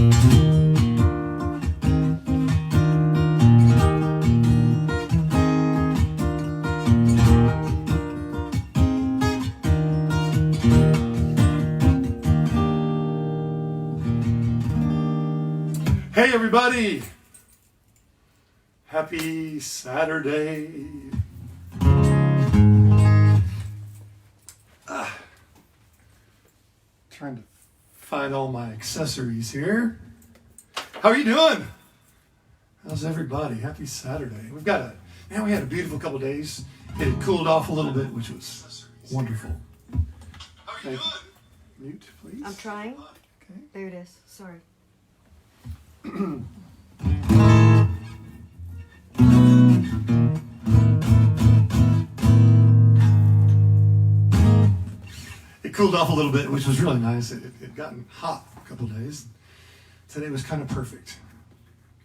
Hey everybody! Happy Saturday! Trying to find all my accessories here. How are you doing? How's everybody? Happy Saturday. We had a beautiful couple days. It had cooled off a little bit, which was wonderful. How are you doing? Mute, please. I'm trying. Okay. There it is. Sorry. It cooled off a little bit, which was really nice. It had gotten hot a couple days. Today was kind of perfect.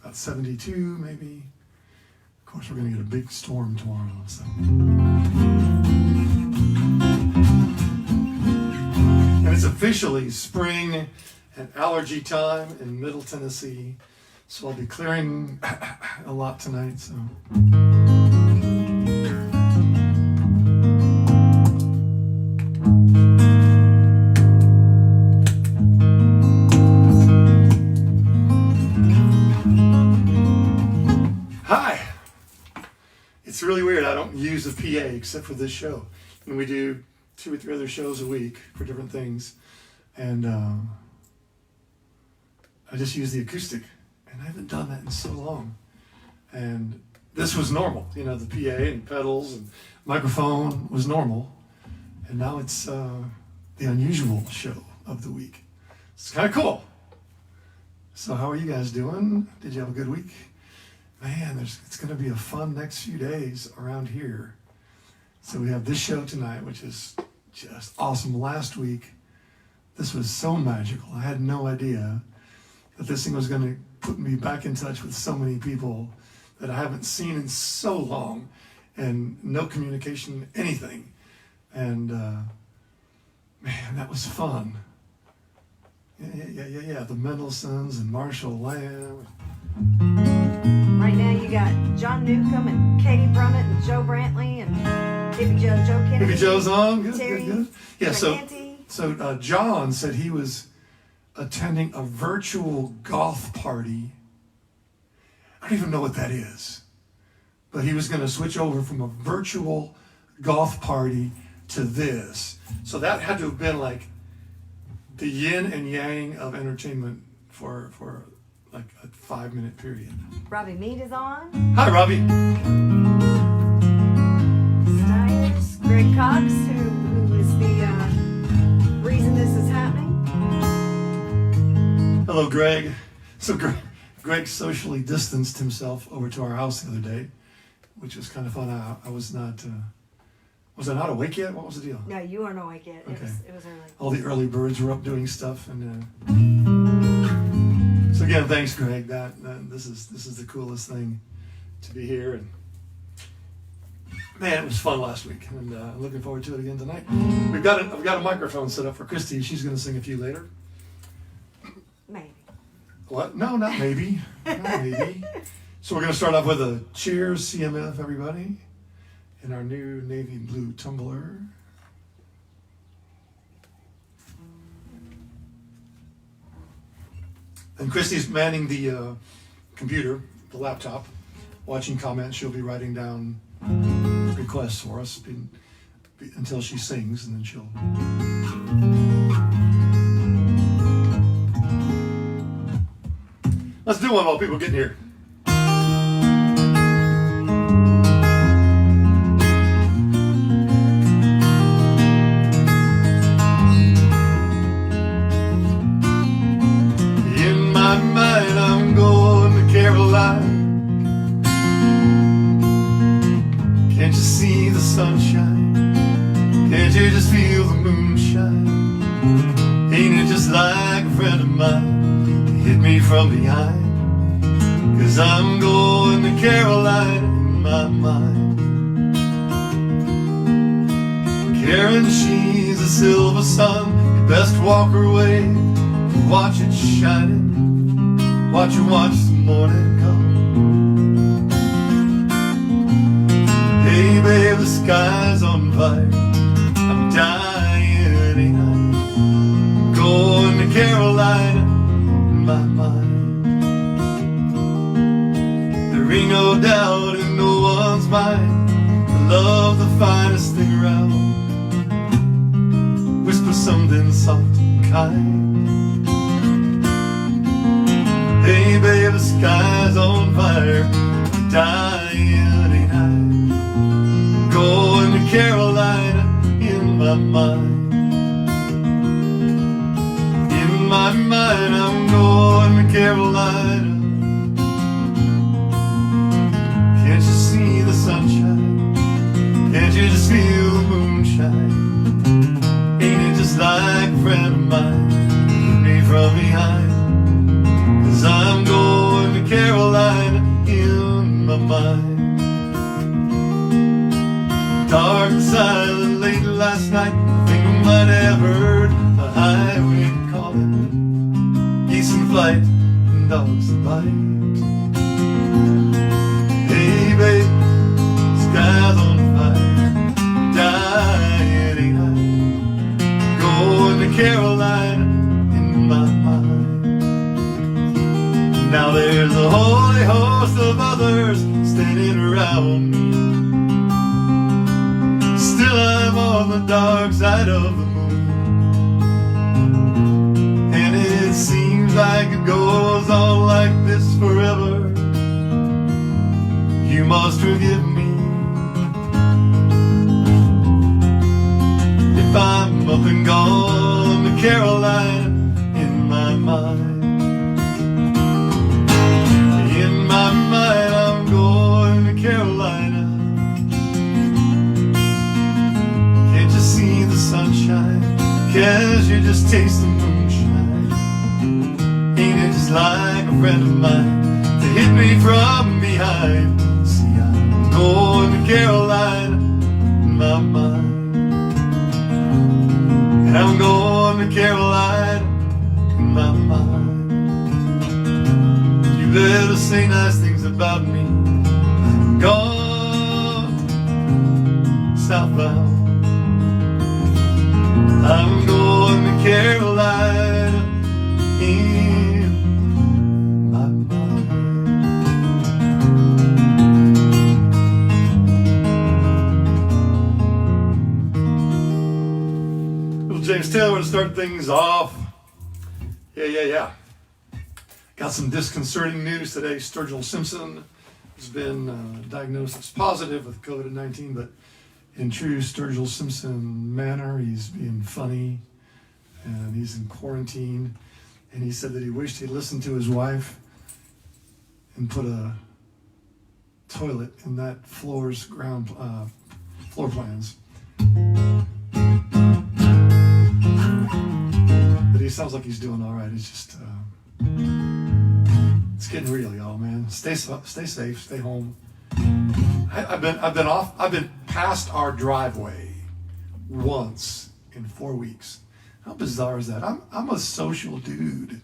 About 72 maybe. Of course, we're going to get a big storm tomorrow. So. And it's officially spring and allergy time in Middle Tennessee. So I'll be clearing a lot tonight. So. Hi. It's really weird. I don't use a PA except for this show. And we do 2 or 3 other shows a week for different things. And I just use the acoustic, and I haven't done that in so long. And this was normal, the PA and pedals and microphone was normal. And now it's the unusual show of the week. It's kind of cool. So how are you guys doing? Did you have a good week? Man, it's going to be a fun next few days around here. So we have this show tonight, which is just awesome. Last week, this was so magical. I had no idea that this thing was going to put me back in touch with so many people that I haven't seen in so long, and no communication, anything. And man, that was fun. Yeah. The Mendelssohns and Marshall Lamb. Right now you got John Newcomb and Katie Brummett and Joe Brantley and Hippie Joe Kennedy. Hippie Joe's on. Good. Yeah, so John said he was attending a virtual golf party. I don't even know what that is. But he was going to switch over from a virtual golf party to this. So that had to have been like the yin and yang of entertainment for like a 5-minute period. Robbie Mead is on. Hi, Robbie. Stiers, Greg Cox, who is the reason this is happening. Hello, Greg. So Greg socially distanced himself over to our house the other day, which was kind of fun. I was not. Was I not awake yet? What was the deal? No, you weren't awake yet. Okay. It was early. All the early birds were up doing stuff, and so again, thanks, Greg. This is the coolest thing to be here, and man, it was fun last week, and I'm looking forward to it again tonight. I've got a microphone set up for Christy. She's going to sing a few later. Maybe. What? No, not maybe. Not maybe. So we're going to start off with a cheers, CMF, everybody, in our new navy blue tumbler. And Christy's manning the computer, the laptop, watching comments. She'll be writing down requests for us until she sings, and then she'll... Let's do one while people get here. In my mind, I'm going to Carolina. Can't you see the sunshine? Can't you just feel the moonshine? Ain't it just like a friend of mine hit me from behind? 'Cause I'm going to Carolina in my mind. Karen, she's a silver sun. You best walk her way, watch it shining. watch the morning come. Hey babe, the sky's on fire, I'm dying, ain't I? Going to Carolina in my mind. There ain't no doubt in no one's mind, I love the finest thing around. Whisper something soft and kind. Hey babe, the sky's on fire, I'm dying, ain't I? Going to Carolina in my mind. In my mind, I'm going to Carolina. Can't you see the sunshine? Can't you just feel the moonshine? Ain't it just like a friend of mine, hit me from behind? 'Cause I'm going to Carolina in my mind. Dark and silent late last night, I think I might have heard a highway calling. Geese in flight and dogs that bite. Hey babe, sky's on fire, dying, ain't I? Going to Carolina in my mind. Now there's a holy host of others standing around me. Still I'm on the dark side of the moon, and it seems like it goes on like this forever. You must forgive me if I'm up and gone to Carolina in my mind. In my mind I'm going to Carolina. See the sunshine, can't you just taste the moonshine? Ain't it just like a friend of mine to hit me from behind? See, I'm going to Carolina in my mind, and I'm going to Carolina in my mind. You better say nice things about me. I'm gone southbound. I'm going to Carolina in my mind. Little James Taylor to start things off. Yeah. Got some disconcerting news today. Sturgill Simpson has been diagnosed as positive with COVID-19, but in true Sturgill Simpson manner, he's being funny, and he's in quarantine. And he said that he wished he'd listened to his wife and put a toilet in that floor plans. But he sounds like he's doing all right. It's just, it's getting real, y'all, man. Stay safe, stay home. I've been past our driveway once in 4 weeks. How bizarre is that? I'm a social dude.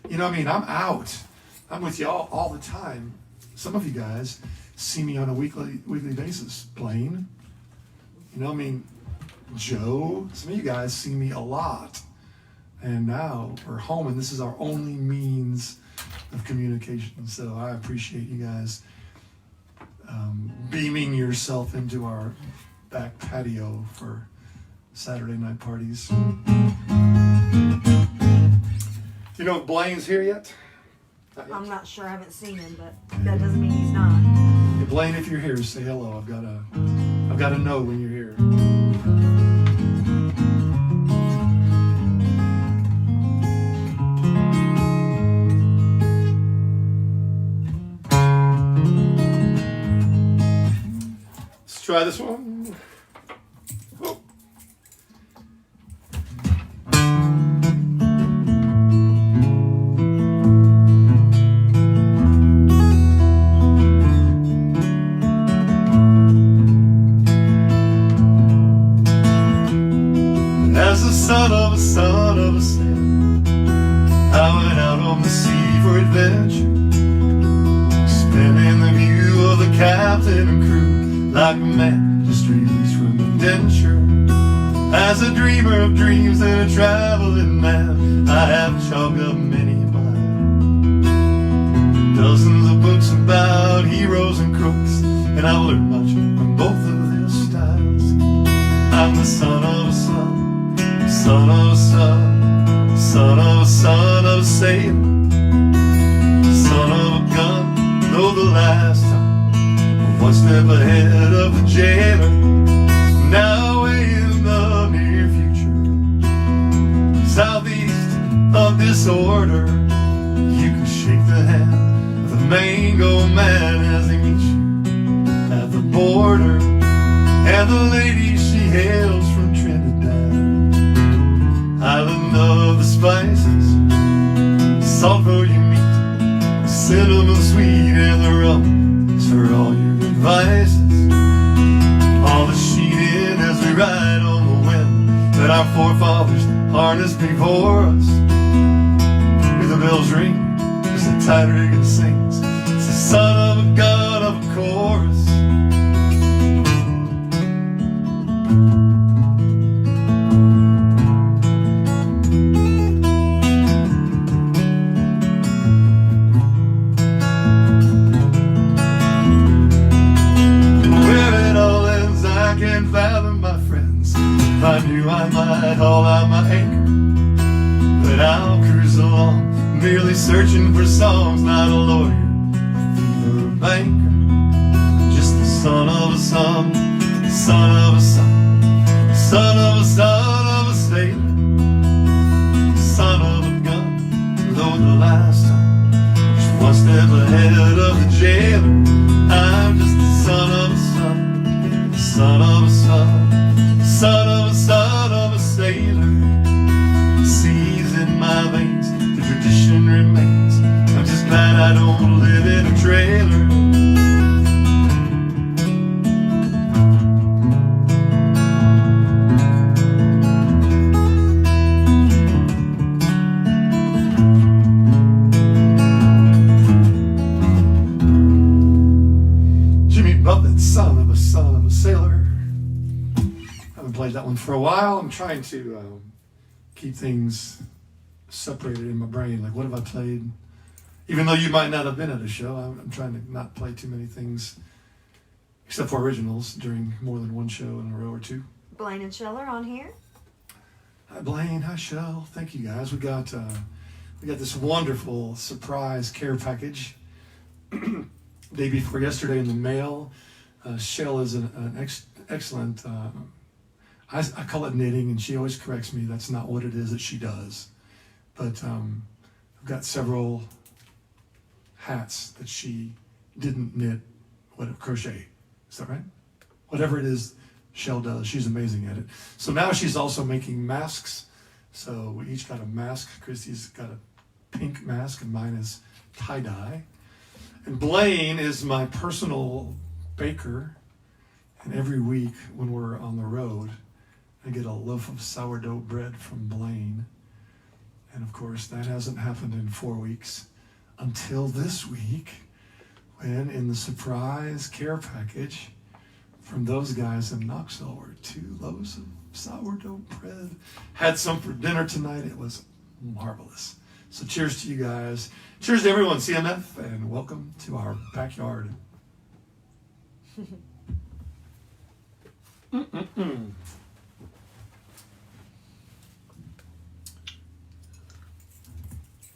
You know what I mean? I'm out. I'm with y'all all the time. Some of you guys see me on a weekly basis. Blaine, you know what I mean? Joe, some of you guys see me a lot. And now we're home, and this is our only means of communication. So I appreciate you guys beaming yourself into our back patio for Saturday night parties. You know if Blaine's here yet? Not yet. I'm not sure. I haven't seen him, but that doesn't mean he's not. Hey, Blaine, if you're here, say hello. I've got to know when you're here. Try this one. Oh. As the son of a sin, I went out on the sea for adventure. like a man just released from indenture. As a dreamer of dreams and a traveling man, I have chalked up many a mile, dozens of books about heroes and crooks, and I've learned much from both of their styles. I'm the son of a son, son of a son, son of a son of a sailor, son of a gun, though the last time, one step ahead of the jailer. Now in the near future, southeast of disorder, you can shake the hand of the mango man as he meets you at the border. And the lady, she hails from Trinidad, island of the spices, salt for your meat, cinnamon sweet, and the rum is for all your vices. All the sheeting as we ride on the wind that our forefathers harnessed before us. Hear the bells ring as the tide rigging sings. It's the son of a god of a chorus. If I knew I might haul out my anchor, but I'll cruise along, merely searching for songs, not a lawyer, a thief or a banker. Just the son of a son, son of a son, son of a son of a sailor, son of a gun, though the last time, just one step ahead of the jailer. I'm just the son of a son, son of a son, son of a son of a sailor. Seas in my veins, the tradition remains. I'm just glad I don't live in a trailer. Jimmy Buffett, son of a sailor. Played that one for a while. I'm trying to keep things separated in my brain. Like, what have I played? Even though you might not have been at a show, I'm trying to not play too many things, except for originals, during more than one show in a row or two. Blaine and Sheller on here. Hi Blaine, hi Shell. Thank you guys. We got this wonderful surprise care package day before yesterday in the mail. Shell is an excellent. I call it knitting, and she always corrects me. That's not what it is that she does. But I've got several hats that she didn't knit, crochet. Is that right? Whatever it is Shell does, she's amazing at it. So now she's also making masks. So we each got a mask. Christy's got a pink mask, and mine is tie-dye. And Blaine is my personal baker. And every week when we're on the road, I get a loaf of sourdough bread from Blaine. And of course, that hasn't happened in 4 weeks until this week, when in the surprise care package from those guys in Knoxville were 2 loaves of sourdough bread. Had some for dinner tonight. It was marvelous. So cheers to you guys. Cheers to everyone, CMF, and welcome to our backyard.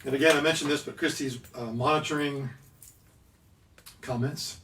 And again, I mentioned this, but Christy's monitoring comments.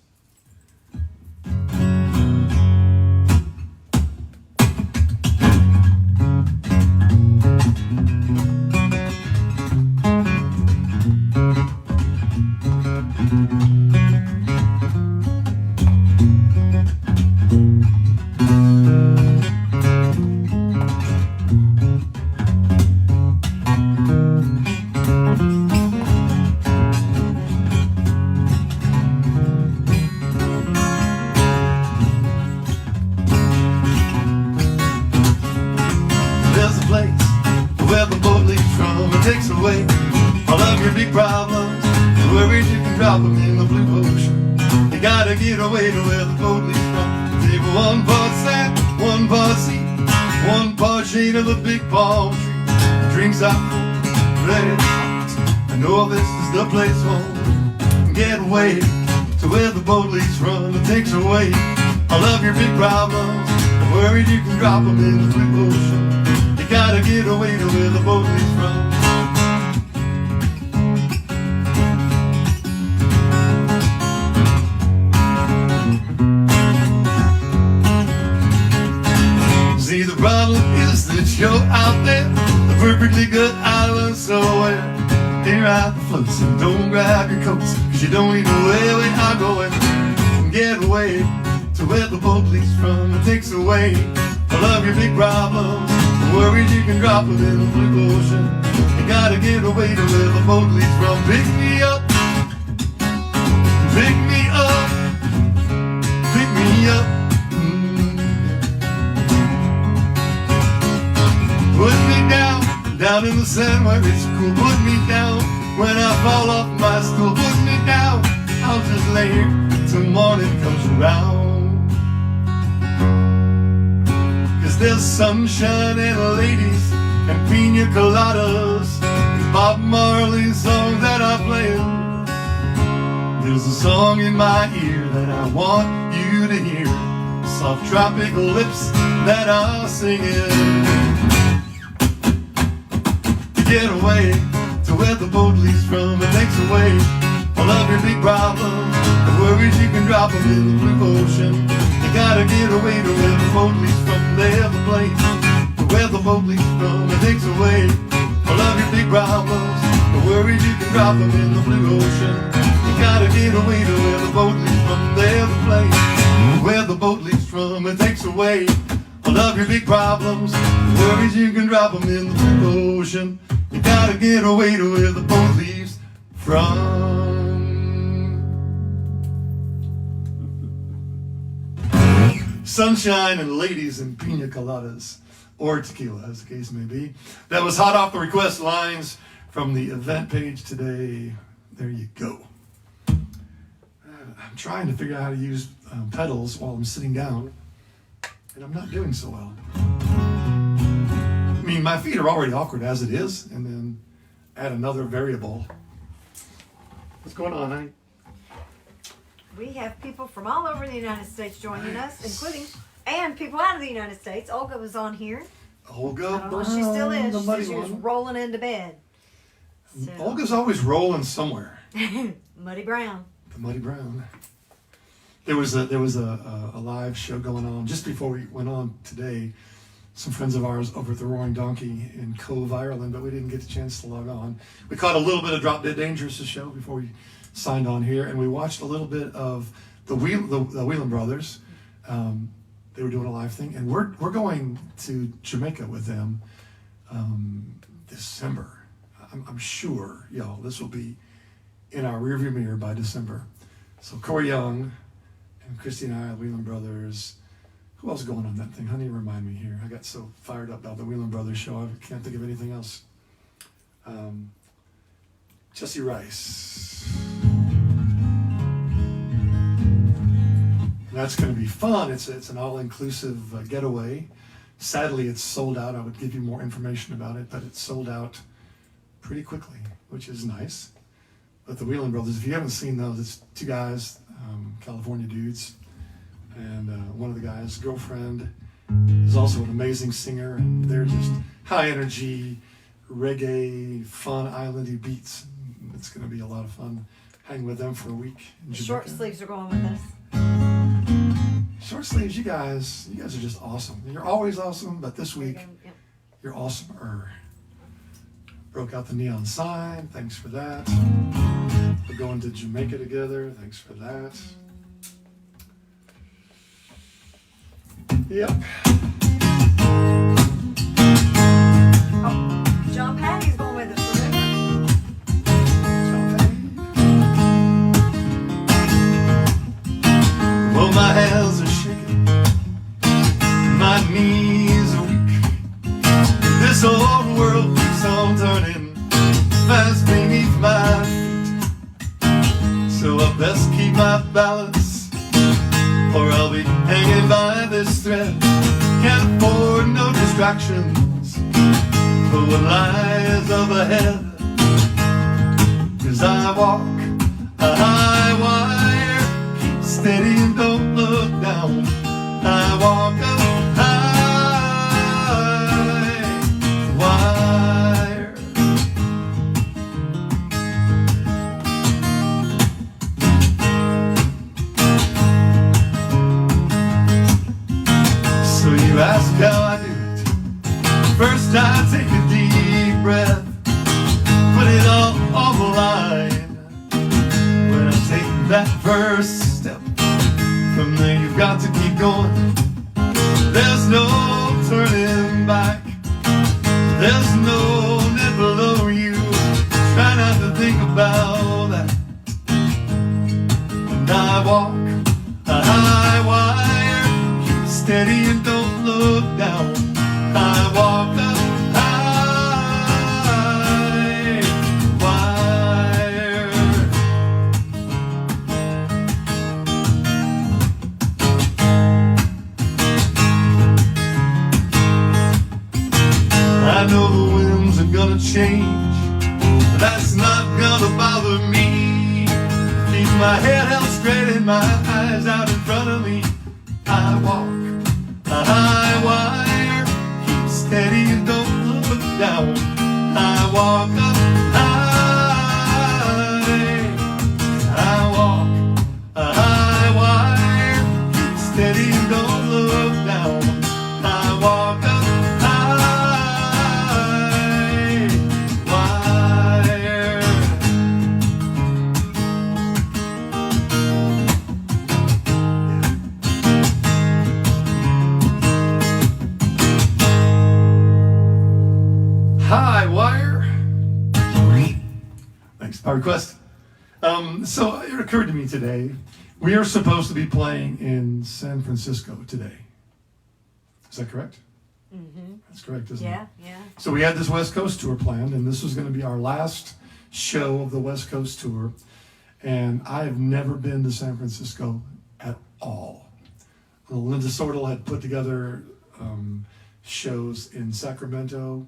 Takes away all of your big problems and worries. You can drop them in the blue ocean. You gotta get away to where the boat leaves from. One part sand, one part sea, one part shade of a big palm tree. Drinks out cold, red hot. I know this is the place home. Get away to where the boat leaves from. It takes away all of your big problems. The worries, you can drop them in the blue ocean. You gotta get away to where the boat leaves from. See, the problem is that you're out there, the perfectly good island somewhere. Here at the floats, and don't grab your coats, cause you don't even know where we are going. Get away to where the boat leaves from. It takes away all of your big problems. The worries, you can drop them in the blue ocean. You gotta get away to where the boat leaves from. Pick me up, pick me up, pick me up. Put me down, down in the sand where it's cool. Put me down when I fall off my stool. Put me down, I'll just lay here till morning comes around. Cause there's sunshine and ladies and pina coladas, Bob Marley songs that I'm playing. There's a song in my ear that I want you to hear, soft tropical lips that are singing. Get away to where the boat leaves from. It takes away all of your big problems. The worries, you can drop them in the blue ocean. You gotta get away to where the boat leaves from. There's a place to where the boat leaves from. It takes away all of your big problems. The worries, you can drop them in the blue ocean. You gotta get away to where the boat leaves from. There's a place where the boat leaves from. It takes away all of your big problems. The worries, you can drop them in the blue ocean. You gotta get away to where the boat leaves from. Sunshine and ladies and pina coladas, or tequila, as the case may be. That was hot off the request lines from the event page today. There you go. I'm trying to figure out how to use pedals while I'm sitting down, and I'm not doing so well. I mean, my feet are already awkward as it is, and then add another variable. What's going on, honey? We have people from all over the United States joining us, including, and people out of the United States. Olga was on here. Olga, I don't know if she still is. the She muddy said she was one. rolling into bed. So. Olga's always rolling somewhere. Muddy Brown. The Muddy Brown. There was a live show going on just before we went on today. Some friends of ours over at the Roaring Donkey in Cove, Ireland, but we didn't get the chance to log on. We caught a little bit of Drop Dead Dangerous' show before we signed on here, and we watched a little bit of the Whelan Brothers. They were doing a live thing, and we're going to Jamaica with them December. I'm sure, y'all, this will be in our rearview mirror by December. So Corey Young and Christy and I, Whelan Brothers. Who else is going on that thing? Honey, remind me here. I got so fired up about the Whelan Brothers show, I can't think of anything else. Jesse Rice. That's going to be fun. It's an all-inclusive getaway. Sadly, it's sold out. I would give you more information about it, but it's sold out pretty quickly, which is nice. But the Whelan Brothers, if you haven't seen those, it's two guys, California dudes. And one of the guys' girlfriend is also an amazing singer, and they're just high energy, reggae, fun, islandy beats. It's going to be a lot of fun hanging with them for a week in Jamaica. Short sleeves are going with us. Short sleeves, you guys are just awesome. You're always awesome, but this week Yep. you're awesomer. Broke out the neon sign. Thanks for that. We're going to Jamaica together. Thanks for that. Yep. Oh, John Patty's going with us, remember? Well, my hands are shaking, my knees are weak. This old world keeps on turning fast beneath my feet. So I best keep my balance, or I'll I'll be hanging by this thread. Can't afford no distractions for what lies up ahead. 'Cause I walk a high wire, keep steady and don't look down. I walk a high wire. So you ask how I do it. First I take a deep breath, put it all on the line. When I take that first step, from there you've got to keep going. There's no turning back, there's no net below you. Try not to think about that. And I walk a high wire, keep steady and don't look down. I walk a high wire. I know the winds are gonna change, but that's not gonna bother me. Keep my head held straight and my eyes out in front of me. I walk a high wire, keep steady and don't look down. I walk up high. I walk a high wire, keep steady and don't look down. I walk up high wire. High wire. Thanks. Our request. So it occurred to me today, we are supposed to be playing in San Francisco today. Is that correct? Mm-hmm. That's correct, isn't it? Yeah, yeah. So we had this West Coast tour planned, and this was going to be our last show of the West Coast tour. And I have never been to San Francisco at all. Linda Sortel had put together shows in Sacramento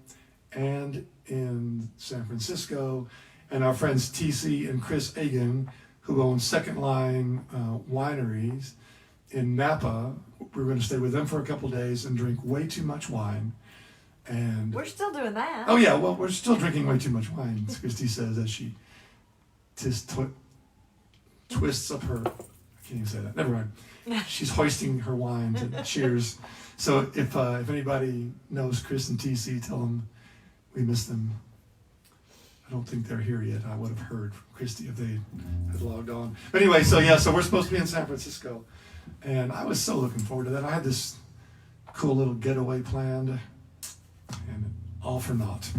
and in San Francisco, and our friends TC and Chris Agan, who own Second Line wineries in Napa, we were going to stay with them for a couple days and drink way too much wine. And We're still doing that. oh yeah, well, we're still drinking way too much wine, Christy says as she twists up her, I can't even say that, never mind. She's hoisting her wine to cheers. So if anybody knows Chris and TC, tell them we miss them. I don't think they're here yet. I would have heard from Christy if they had logged on. But anyway, so we're supposed to be in San Francisco. And I was so looking forward to that. I had this cool little getaway planned, and all for naught.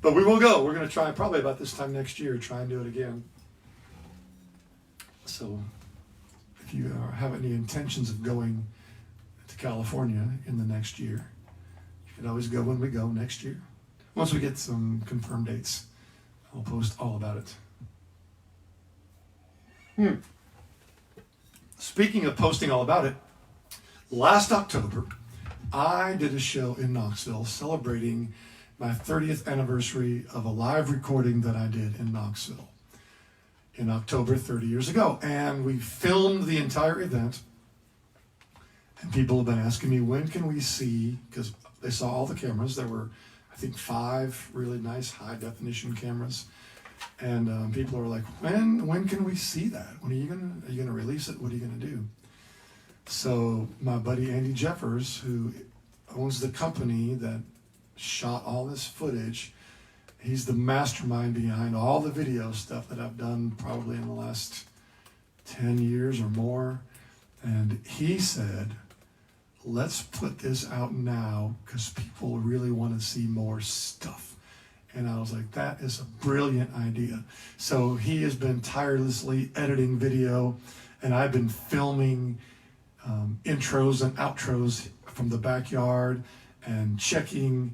But we will go. We're going to try probably about this time next year, try and do it again. So if you have any intentions of going to California in the next year, you can always go when we go next year. Once we get some confirmed dates, I'll post all about it. Speaking of posting all about it, last October, I did a show in Knoxville celebrating my 30th anniversary of a live recording that I did in Knoxville in October 30 years ago. And we filmed the entire event. And people have been asking me, when can we see, because they saw all the cameras. There were, I think, 5 really nice high definition cameras. And people are like, when can we see that? When are you gonna release it? What are you gonna do? So my buddy Andy Jeffers, who owns the company that shot all this footage, he's the mastermind behind all the video stuff that I've done probably in the last 10 years or more. And he said, let's put this out now because people really want to see more stuff. And I was like, that is a brilliant idea. So he has been tirelessly editing video, and I've been filming intros and outros from the backyard and checking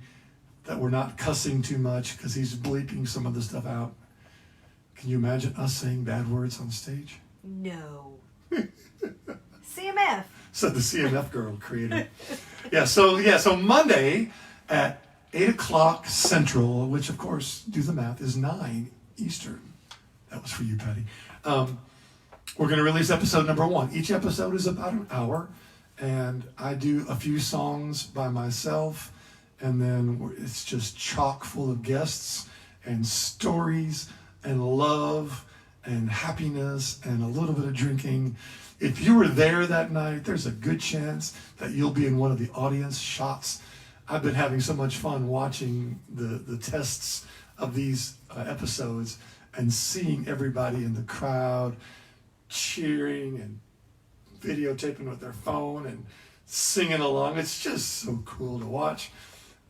that we're not cussing too much because he's bleeping some of the stuff out. Can you imagine us saying bad words on stage? No. CMF. Said the CMF girl creator. So Monday at 8 o'clock Central, which of course, do the math, is 9 Eastern. That was for you, Patty. We're going to release episode number 1. Each episode is about an hour, and I do a few songs by myself, and then it's just chock full of guests and stories and love and happiness and a little bit of drinking. If you were there that night, there's a good chance that you'll be in one of the audience shots. I've been having so much fun watching the tests of these episodes and seeing everybody in the crowd cheering and videotaping with their phone and singing along. It's just so cool to watch.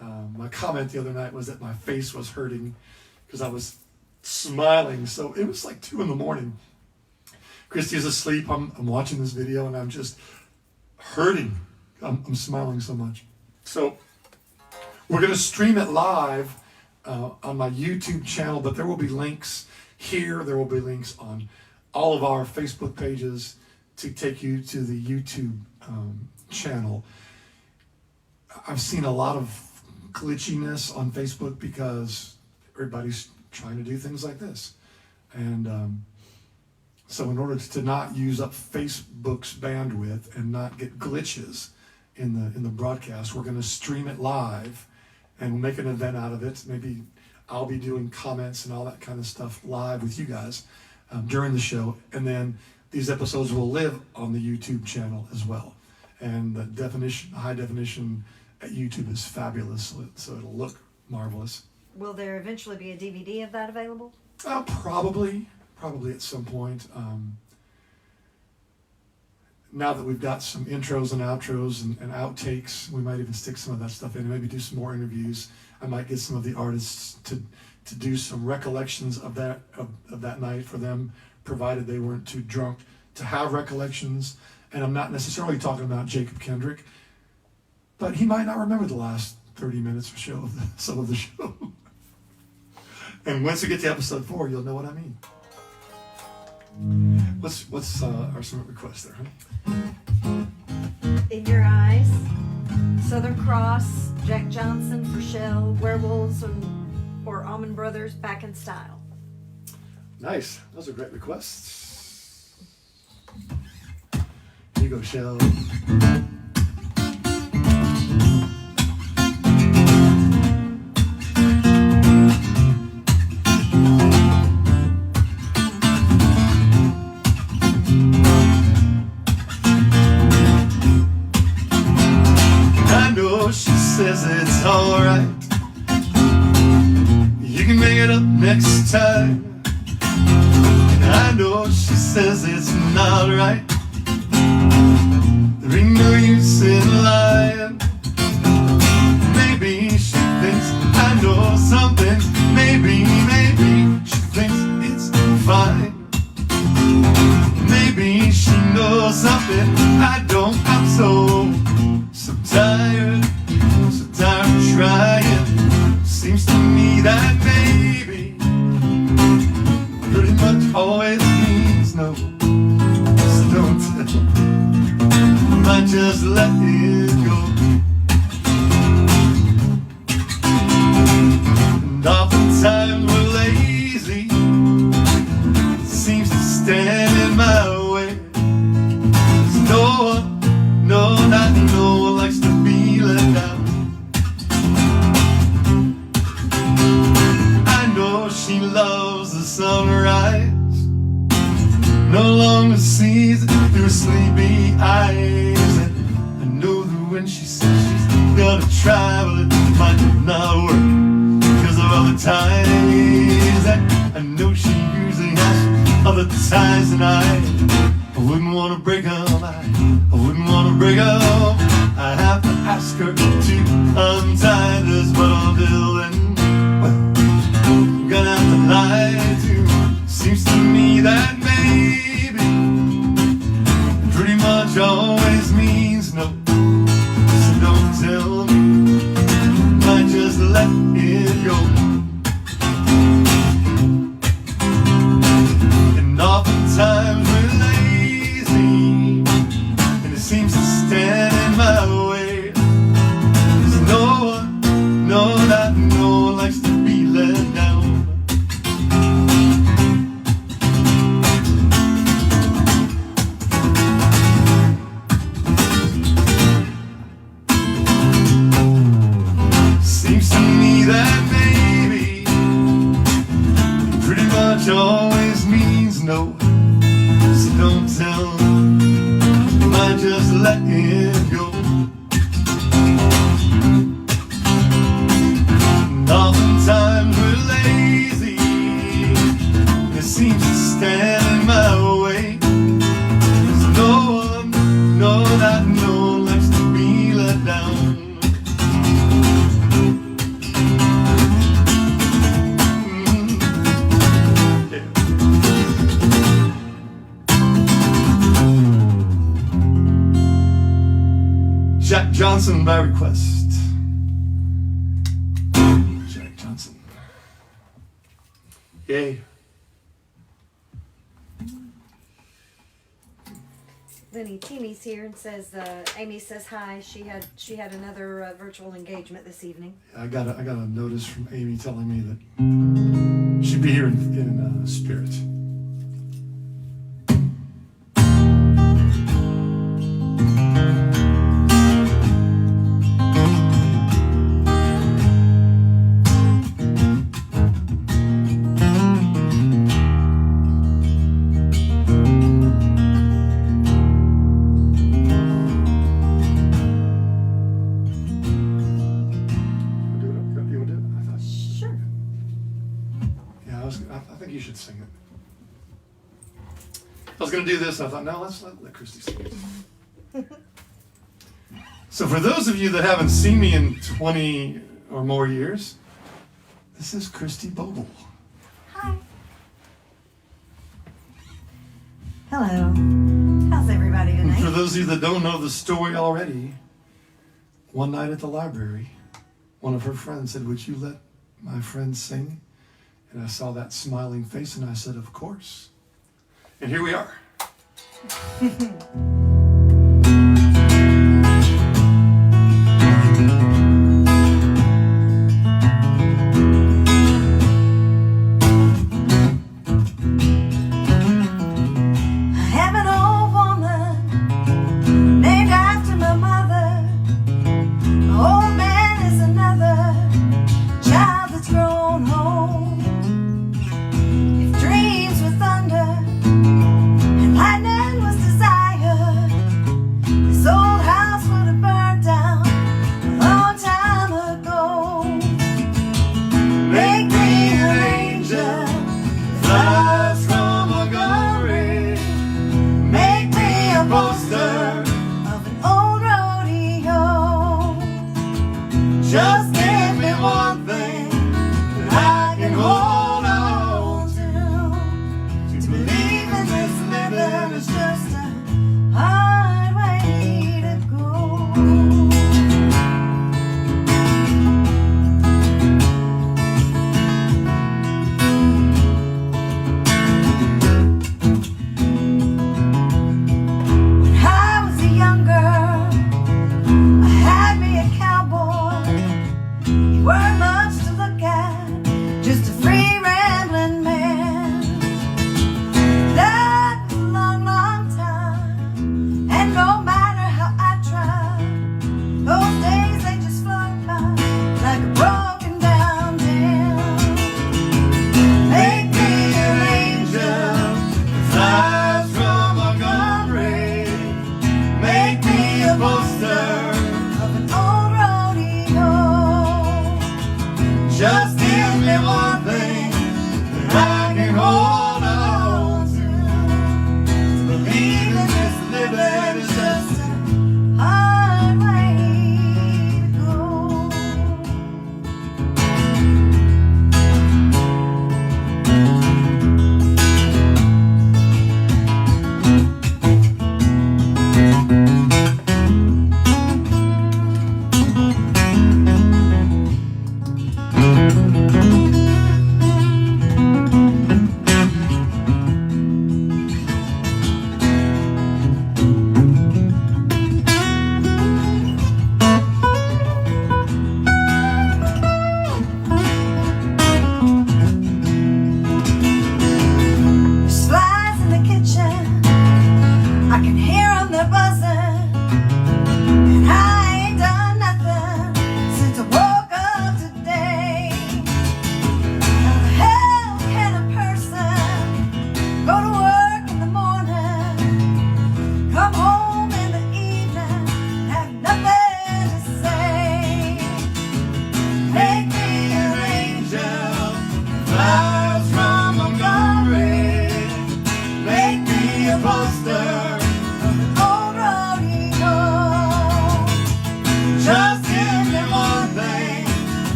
My comment the other night was that my face was hurting because I was smiling. So it was like 2 a.m. Christy is asleep. I'm watching this video and I'm just hurting. I'm smiling so much. So we're going to stream it live on my YouTube channel, but there will be links here. There will be links on all of our Facebook pages to take you to the YouTube channel. I've seen a lot of glitchiness on Facebook because everybody's trying to do things like this. And so in order to not use up Facebook's bandwidth and not get glitches in the broadcast, we're going to stream it live and we'll make an event out of it. Maybe I'll be doing comments and all that kind of stuff live with you guys during the show. And then these episodes will live on the YouTube channel as well. And the high definition at YouTube is fabulous, so it'll look marvelous. Will there eventually be a DVD of that available? Probably at some point. Now that we've got some intros and outros and outtakes, we might even stick some of that stuff in and maybe do some more interviews. I might get some of the artists to do some recollections of that night for them, provided they weren't too drunk to have recollections. And I'm not necessarily talking about Jacob Kendrick, but he might not remember the last 30 minutes or so of some of the show. And once we get to episode 4, you'll know what I mean. What's our some request there, huh? In Your Eyes, Southern Cross, Jack Johnson for Shell, Werewolves, or Allman Brothers, Back in Style. Nice. Those are great requests. Here you go, Shell. She says it's alright. You can make it up next time. And I know she says it's not right. There ain't no use in lying. Maybe she thinks I know something. Maybe she thinks it's fine. Maybe she knows something I don't. I'm so tired. I'm trying. Seems to me that maybe pretty much always means no. Just don't tell. Might just let it go. And oftentimes we're lazy. It seems to stand in my way. There's not no one likes to be let down. She loves the sunrise, no longer sees it through sleepy eyes. And I know that when she says she's gonna try, well, it might not work because of all the times that I know she usually has other ties. And I wouldn't want to break up. I wouldn't want to break up. I have to ask her to untie this, but until then, well, gonna have to lie to. Seems to me that maybe pretty much always means no. So don't tell me, might just let it go. And oftentimes we're lazy. pretty much always means no. So don't tell me, might just let it go. And oftentimes we're lazy, and it seems to stand in my way. There's no one, no, not no one likes to be let down. Jack Johnson by request. Jack Johnson. Yay. Lenny Teamy's here and says, Amy says hi. She had another virtual engagement this evening. I got a notice from Amy telling me that she'd be here in spirit. I think you should sing it. I was going to do this, and I thought, no, let's let Christy sing it. So for those of you that haven't seen me in 20 or more years, this is Christy Bogle. Hi. Hello. How's everybody And tonight? for those of you that don't know the story already, one night at the library, one of her friends said, would you let my friend sing? And I saw that smiling face, and I said, of course. And here we are. Just give me one thing that I can hold on to believe in this living is just a hard way to go. When I was a young girl, I had me a cowboy. You weren't much to look at, just a free rambling man. That was a long, long time, and no matter how I tried, those days they just float by like a broken down dam. Make me an angel that flies from Montgomery. Make me a poster of an old rodeo. Just give me one thing that I can hold on to believe in this living is just a hard way to go.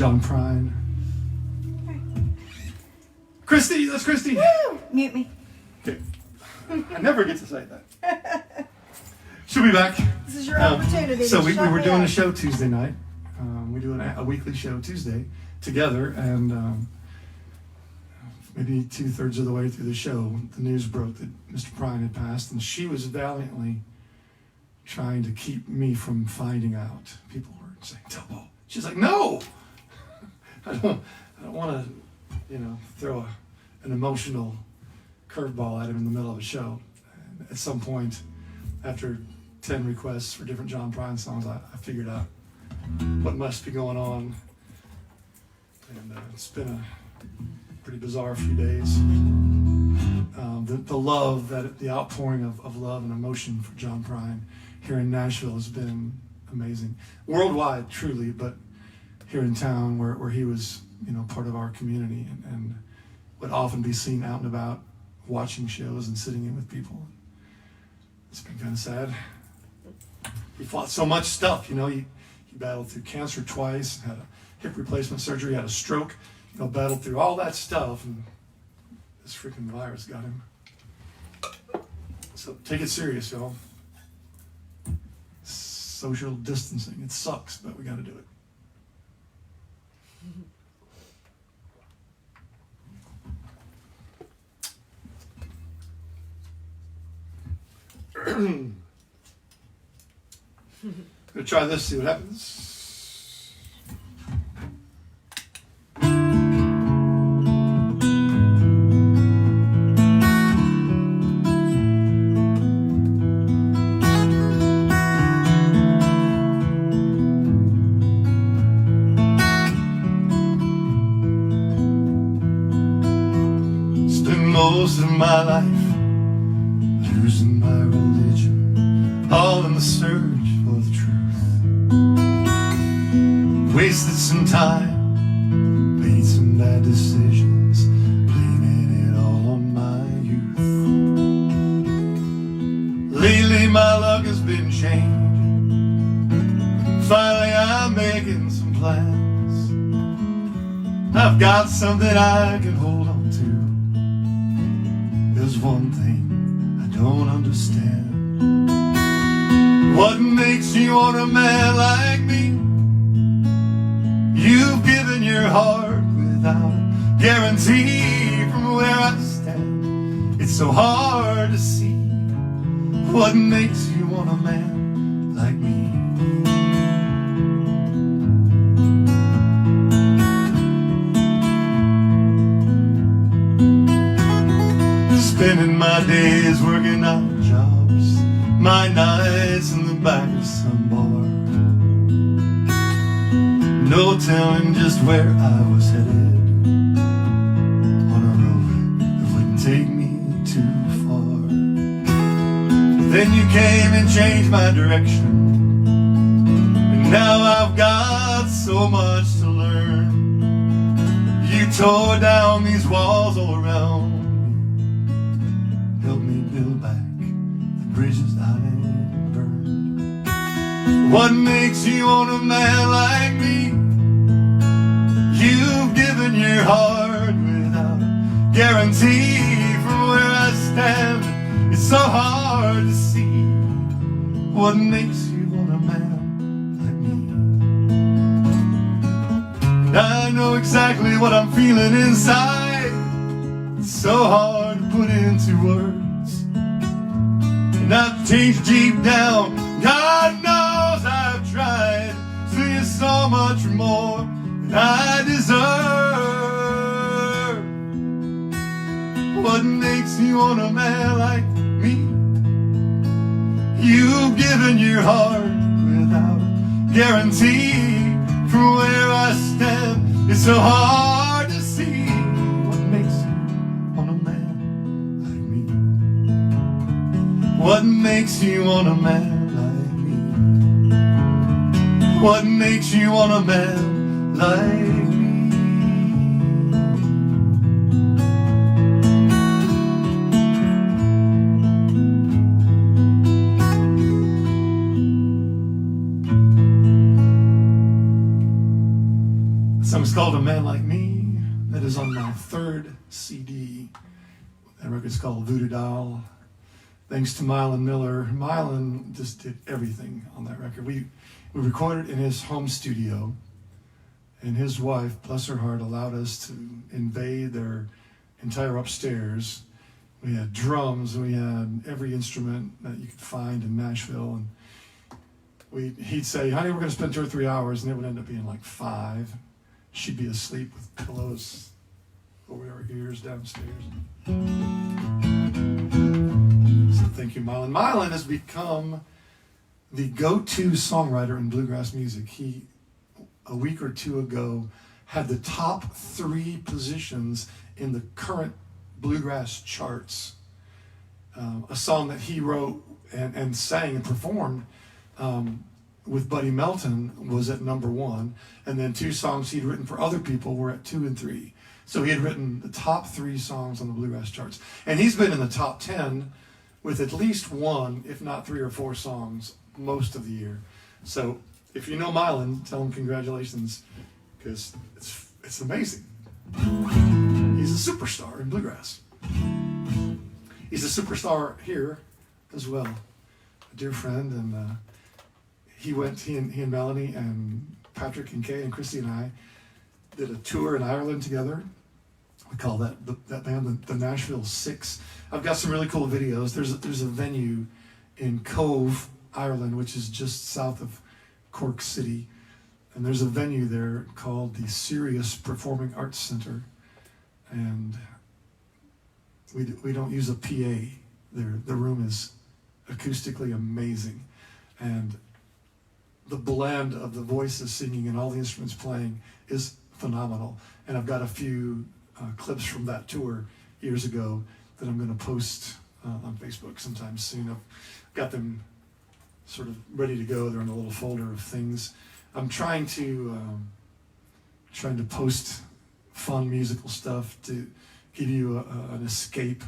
John Prine. Christy, that's Christy. Woo! Mute me. Okay. I never get to say that. She'll be back. This is your opportunity. So to we shut were me doing up. a show Tuesday night. We do a weekly show Tuesday together, and maybe 2/3 of the way through the show, the news broke that Mr. Prine had passed, and she was valiantly trying to keep me from finding out. People were saying, "Tell Bo." She's like, "No, I don't want to, throw an emotional curveball at him in the middle of a show." And at some point, after 10 requests for different John Prine songs, I figured out what must be going on, and it's been a pretty bizarre few days. The love, the outpouring of love and emotion for John Prine here in Nashville has been amazing. Worldwide, truly, but here in town where he was, part of our community and would often be seen out and about watching shows and sitting in with people. It's been kind of sad. He fought so much stuff, he battled through cancer twice, had a hip replacement surgery, had a stroke, battled through all that stuff, and this freaking virus got him. So take it serious, y'all. Social distancing, it sucks, but we got to do it. Gonna try this, see what happens. Spend most of my life losing my religion, all in the search for the truth. Wasted some time, made some bad decisions, blaming it all on my youth. Lately my luck has been changing. Finally I'm making some plans. I've got something I can hold on to. There's one thing I don't understand. What makes you want a man like me? You've given your heart without a guarantee. From where I stand, it's so hard to see. What makes you want a man like me? Spending my days working odd jobs, my nights in the back of some bar. No telling just where I was headed, on a road that wouldn't take me too far. But then you came and changed my direction, and now I've got so much to learn. You tore down these walls all around me, helped me build back the bridges I burned. What makes you want a man like me? You've given your heart without a guarantee. From where I stand, it's so hard to see. What makes you want a man like me? And I know exactly what I'm feeling inside. It's so hard to put into words. And I've changed deep down. God knows I've tried to see so much more than I deserve. What makes you want a man like me? You've given your heart without a guarantee. From where I stand, it's so hard to see. What makes you want a man like me? What makes you want a man like me? What makes you want a man like me? song's called A Man Like Me. That is on my third CD. That record's called Voodoo Doll. Thanks to Mylan Miller. Mylan just did everything on that record. We recorded in his home studio, and his wife, bless her heart, allowed us to invade their entire upstairs. We had drums, we had every instrument that you could find in Nashville, and he'd say, honey, we're going to spend 2 or 3 hours, and it would end up being like 5. She'd be asleep with pillows over our ears downstairs. So thank you, Mylan. Mylan has become the go-to songwriter in bluegrass music. He, a week or two ago, had the top 3 positions in the current bluegrass charts. A song that he wrote and sang and performed with Buddy Melton was at number 1, and then 2 songs he'd written for other people were at 2 and 3. So he had written the top 3 songs on the bluegrass charts, and he's been in the top 10 with at least 1, if not 3 or 4 songs most of the year. So if you know Mylan, tell him congratulations, because it's amazing. He's a superstar in bluegrass. He's a superstar here as well. A dear friend, and he and Melanie and Patrick and Kay and Christy and I did a tour in Ireland together. We call that band the Nashville Six. I've got some really cool videos. There's a venue in Cove, Ireland, which is just south of Cork City, and there's a venue there called the Sirius Performing Arts Center, and we don't use a PA there. The room is acoustically amazing, and the blend of the voices singing and all the instruments playing is phenomenal. And I've got a few clips from that tour years ago that I'm going to post on Facebook sometime soon. I've got them sort of ready to go. They're in a little folder of things. I'm trying to post fun musical stuff to give you an escape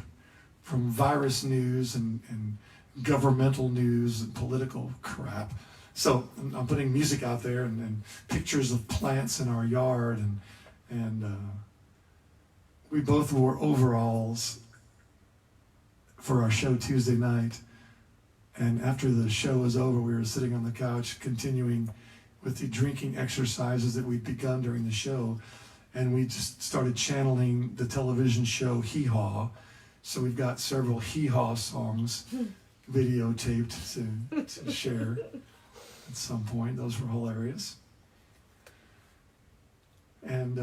from virus news and governmental news and political crap. So I'm putting music out there and pictures of plants in our yard, and we both wore overalls for our show Tuesday night. And after the show was over, we were sitting on the couch continuing with the drinking exercises that we'd begun during the show, and we just started channeling the television show Hee Haw. So we've got several Hee Haw songs videotaped to share at some point. Those were hilarious. And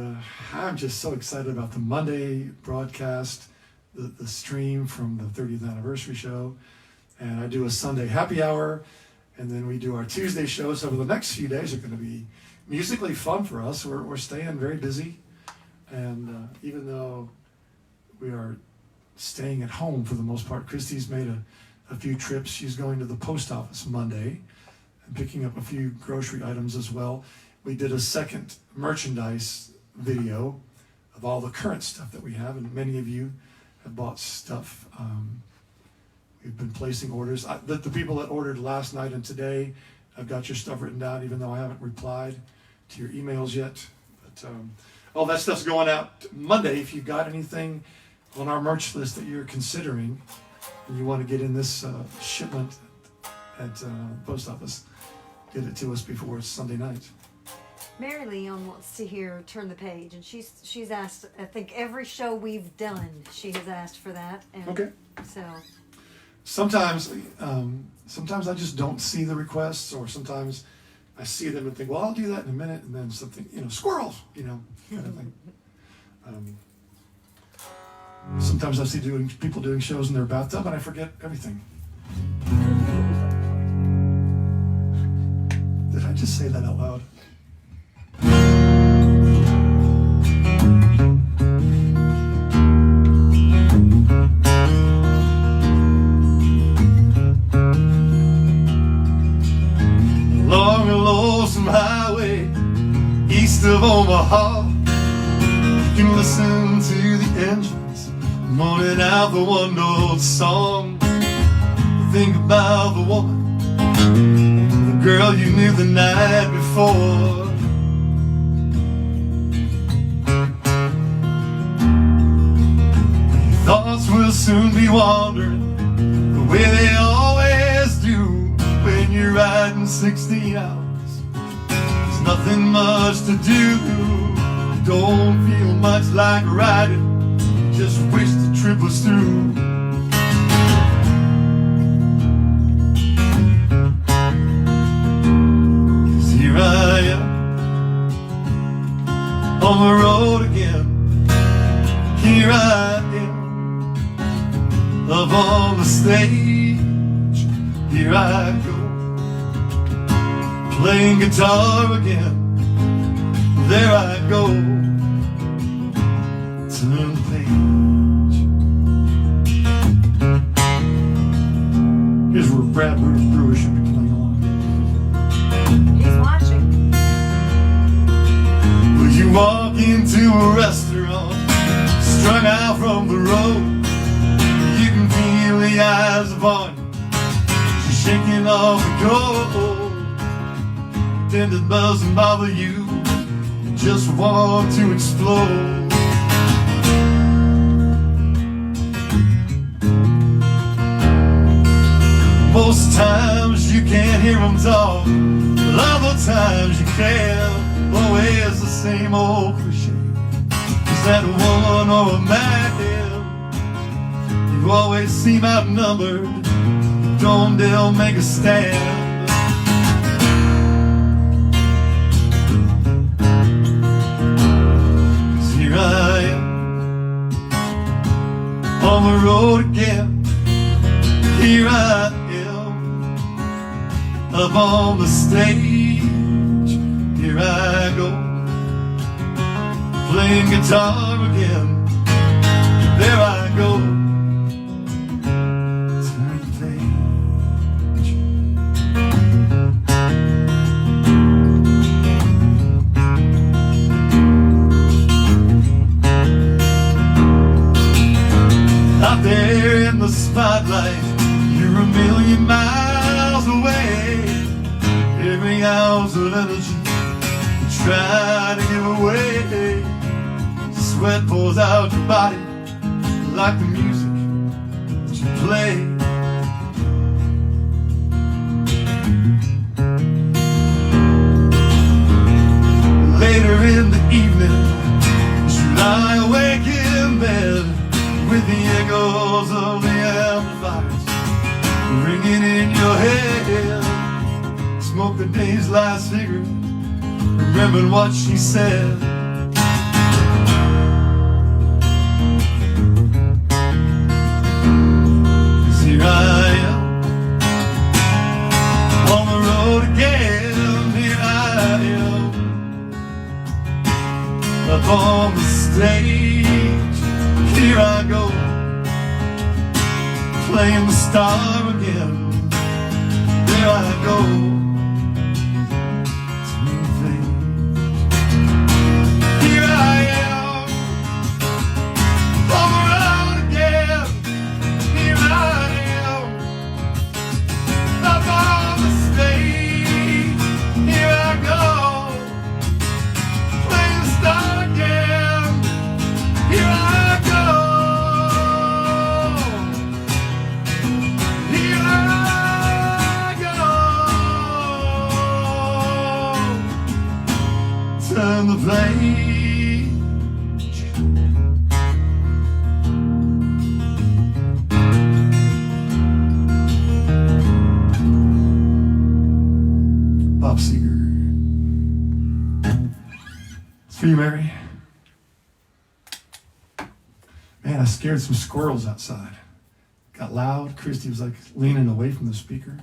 I'm just so excited about the Monday broadcast, the stream from the 30th anniversary show. And I do a Sunday happy hour, and then we do our Tuesday show. So for the next few days are going to be musically fun for us. We're staying very busy. And even though we are staying at home for the most part, Christy's made a few trips. She's going to the post office Monday and picking up a few grocery items as well. We did a second merchandise video of all the current stuff that we have, and many of you have bought stuff. We've been placing orders. The people that ordered last night and today, I've got your stuff written down, even though I haven't replied to your emails yet. But all that stuff's going out Monday. If you've got anything on our merch list that you're considering and you want to get in this shipment at the post office, get it to us before Sunday night. Mary Leon wants to hear Turn the Page, and she's asked, I think every show we've done, she has asked for that. And okay. So sometimes I just don't see the requests, or sometimes I see them and think, well, I'll do that in a minute, and then something, squirrels, kind of thing. Sometimes I see people doing shows in their bathtub, and I forget everything. Did I just say that out loud? Along a lonesome highway east of Omaha, you can listen to the engines moaning out the one old song. Think about the woman, the girl you knew the night before. soon be wandering the way they always do when you're riding 16 hours. There's nothing much to do. Don't feel much like riding. Just wish the trip was through. 'Cause here I am on the road again. Here I am up on the stage. Here I go playing guitar again. There I go. Turn the page. Here's where Brad Brewer should be playing along. He's watching. Well, you walk into a restaurant, strung out from the road. You can feel the eyes upon you. She's shaking off the cold. Pretend it doesn't bother you. You just want to explode. Most times you can't hear them talk, but other times you can. Always the same old cliche. Is that a woman or a man? You always seem outnumbered. Don't dare make a stand. 'Cause here I am on the road again. Here I am up on the stage. Here I go playing guitar again. There I go. Turn the page. Out there in the spotlight, you're a million miles away. Every ounce of energy you try to give away. Sweat pours out your body like the music that you play. Later in the evening, you lie awake in bed with the echoes of the amplifiers ringing in your head. Smoke the day's last cigarette, remembering what she said. 'Cause here I am on the road again. Here I am up on the stage. Here I go playing the star again. There I go. Here I am on the road again. Here I am up on the stage. Here I go playing the star again. Here I go. Here I go. Turn the page. Bob Seger. It's for you, Mary. Man, I scared some squirrels outside. Got loud. Christy was like leaning away from the speaker.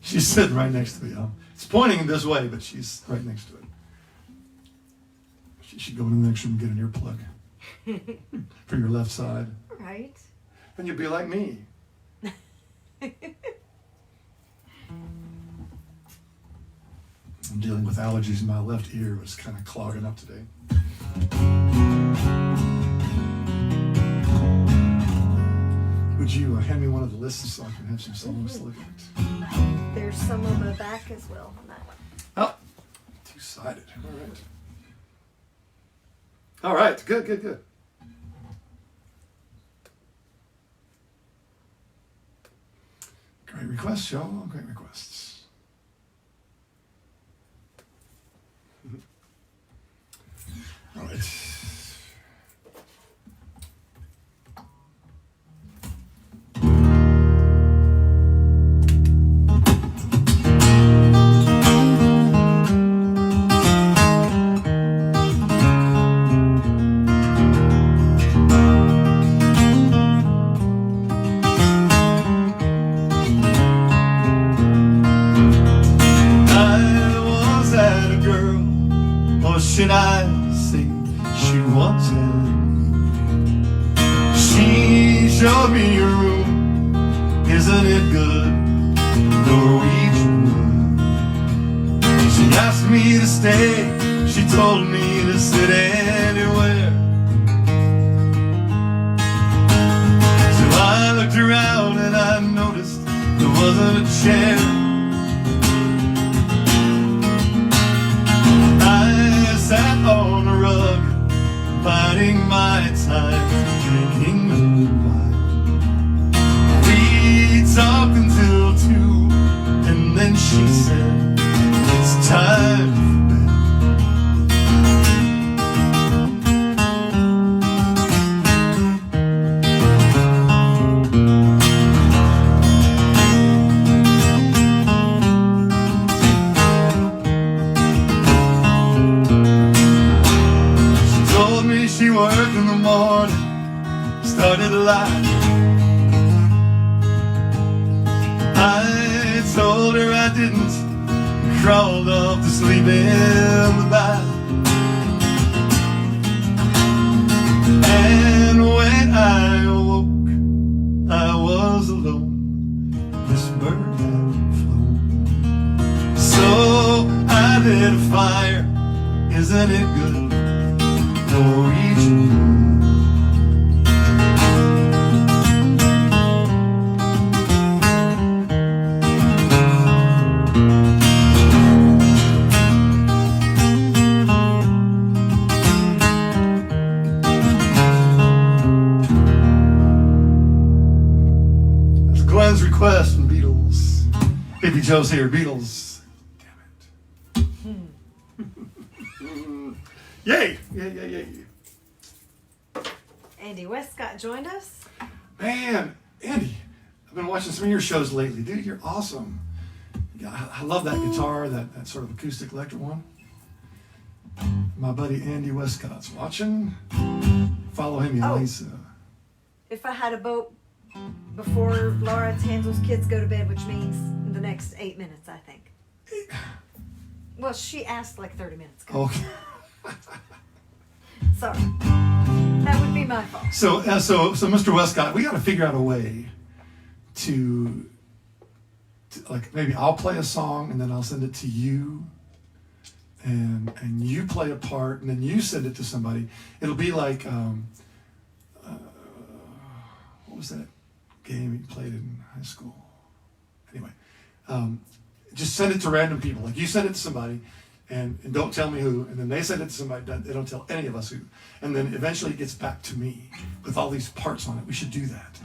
She's sitting right next to me. It's pointing this way, but she's right next to it. She should go in the next room and get an earplug for your left side. Right. And you'll be like me. I'm dealing with allergies in my left ear. It was kind of clogging up today. Would you hand me one of the lists so I can have some songs to look at? There's some on the back as well on that one. Oh, two-sided. All right. All right. Good, good, good. Great requests, y'all. Great requests. All right. Should I say she wanted me? She showed me your room, isn't it good? Norwegian wood. She asked me to stay, she told me to sit anywhere. So I looked around and I noticed there wasn't a chair. Sat on the rug, biding my time, drinking the wine. We talked until 2, and then she said, it's time for bed. She worked in the morning, started a lie. I told her I didn't, and crawled off to sleep in the bath. And when I awoke, I was alone. This bird had flown. So I lit a fire, isn't it good? Norwegian wood. That's Glenn's request from Beatles. Hippie Joe's here, Beatles. Yay! Yay. Andy Westcott joined us. Man, Andy, I've been watching some of your shows lately. Dude, you're awesome. Yeah, I love that guitar, that sort of acoustic electric one. My buddy Andy Westcott's watching. Follow him, Lisa. If I had a boat before Laura Tanzel's kids go to bed, which means in the next 8 minutes, I think. Well, she asked like 30 minutes ago. Okay. Sorry. That would be my fault. So Mr. Westcott, we got to figure out a way to like, maybe I'll play a song and then I'll send it to you, and you play a part and then you send it to somebody. It'll be like what was that game you played in high school? Anyway, just send it to random people. Like, you send it to somebody. And don't tell me who, and then they send it to somebody, they don't tell any of us who. And then eventually it gets back to me with all these parts on it. We should do that.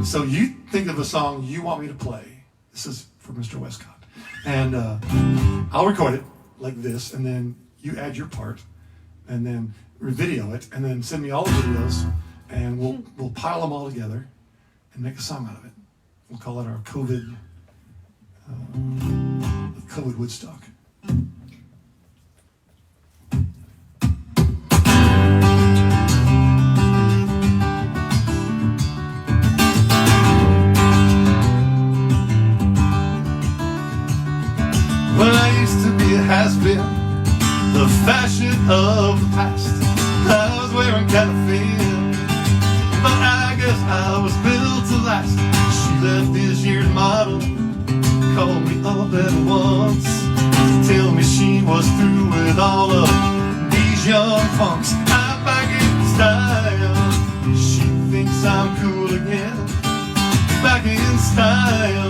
So you think of a song you want me to play. This is for Mr. Westcott. And I'll record it like this, and then you add your part, and then video it, and then send me all the videos, and we'll pile them all together and make a song out of it. We'll call it our COVID Woodstock. Well, I used to be a has-been, the fashion of the past. I was wearing kind of thin, but I guess I was built to last. She left this year's model, called me up at once to tell me she was through with all of these young punks. I'm back in style, she thinks I'm cool again. Back in style,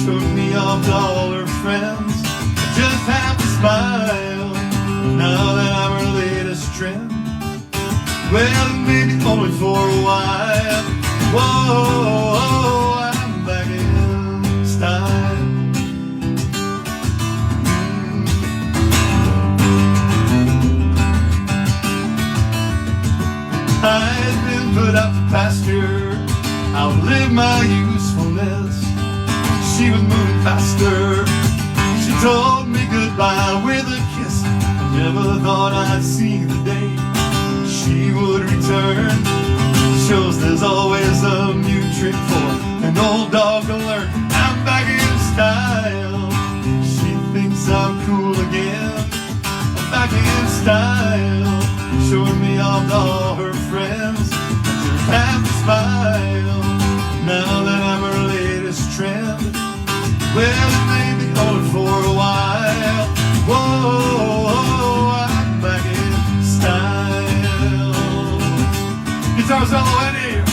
showed me off to all her friends. Just have to smile now that I'm her latest trend. Well, maybe only for a while. Whoa, I'm back in by with a kiss. I never thought I'd see the day she would return. Shows there's always a new trick for an old dog to learn. I'm back in style. She thinks I'm cool again. I'm back in style. Showing me off to all her friends. Just have to smile. Now that I'm her latest trend. Well, it may be old for a while. Whoa, I'm back in style. Guitar solo, Eddie.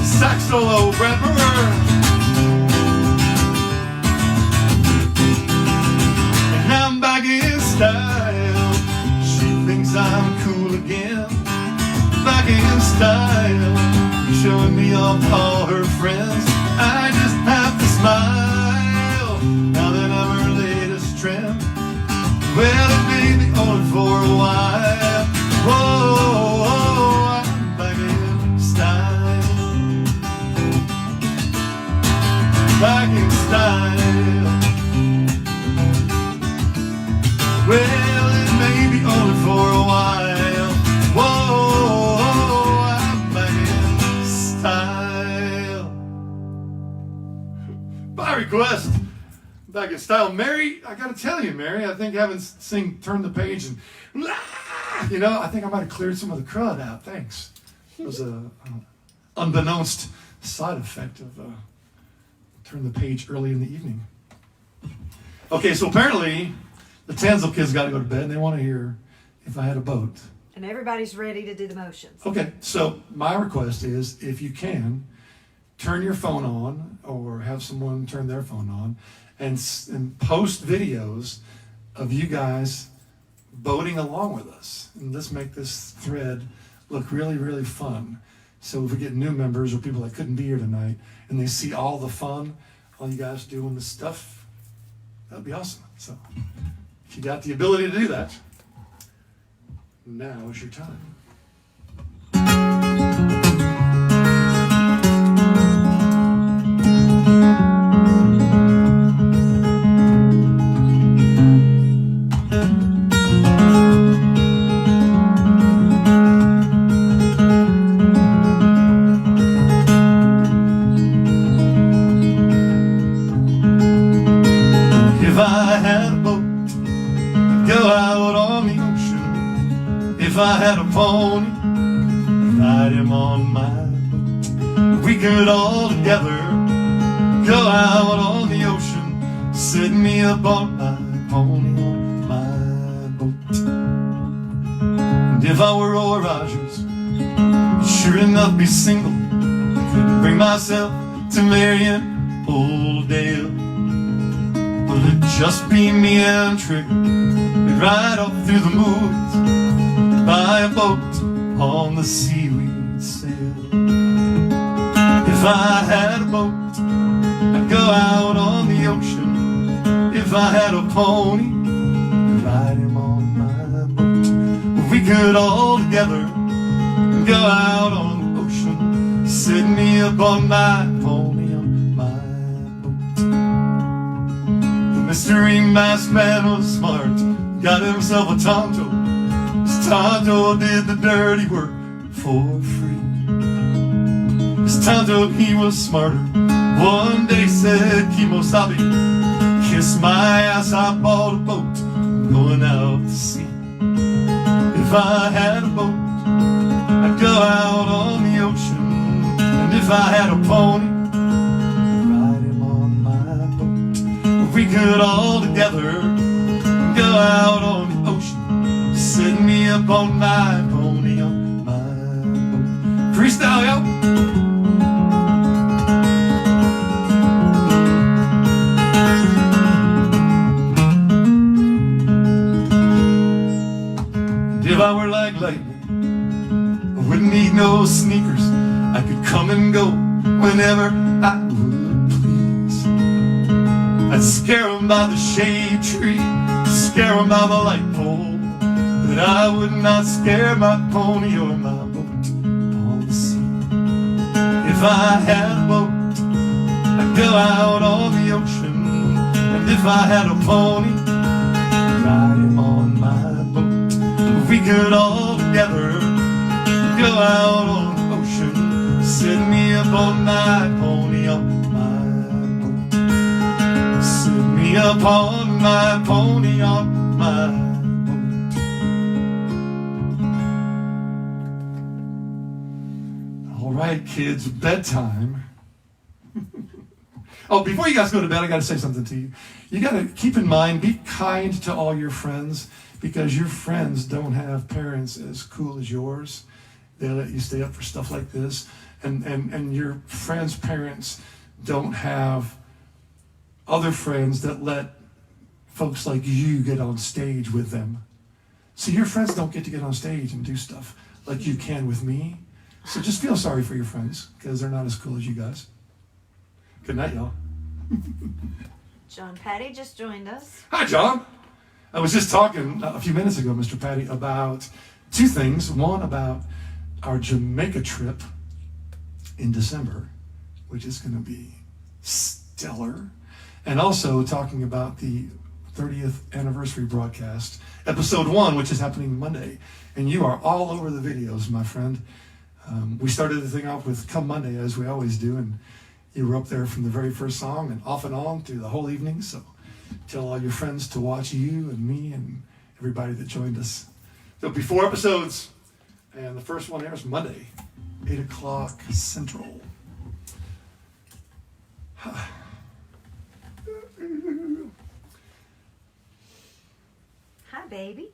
Sax solo, Brad Brewer. And I'm back in style. She thinks I'm cool again. Back in style. Showing me off all her friends. I just have to smile. Now that I'm her latest trend. Well, it may be on for a while. Whoa, I'm back in style. Back in style. Well, it may be on for a while. Whoa, I'm back in style. By request, back in style. Mary, I gotta tell you, Mary, I think having sing Turn the Page and you know, I think I might have cleared some of the crud out. Thanks. It was a unbeknownst side effect of Turn the Page early in the evening. Okay, so apparently the Tanzel kids got to go to bed and they want to hear If I Had a Boat. And everybody's ready to do the motions. Okay, so my request is, if you can, turn your phone on or have someone turn their phone on and post videos of you guys boating along with us. And let's make this thread look really, really fun. So if we get new members or people that couldn't be here tonight and they see all the fun, all you guys doing this stuff, that'd be awesome. So if you got the ability to do that, now is your time. If I had a boat, I'd go out on the ocean. If I had a pony, I'd ride him on my boat. We could all together go out on the ocean. Set me up on my pony on my boat. And if I were Roy Rogers, I'd sure enough be single. I couldn't bring myself to marry an old Dale. But it'd just be me and Trick. We'd ride up through the movies, buy a boat on the sea we'd sail. If I had a boat, I'd go out on the ocean. If I had a pony, I'd ride him on my boat. We could all together go out on the ocean. Set me up on my pony on my boat. The mystery masked man was smart, got himself a Tonto. His Tonto did the dirty work for free. His Tonto, he was smarter. One day said, Kimosabe, kiss my ass, I bought a boat, I'm going out to sea. If I had a boat, I'd go out on the ocean. And if I had a pony, I'd ride him on my boat. We could all together go out on the ocean. Set me up on my pony on my boat. Freestyle, yo! If I were like lightning, I wouldn't need no sneakers. I could come and go whenever I would please. I'd scare 'em by the shade tree, scare 'em by the light pole, but I would not scare my pony or my boat on the sea. if I had a boat, I'd go out on the ocean. And if I had a pony, I'd ride him on my boat. If we could all together go out on the ocean, sit me up on my pony, on my boat. Sit me up on my pony, on my boat. All right, kids, bedtime. Oh, before you guys go to bed, I got to say something to you. You got to keep in mind, be kind to all your friends, because your friends don't have parents as cool as yours. They let you stay up for stuff like this. And your friends' parents don't have other friends that let folks like you get on stage with them. So your friends don't get to get on stage and do stuff like you can with me. So just feel sorry for your friends, because they're not as cool as you guys. Good night, y'all. John Patty just joined us. Hi, John. I was just talking a few minutes ago, Mr. Patty, about two things. One, about our Jamaica trip in December, which is going to be stellar. And also talking about the 30th anniversary broadcast, episode 1, which is happening Monday. And you are all over the videos, my friend. We started the thing off with Come Monday, as we always do, and you were up there from the very first song and off and on through the whole evening. So tell all your friends to watch you and me and everybody that joined us. There'll be 4 episodes, and the first one airs Monday, 8 o'clock Central. Hi, baby.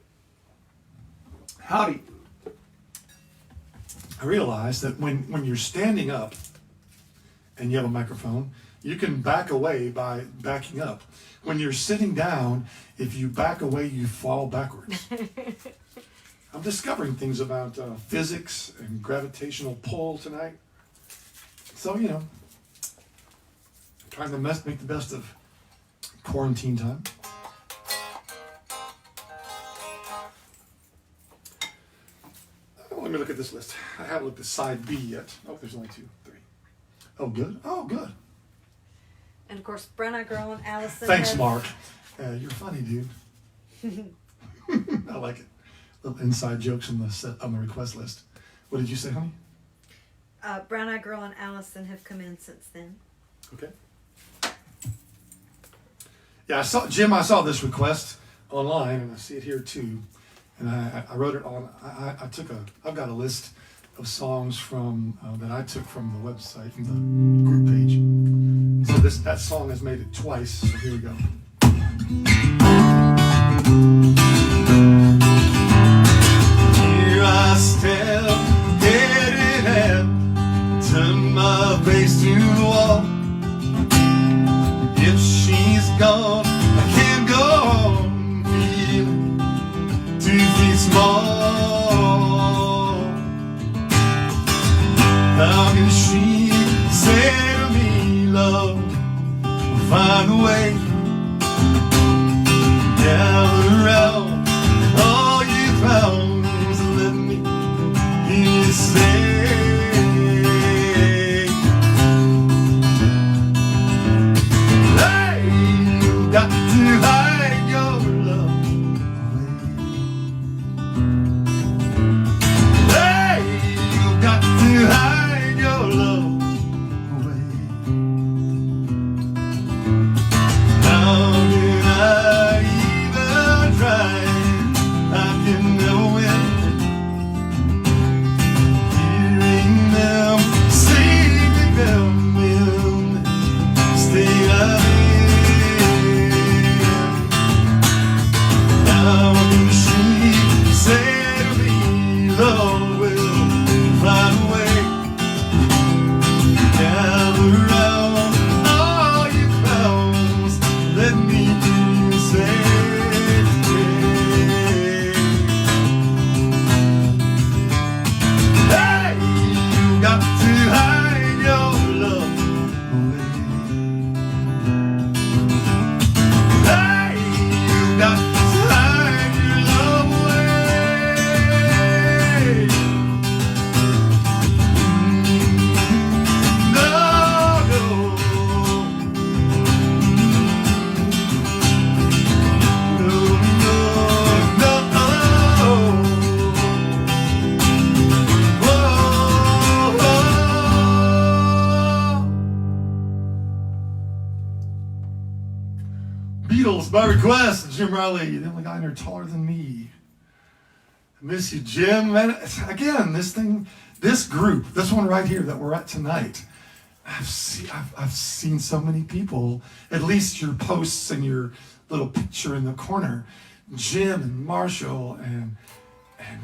Howdy. I realized that when you're standing up and you have a microphone, you can back away by backing up. When you're sitting down, if you back away, you fall backwards. I'm discovering things about physics and gravitational pull tonight. So, you know, trying to make the best of quarantine time. Let me look at this list. I haven't looked at side B yet. Oh, there's only 2, 3. Oh, good. Oh, good. And of course, Brenna Girl and Allison. Thanks, Mark. You're funny, dude. I like it. Little inside jokes on the request list. What did you say, honey? Brown-Eyed Girl and Allison have come in since then. Okay. Yeah, I saw this request online, and I see it here too. And I wrote it on. I've got a list of songs from that I took from the website, from the group page. So that song has made it twice. So here we go. Here I stand, head in hand, turn my face to the wall. If she's gone, I can't go on, feeling 2 feet small. How can she say to me, love, we'll find a way? Gather around, all you clowns, let me hear you say, hey, you got to hide your love away. Hey, you got to hide your love away. How can I even try? I can never win. Hearing them singing them in the state I'm in. How can she say to me, love will find a way? Gather round, all you clowns, let me hear you say today. Hey, you got to hide your love away. Hey, you got to hide your love away. by request, Jim Riley, the only guy in there taller than me. I miss you, Jim. Man, again, this group, this one right here that we're at tonight, I've seen so many people, at least your posts and your little picture in the corner. Jim and Marshall and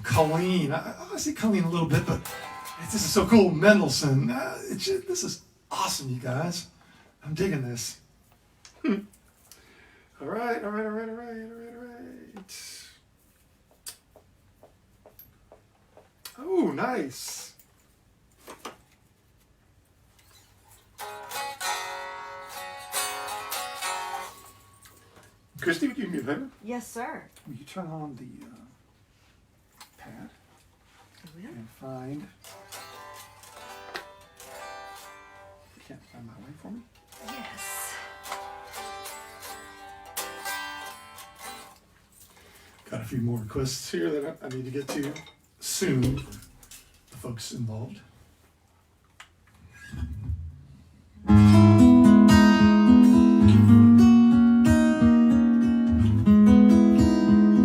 Colleen. I see Colleen a little bit, but this is so cool. Mendelson. This is awesome, you guys. I'm digging this. All right. Oh, nice. Christy, would you do me a favor? Yes, sir. Will you turn on the pad and find... You can't find my way for me? Yes. Got a few more requests here that I need to get to soon for the folks involved.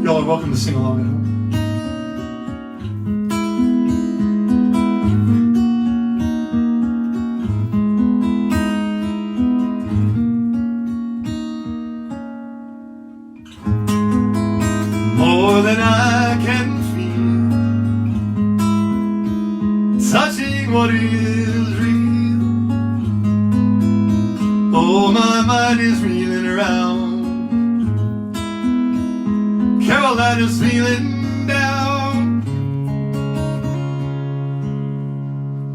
Y'all are welcome to sing along at home. More than I can feel, touching what is real. Oh, my mind is reeling around. Carolina's feeling down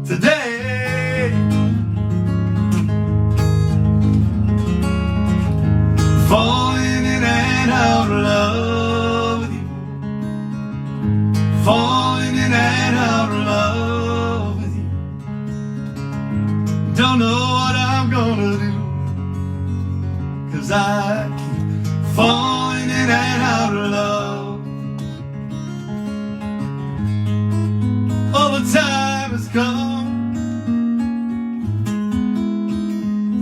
today. Falling in and out of love with you. Falling in and out of love with you. Don't know what I'm gonna do, 'cause I keep falling in and out of love. All the time has come,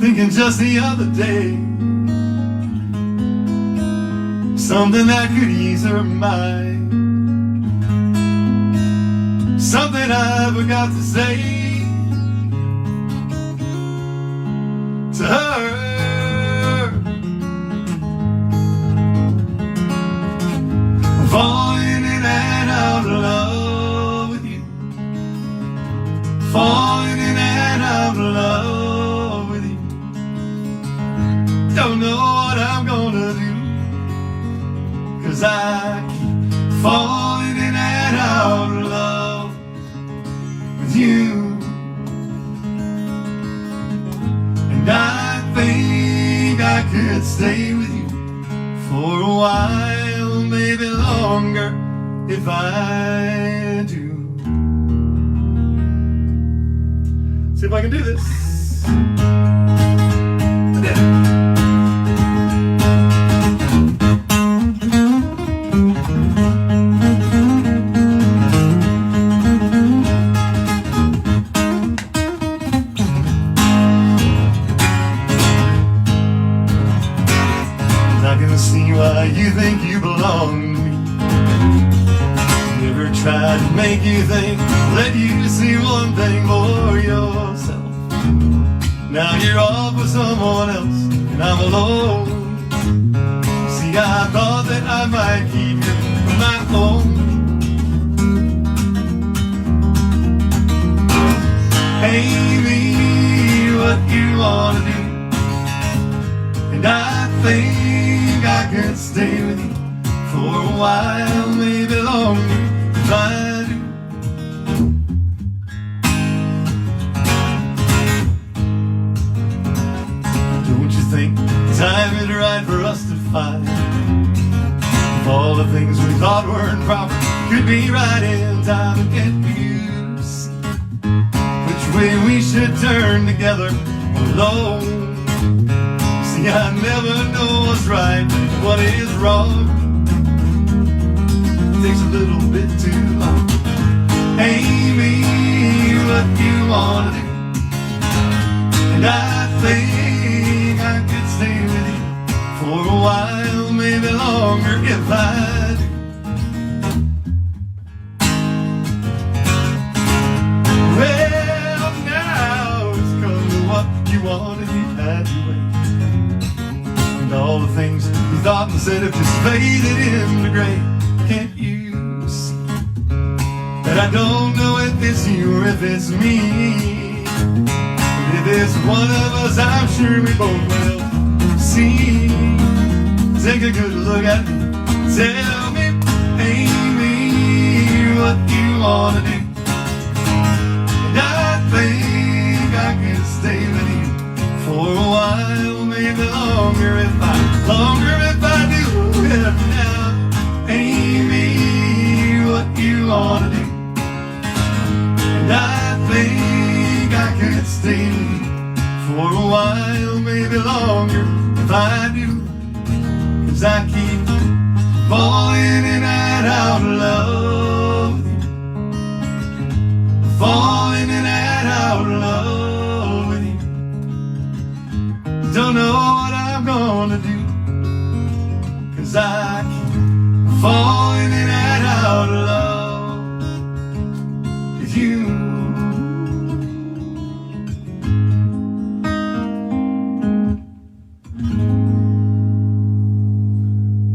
thinking just the other day, something that could ease her mind, something I forgot to say to her. Falling in and out of love with you. Falling in and out of love with you. Don't know what I'm gonna do, 'cause I keep falling in and out of love with you. And I think I could stay with you for a while, maybe longer if I do. See if I can do this. I did it. I can see why you think you belong to me. Never tried to make you think, let you see one thing for yourself. Now you're off with someone else and I'm alone. See, I thought that I might keep you my own. Hey, me, what you wanna do, and I think I could stay with you for a while, maybe longer if I do. Don't you think the time is right for us to find? If all the things we thought were improper could be right in time to get you to see which way we should turn together alone. See, I never know what's right, what is wrong. It takes a little bit too long. Hey, me, what you wanna do, and I think I could stay with you for a while, maybe longer if I do. Well, now it's come to what you wanted, you've had your way. And all the things you thought and said have just faded into gray. Can't you see that I don't know if it's you or if it's me? But if it's one of us, I'm sure we both will see. Take a good look at me. Tell me, Amy, what you wanna do. And I think I can stay with you for a while, maybe longer if I do. Yeah, now, Amy, what you wanna do. And I think I can stay with you for a while, maybe longer if I do. 'Cause I keep falling in and out of love with you. Falling in and out of love with you. Don't know what I'm gonna do. 'Cause I keep falling in and out of love with you.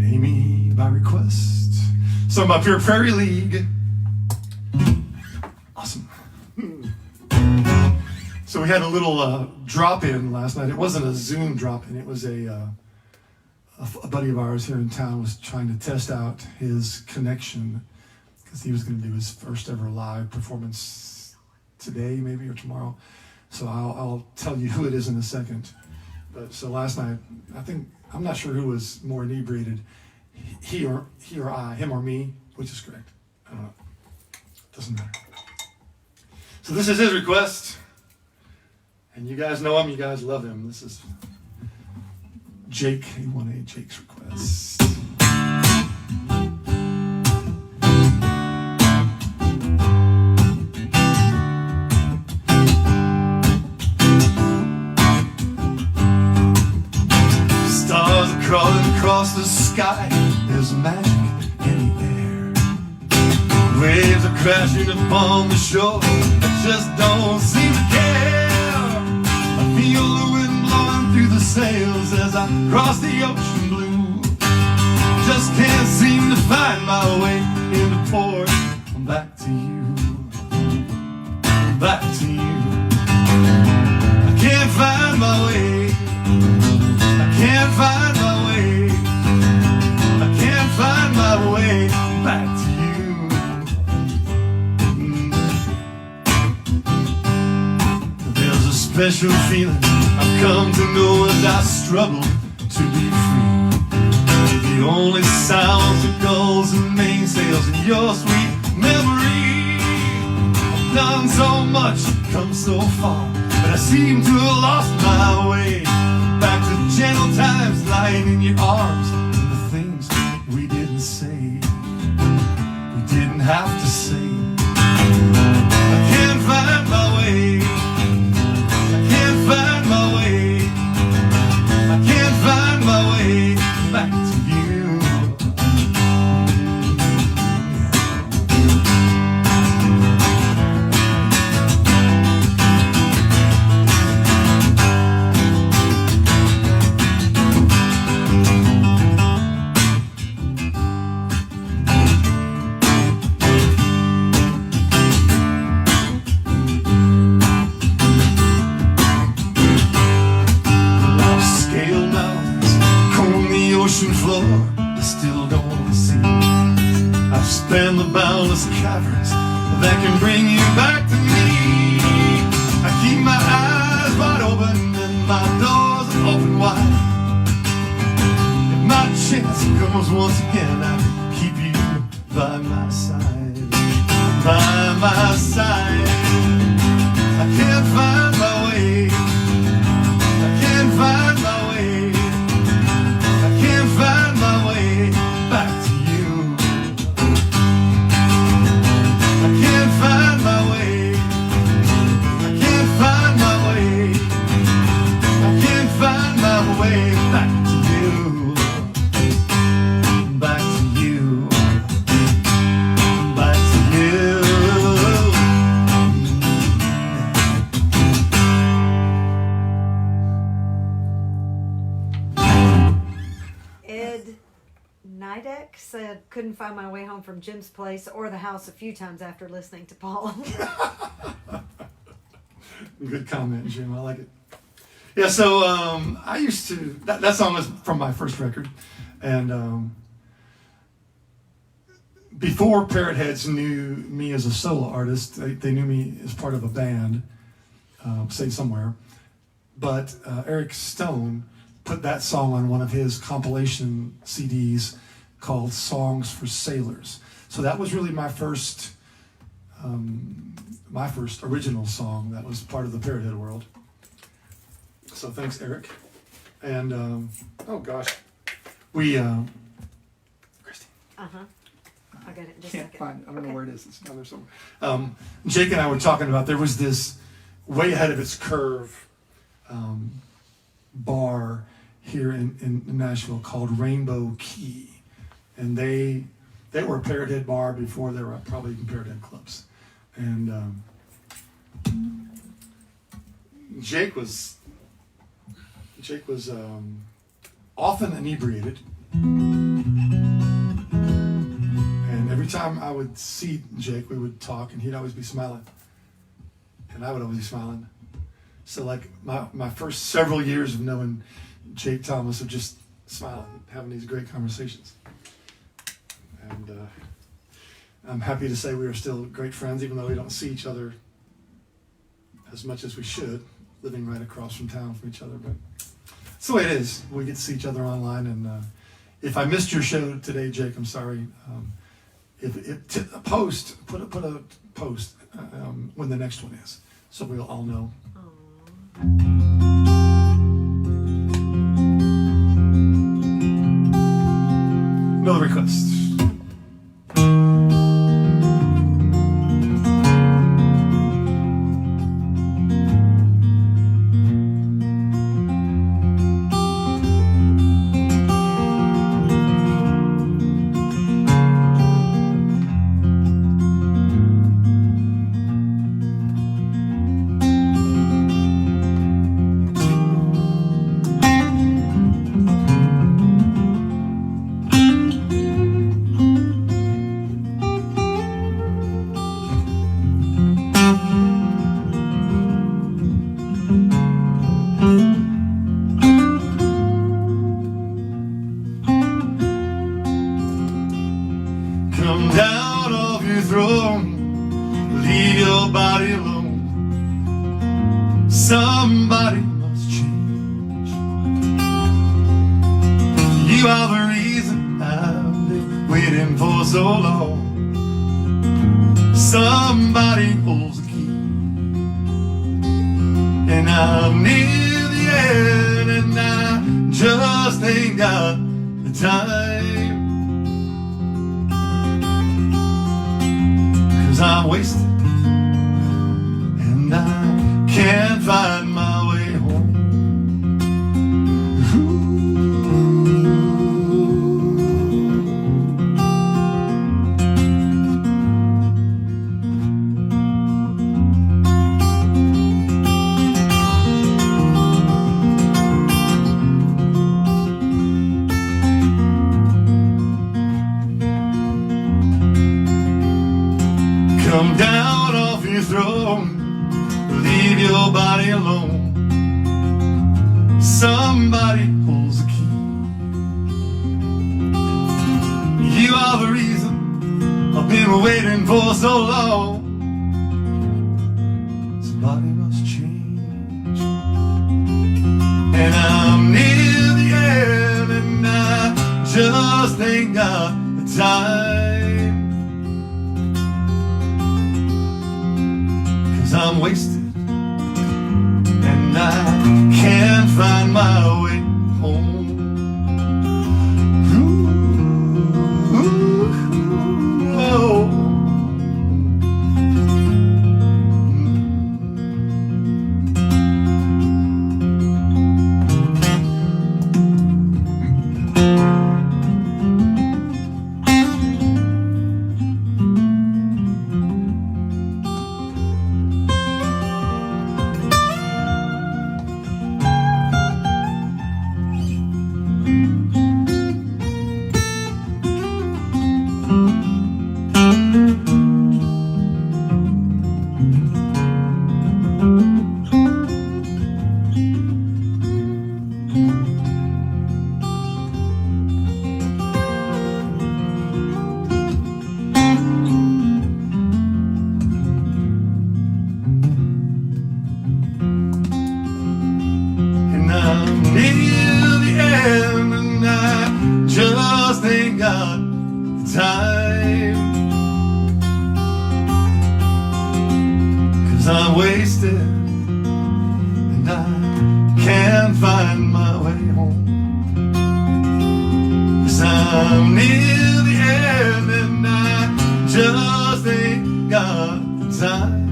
Amy, by request. So my Pure Prairie League. Awesome. So we had a little drop-in last night. It wasn't a Zoom drop-in. It was a buddy of ours here in town was trying to test out his connection because he was going to do his first ever live performance today, maybe, or tomorrow. So I'll tell you who it is in a second. But so last night, I'm not sure who was more inebriated, he or I, him or me, which is correct. I don't know. Doesn't matter. So this is his request. And you guys know him, you guys love him. This is Jake, A1A Jake's request. Stars are crawling across the sky. There's magic in the air. Waves are crashing upon the shore. I just don't seem to care. I feel the wind blowing through the sails as I cross the ocean blue. Just can't seem to find my way into port. I'm back to you. Back to you. I can't find my way. I can't find my way. I can't find my way back to you. There's a special feeling I've come to know as I struggle to be free. The only sounds are gulls and mainsails and your sweet memory. I've done so much, come so far, but I seem to have lost my way. Back to gentle times lying in your arms, and the things we didn't say, we didn't have to say. I can't find my way. I can't find my way. I can't find my way back to you. I still don't see. I've spanned the boundless caverns that can bring you back to me. I keep my eyes wide open and my doors open wide. If my chance comes once again, I can keep you by my side. By my side. I can't find my way. I can't find my way. I can't find my way back to you. I can't find my way. said, couldn't find my way home from Jim's place or the house a few times after listening to Paul. Good comment, Jim. I like it. Yeah, so I used to, that song was from my first record. And before Parrot Heads knew me as a solo artist, they knew me as part of a band, say somewhere. But Eric Stone put that song on one of his compilation CDs called Songs for Sailors. So that was really my first original song that was part of the Parrot Head world. So thanks, Eric. And oh gosh, we Christy. I'll get it in just a Can't second. find. I don't know where it is. It's down there somewhere. Jake and I were talking about there was this way ahead of its curve bar here in Nashville called Rainbow Key, and they were a Parrot Head bar before there were probably even Parrot Head clubs, and Jake was often inebriated, and every time I would see Jake, we would talk, and he'd always be smiling, and I would always be smiling. So like my first several years of knowing Jake Thomas of just smiling, having these great conversations. And I'm happy to say we are still great friends, even though we don't see each other as much as we should, living right across from town from each other. But it's the way it is. We get to see each other online. And if I missed your show today, Jake, I'm sorry. Put a post when the next one is, so we'll all know. Another request. Come down off your throne, leave your body alone. Somebody must change. You are the reason I've been waiting for so long. Somebody holds the key, and I'm near the end, and I just ain't got the time. I'm wasted, and I can't find my way home. Come down off your throne, leave your body alone. Somebody holds the key. You are the reason I've been waiting for so long. Somebody must change, and I'm near the end, and I just ain't got the time. I'm wasted, and I can't find my way home. Ooh, oh. wasted, and I can't find my way home. 'Cause I'm near the end, and I just ain't got the time.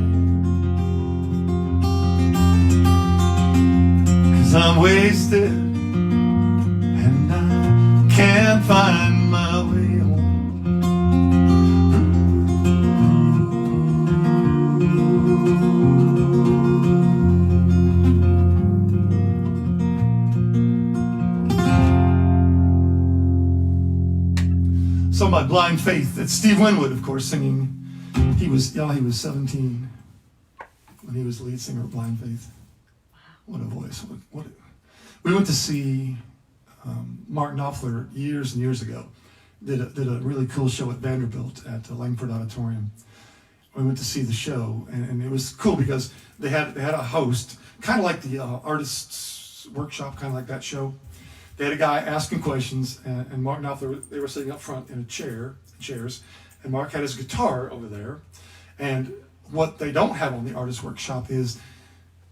'Cause I'm wasted, and I can't find my way home. Song by Blind Faith. That's Steve Winwood, of course, singing. He was 17 when he was the lead singer of Blind Faith. What a voice! We went to see Mark Knopfler years and years ago. Did a really cool show at Vanderbilt at the Langford Auditorium. We went to see the show, and it was cool because they had a host, kind of like the artists' workshop, kind of like that show. They had a guy asking questions, and Mark Knopfler, they were sitting up front in chairs, and Mark had his guitar over there. And what they don't have on the artist workshop is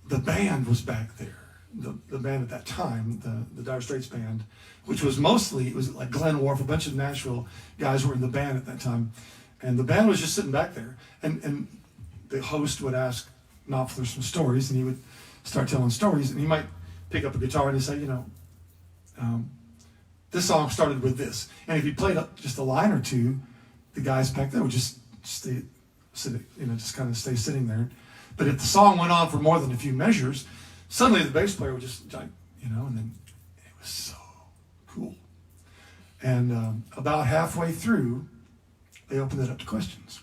the band was back there. The band at that time, the Dire Straits band, which was mostly, it was like Glenn Worf, a bunch of Nashville guys were in the band at that time. And the band was just sitting back there. And the host would ask Knopfler some stories, and he would start telling stories, and he might pick up a guitar and he'd say, this song started with this. And if he played up just a line or two, the guys back there would just stay sitting, just kind of stay sitting there. But if the song went on for more than a few measures, suddenly the bass player would just, and then it was so cool. And about halfway through, they opened it up to questions.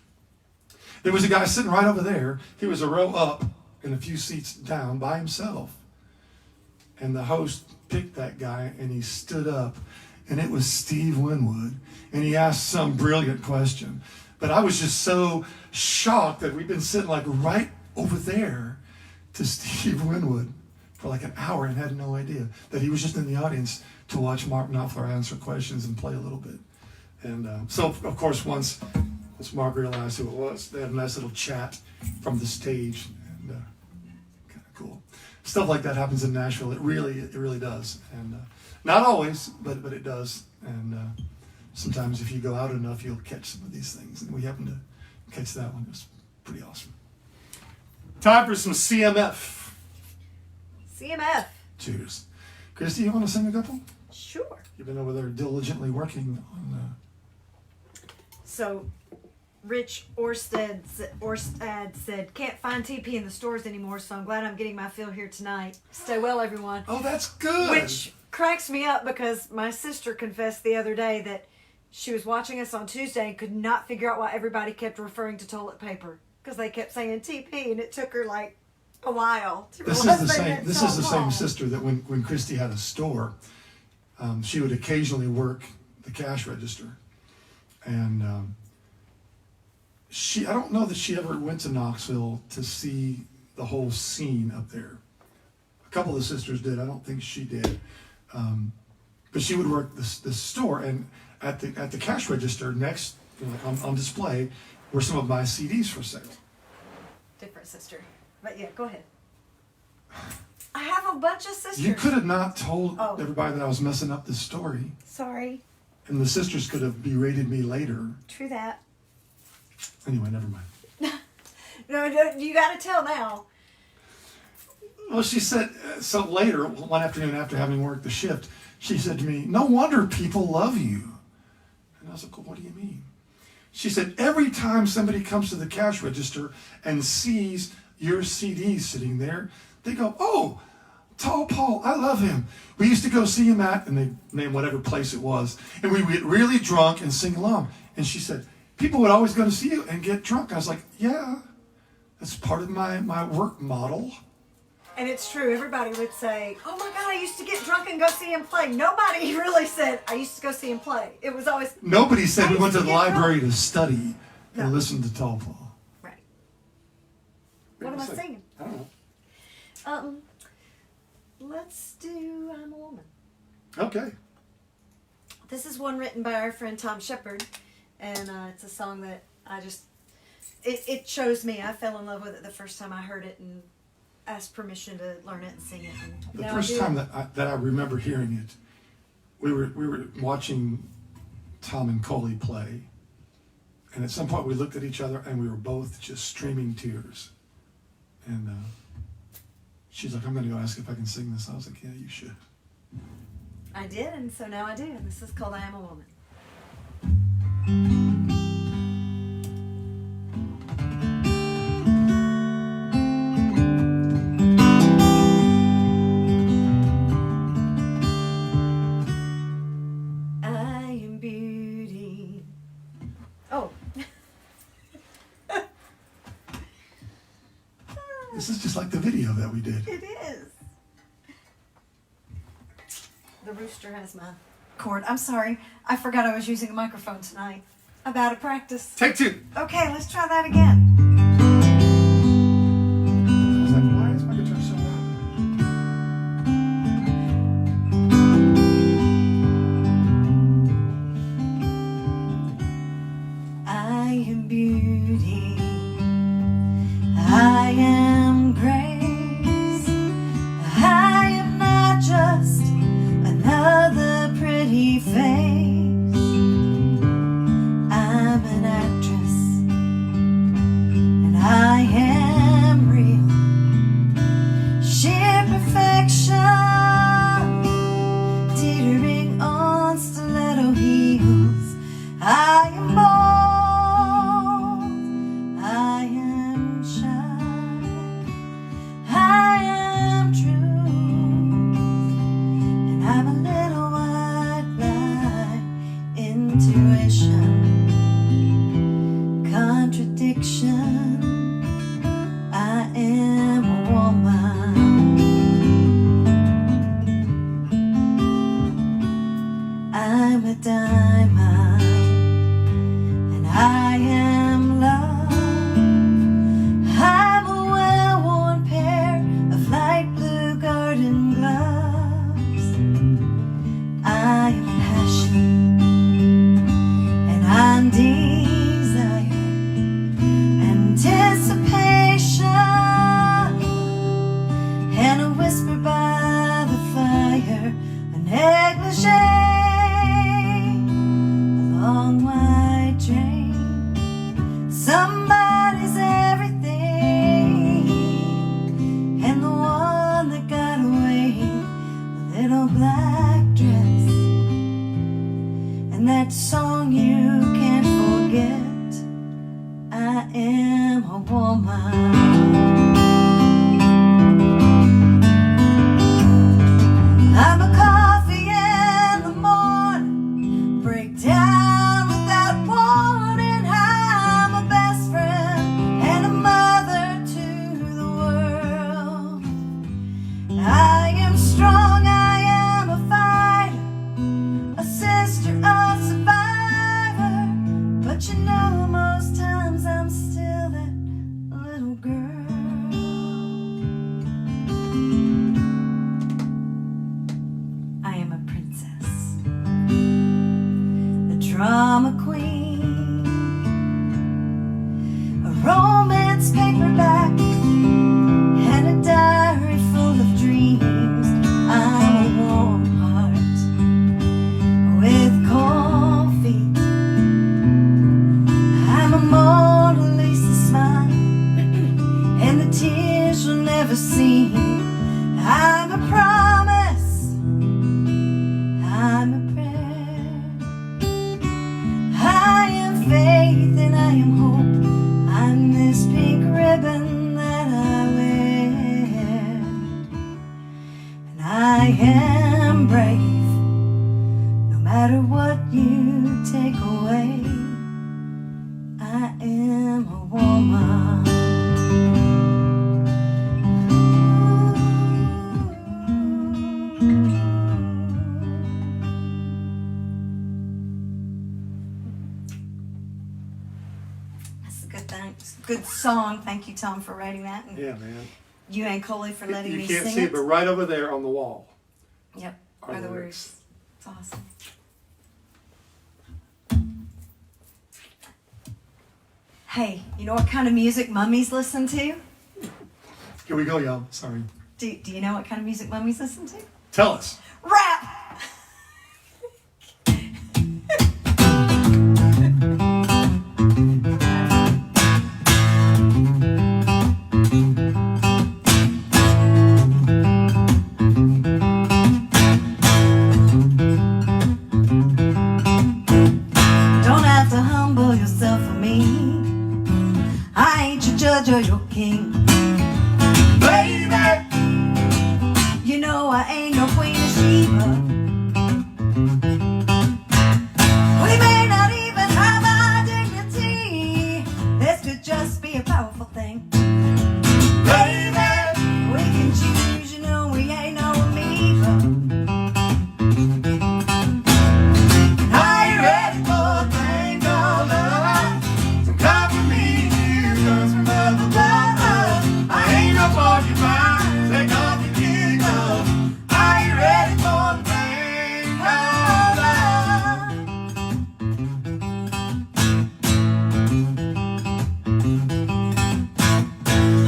There was a guy sitting right over there. He was a row up and a few seats down by himself. And the host picked that guy, and he stood up, and it was Steve Winwood, and he asked some brilliant question. But I was just so shocked that we'd been sitting like right over there to Steve Winwood for like an hour and had no idea that he was just in the audience to watch Mark Knopfler answer questions and play a little bit. And so, of course, once Mark realized who it was, they had a nice little chat from the stage, and kind of cool. Stuff like that happens in Nashville. It really does. And not always, but it does. And sometimes if you go out enough, you'll catch some of these things. And we happened to catch that one. It was pretty awesome. Time for some CMF. CMF. Cheers. Christy, you want to sing a couple? Sure. You've been over there diligently working on... So, Rich Orstad said, can't find TP in the stores anymore, so I'm glad I'm getting my fill here tonight. Stay well, everyone. Oh, that's good. Which cracks me up because my sister confessed the other day that she was watching us on Tuesday and could not figure out why everybody kept referring to toilet paper. Because they kept saying TP, and it took her like a while to This realize is the they same. meant This so is the same long. sister that when Christy had a store, she would occasionally work the cash register, and I don't know that she ever went to Knoxville to see the whole scene up there. A couple of the sisters did. I don't think she did, but she would work this store, and at the cash register next, on display, were some of my CDs for sale. Different sister. But yeah, go ahead. I have a bunch of sisters. You could have not told Oh. everybody that I was messing up this story. Sorry. And the sisters could have berated me later. True that. Anyway, never mind. No, you got to tell now. Well, she said, so later, one afternoon after having worked the shift, she said to me, no wonder people love you. And I was like, well, what do you mean? She said, every time somebody comes to the cash register and sees your CDs sitting there, they go, oh, Tall Paul, I love him. We used to go see him at, and they named whatever place it was, and we would get really drunk and sing along. And she said, people would always go to see you and get drunk. I was like, yeah, that's part of my work model. And it's true. Everybody would say, oh my God, I used to get drunk and go see him play. Nobody really said, I used to go see him play. It was always... Nobody said we went to the get library to study No. and listen to Tall Paul. Right. What am I singing? I don't know. Let's do I'm a Woman. Okay. This is one written by our friend Tom Shepard, and it's a song that I just it chose me. I fell in love with it the first time I heard it and asked permission to learn it and sing it. And The now first I do time it. that I remember hearing it, we were watching Tom and Coley play, and at some point we looked at each other and we were both just streaming tears. And she's like, "I'm going to go ask if I can sing this." I was like, "Yeah, you should." I did, and so now I do. And this is called "I Am a Woman." I am beauty. Oh. This is just like the video that we did. It is. The rooster has my cord. I'm sorry. I forgot I was using a microphone tonight. I'm out of practice. Take two. Okay, let's try that again. I was like, "Why is my guitar so loud?" I am beauty. I am grace. I am not just another pretty face. I'm an actress, and I am real. Sheer perfection, teetering on stiletto heels. I am bold, I am shy, I am true, and I'm a little white lie, intuition, contradiction. I am a woman. I'm a diamond, and I am love. I'm a well-worn pair of light blue garden gloves. I am passion, and I'm desire, anticipation, and a whisper by the fire, a negligee, a long white train. Somebody's everything, and the one that got away, a little black dress, and that song you can't forget. I am a woman. I'm a coffee in the morning, break down without warning. I'm a best friend and a mother to the world. I am strong, I am a fighter, a sister, a survivor. But you know, most times I'm still that little girl. I am a princess, a drama queen, a romance paperback, and a diary full of dreams. I'm a warm heart with cold feet. I'm a Mona Lisa smile, and the tears you'll never see. I'm a promise, I'm a prayer. I am faith and I am hope. I'm this pink ribbon that I wear. And I am brave, no matter what you take away. I am a woman. That's a good thing. Good song. Thank you, Tom, for writing that. And Yeah, man. you and Coley for letting You me can't sing see it. it, but right over there on the wall Yep, are are the lyrics. words. It's awesome. Hey, you know what kind of music mummies listen to? Here we go, y'all. Sorry. Do you know what kind of music mummies listen to? Tell us. Rap! Don't have to humble yourself for me. I ain't your judge or your king. Baby, you know I ain't no Queen of Sheba. We may not even have our dignity. This could just be a powerful thing. Baby, we can choose, you know we ain't no amoeba. Are you ready for a thing called love? So come with me, you girls from love above. I ain't no porcupine, take off your kid gloves. Are you ready for a thing called love?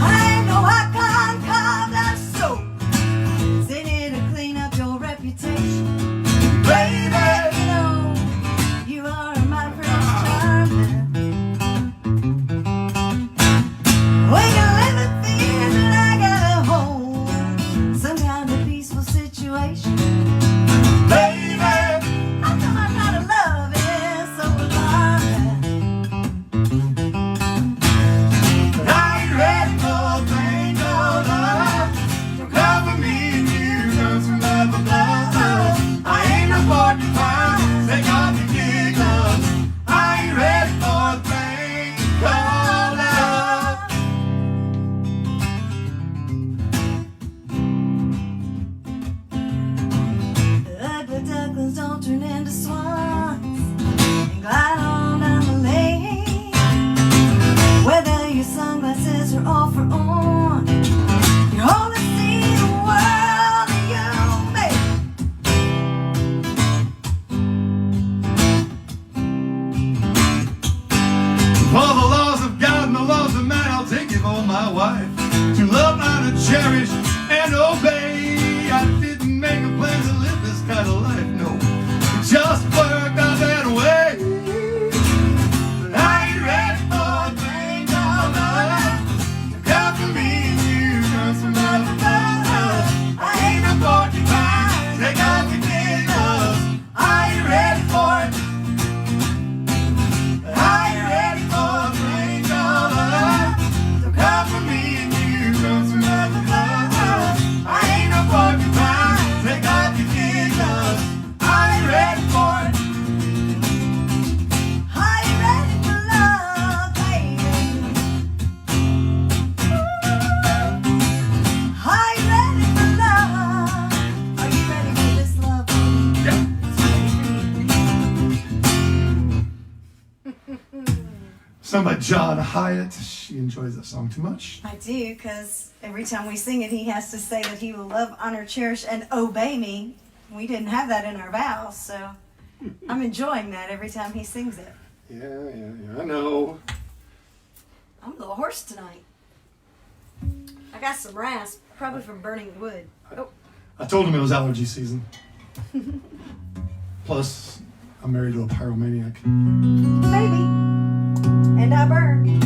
I ain't no icon carved out of soap. Sitting here to clean up your reputation. Baby, you know you are my Prince Charming. We can live in fear that I gotta hold some kind of peaceful situation. Baby, how come I gotta love it so alarming? Are you ready for a thing called love? Don't cover me and you, girls from love above. I ain't no porcupine, take off your kid gloves. Are you ready for a thing called love? The ugly ducklings don't turn into swans and glide on down the lane. Whether your sunglasses are off or on, you only see the world that you make. For the laws of God and the laws of man, I'll take you for my wife. To love, learn, to cherish, and obey. I didn't make a plan to live this kind of life, no. It just worked out that way. But are you ready for a thing called love? Come for me and you, girls from love above. I ain't no porcupine, take off your kid gloves. Are you ready for it? Are you ready for a thing called love? So come for me and you, girls from love above. I ain't no porcupine, take off your kid gloves. Are you ready for it? Are you ready for love, baby? Are you ready for love? Are you ready for this love, baby? Yeah. Sung by John Hyatt. She enjoys that song too much. I do, because every time we sing it, he has to say that he will love, honor, cherish, and obey me. We didn't have that in our vows, so I'm enjoying that every time he sings it. Yeah, I know. I'm a little hoarse tonight. I got some rasp, probably from burning wood. Oh, I told him it was allergy season. Plus, I'm married to a pyromaniac. maybe. And I burn.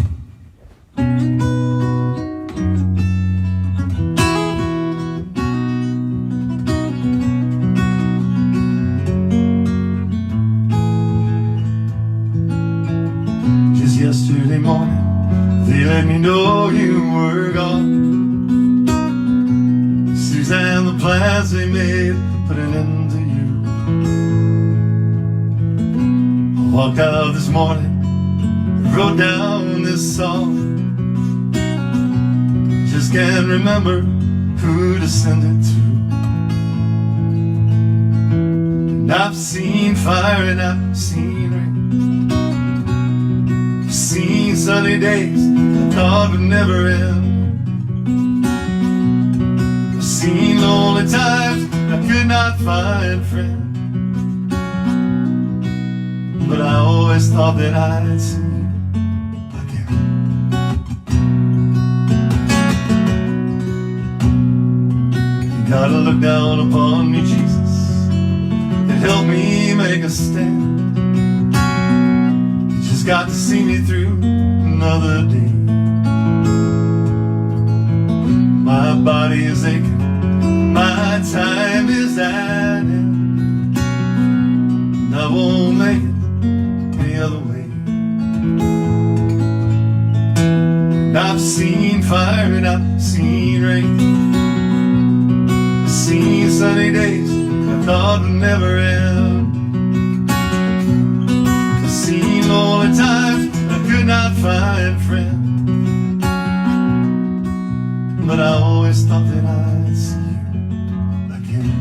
Just yesterday morning, they let me know you were gone. Suzanne, the plans they made put an end to you. I walked out this morning, wrote down this song. Just can't remember who to send it to. And I've seen fire and I've seen rain. I've seen sunny days I thought would never end. I've seen lonely times I could not find friends. But I always thought that I'd see you again. Gotta look down upon me, Jesus, and help me make a stand. You just got to see me through another day. My body is aching, my time is at end, and I won't make it any other way. And I've seen fire and I've seen rain, I've seen sunny days I thought would never end. I've seen lonely times I could not find friends, but I always thought that I'd see you again.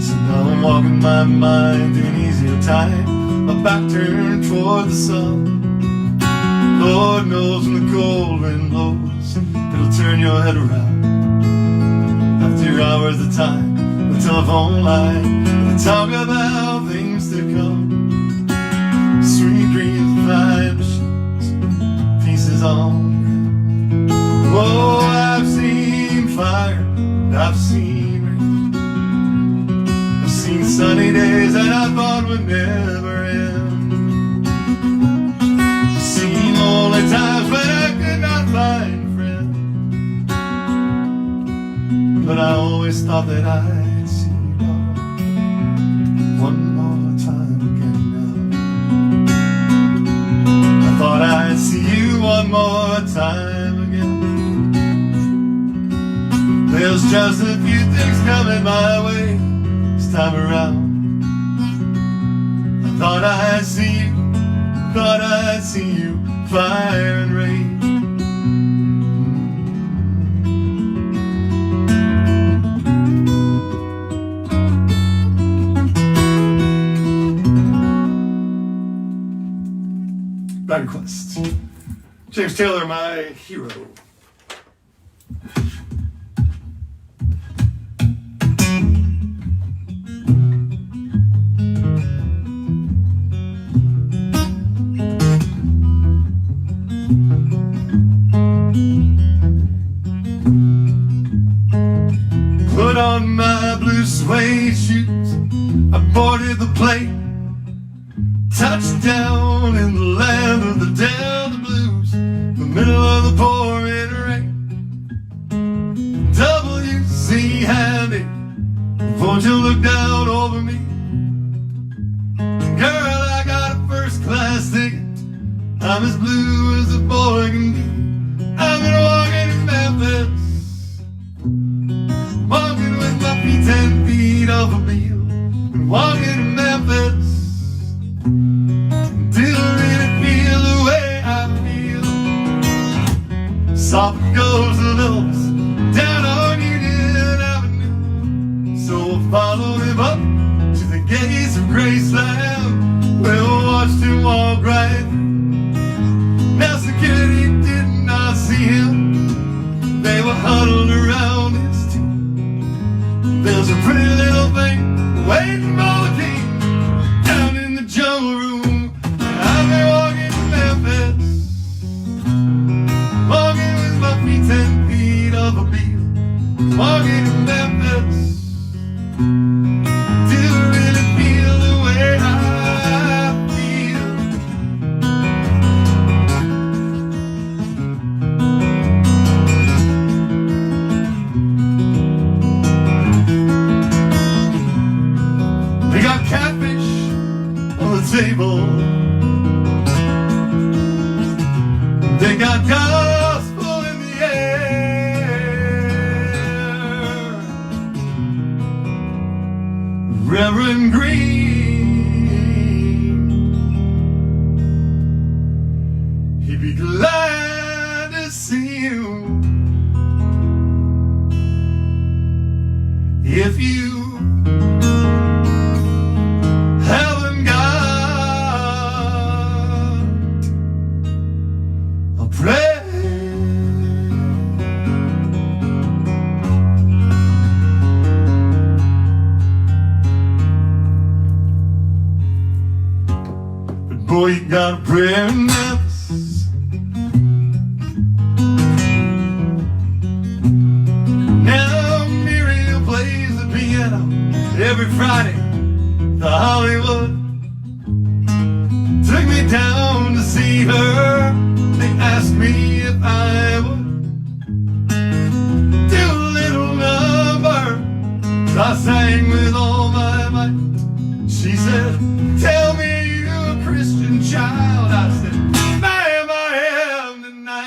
So now I'm walking my mind through an easier time, my back turned toward the sun. Lord knows when the cold wind blows, it'll turn your head around. After hours of time, the telephone line, they talk about things to come. Sweet dreams, fine machines, pieces on the ground. Oh, I've seen fire, and I've seen rain, I've seen sunny days that I thought would never end. I've seen lonely times when I could not find friends, but I always thought that I'd see you one more time again now. I thought I'd see you one more time again. There's just a few things coming my way this time around. I thought I'd see you, thought I'd see you, fire and rain. Bad requests. James Taylor, my hero. Put on my blue suede shoes, I boarded the plane, touched down in the land of the Delta Blues, the middle of the pouring rain. W.C. Handy, won't you look down over me? Girl, I got a first class ticket, I'm as blue as a boy can be. I've been walking in Memphis, walking with my feet 10 feet off a meal, and walking in Memphis till I really feel the way I feel. Soft goes the Lillis down on Union Avenue, so we'll follow him up to the gates of Graceland, where we watched him walk right through. Now security did not see him, they were huddled around his tomb. There's a pretty little thing waiting for the king down in the jungle room. I've been walking to Memphis, walking with my feet 10 feet off a beat, walking to Memphis till I really feel the way I feel. They got catfish on the table, they got gospel in the air. Reverend Green, he'd be glad to see you if you haven't got a prayer. But boy, you got a prayer in Memphis.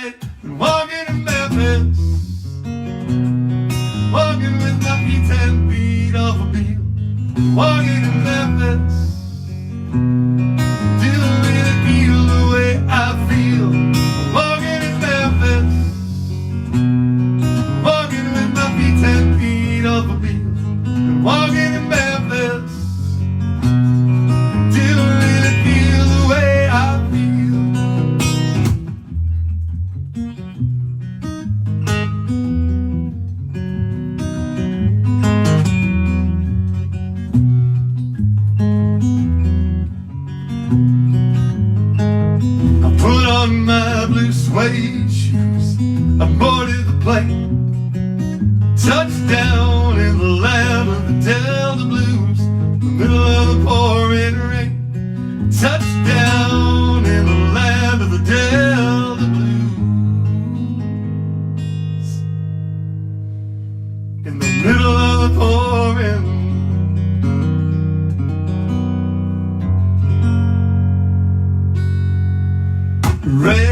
night, been walking in Memphis, walking with my feet 10 feet off a beat, walking in Memphis. Do you really feel the way I feel? Walking in Memphis, walking with my feet 10 feet off a beat, been walking in Memphis. Do you really feel the way I feel? I put on my blue suede shoes, I boarded the plane, touchdown in the land of the Delta Blues, the middle of the pouring rain. Touchdown in the land of the Delta Blues, in the middle of the pouring rain.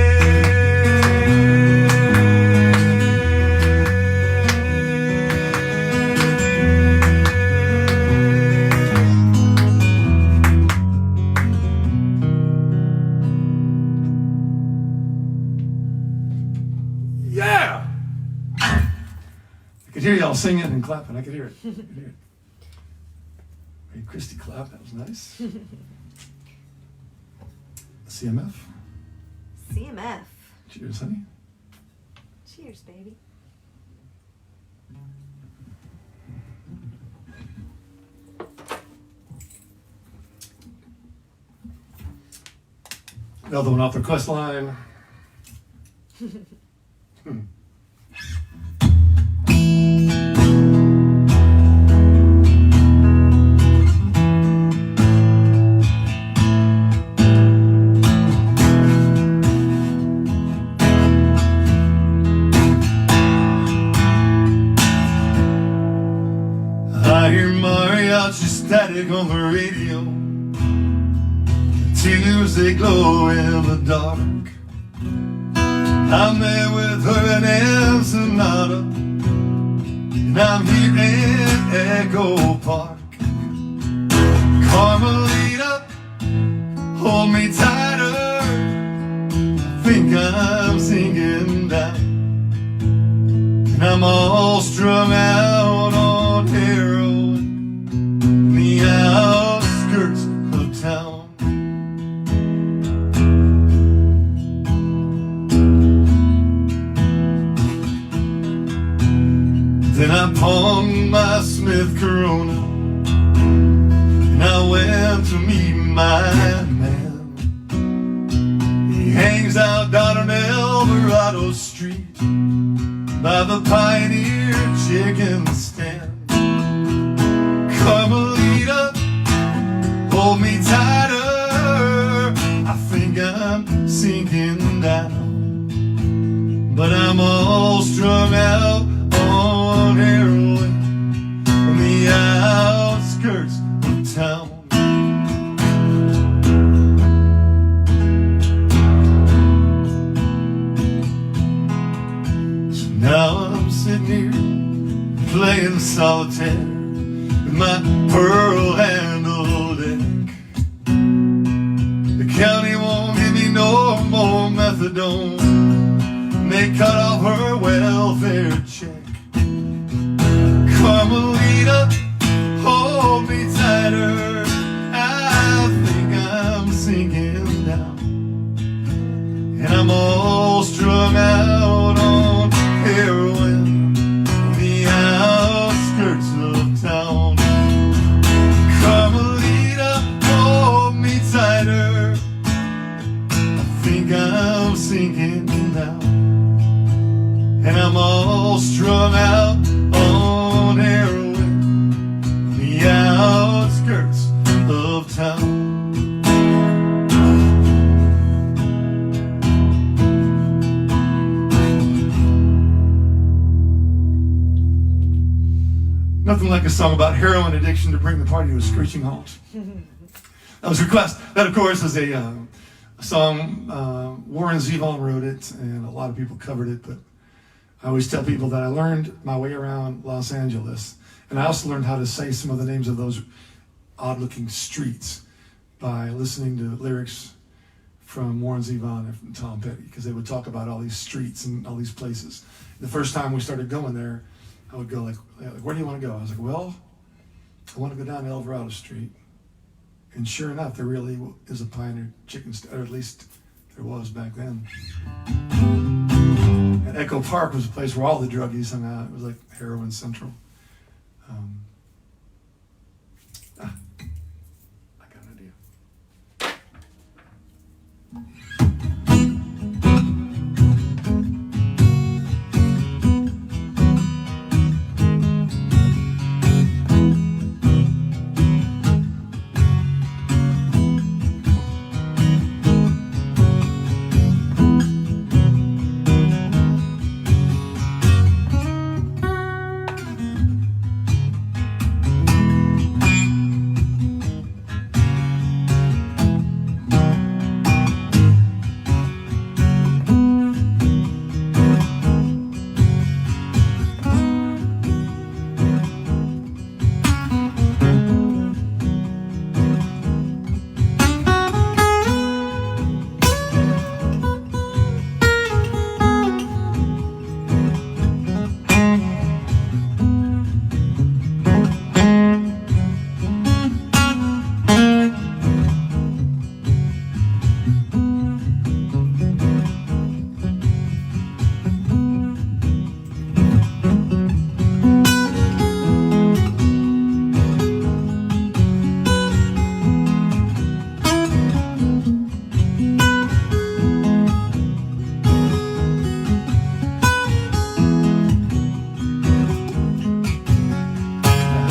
Yeah! I could hear y'all singing and clapping. I could hear it. I could hear it. Hey, Christy clap. That was nice. CMF. CMF. Cheers, honey. Cheers, baby. Another one off the quest line. I hear mariachi static on the radio. Tears they glow in the dark. I'm there with her in Ensenada, and I'm here in Echo Park. Carmelita, hold me tighter. I think I'm sinking down, and I'm all strung out on heroin in the outskirts of town. Then I pawned my Smith Corona, and I went to meet my man. He hangs out down on Eldorado Street by the Pioneer Chicken Stand. Carmelita, hold me tighter. I think I'm sinking down, but I'm all strung out on heroin from the outskirts of town. So now I'm sitting here playing solitaire with my pearl-handled deck. The county won't give me no more methadone, and they cut off her welfare check. Carmelita, hold me tighter. I think I'm sinking down, and I'm all strung out on heroin in the outskirts of town. Carmelita, hold me tighter. I think I'm sinking down, and I'm all strung out on heroin in the outskirts of town. Nothing like a song about heroin addiction to bring the party to a screeching halt. That was a request. That, of course, is a song. Warren Zevon wrote it, and a lot of people covered it, but I always tell people that I learned my way around Los Angeles, and I also learned how to say some of the names of those odd-looking streets by listening to lyrics from Warren Zevon and from Tom Petty, because they would talk about all these streets and all these places. The first time we started going there, I would go like, where do you want to go? I was like, well, I want to go down Alvarado Street. And sure enough, there really is a Pioneer Chicken Stand, or at least there was back then. And Echo Park was a place where all the druggies hung out. It was like heroin central. I got an idea.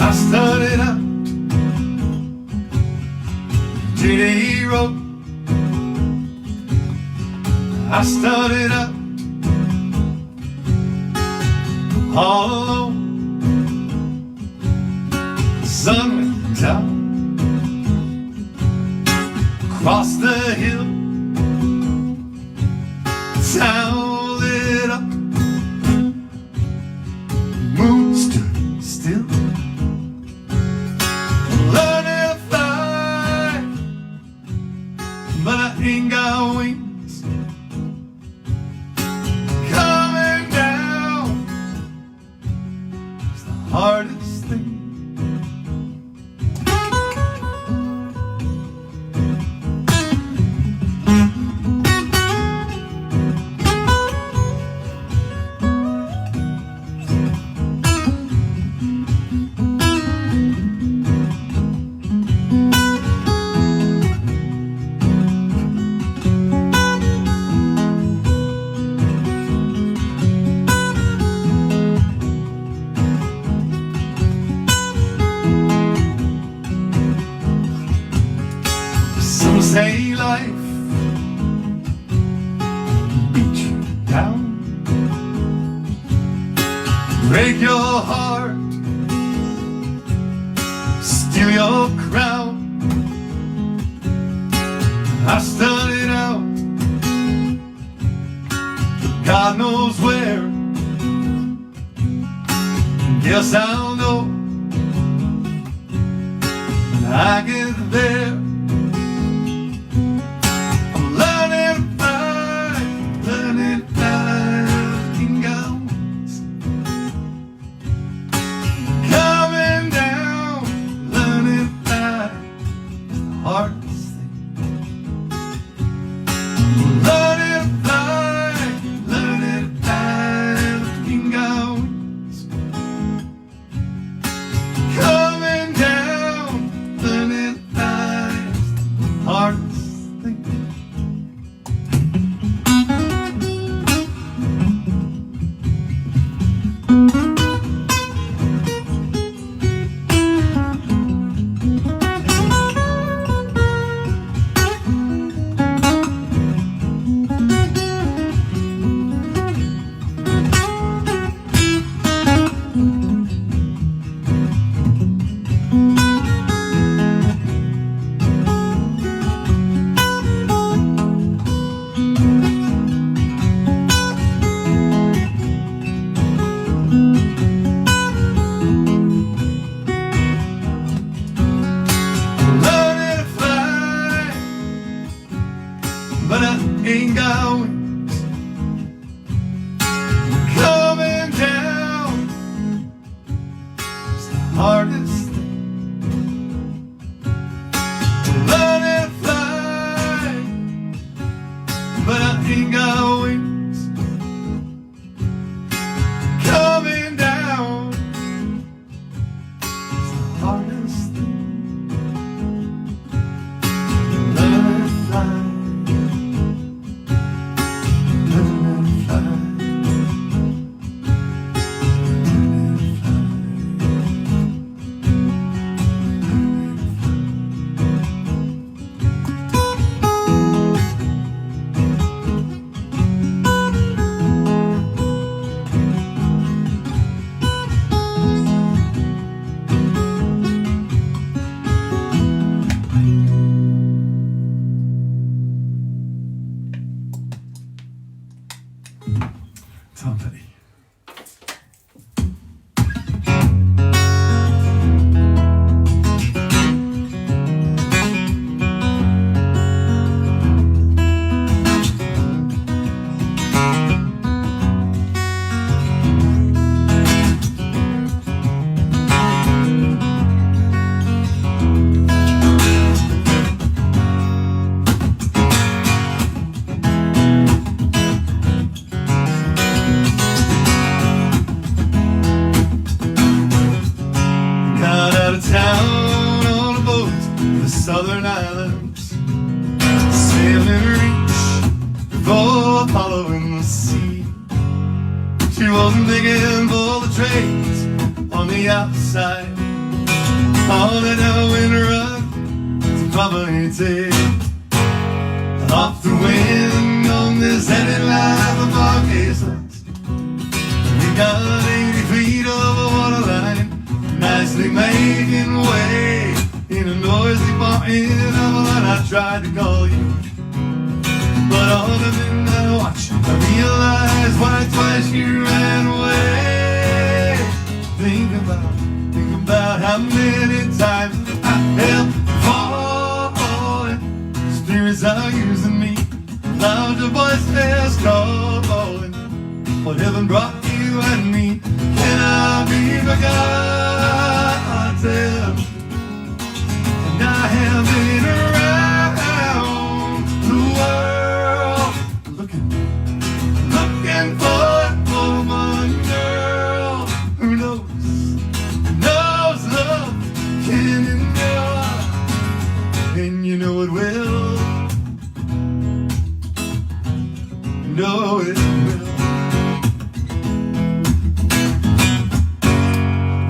I started out J.D. Road. I started out all alone. The sun went down across the hill. Town lit up, the moon stood still. Learning to fly, but I ain't got wings. Coming down is the hardest thing. Some say life beat you down, break your heart, steal your crown. I started out, God knows where. Guess I'll know when I get there. Hardest thing. Learning to fly, letting go. Coming down, learning to fly. Tom Petty. Town on a boat to the southern islands, sailing reach before following the sea. She wasn't thinking for the trades on the outside. All that ever went wrong to probably take off the wind on this headed life of our cases. We got 80 feet over waterline, nicely making way in a noisy bar in Avalon. I tried to call you, but on the midnight watch I realized why twice you ran away. Think about how many times I have fallen. Spirits are using me, louder voices calling. What heaven brought you and me cannot be forgotten. And I have been around the world looking for a woman, girl who knows love can endure, and you know it will, know it will.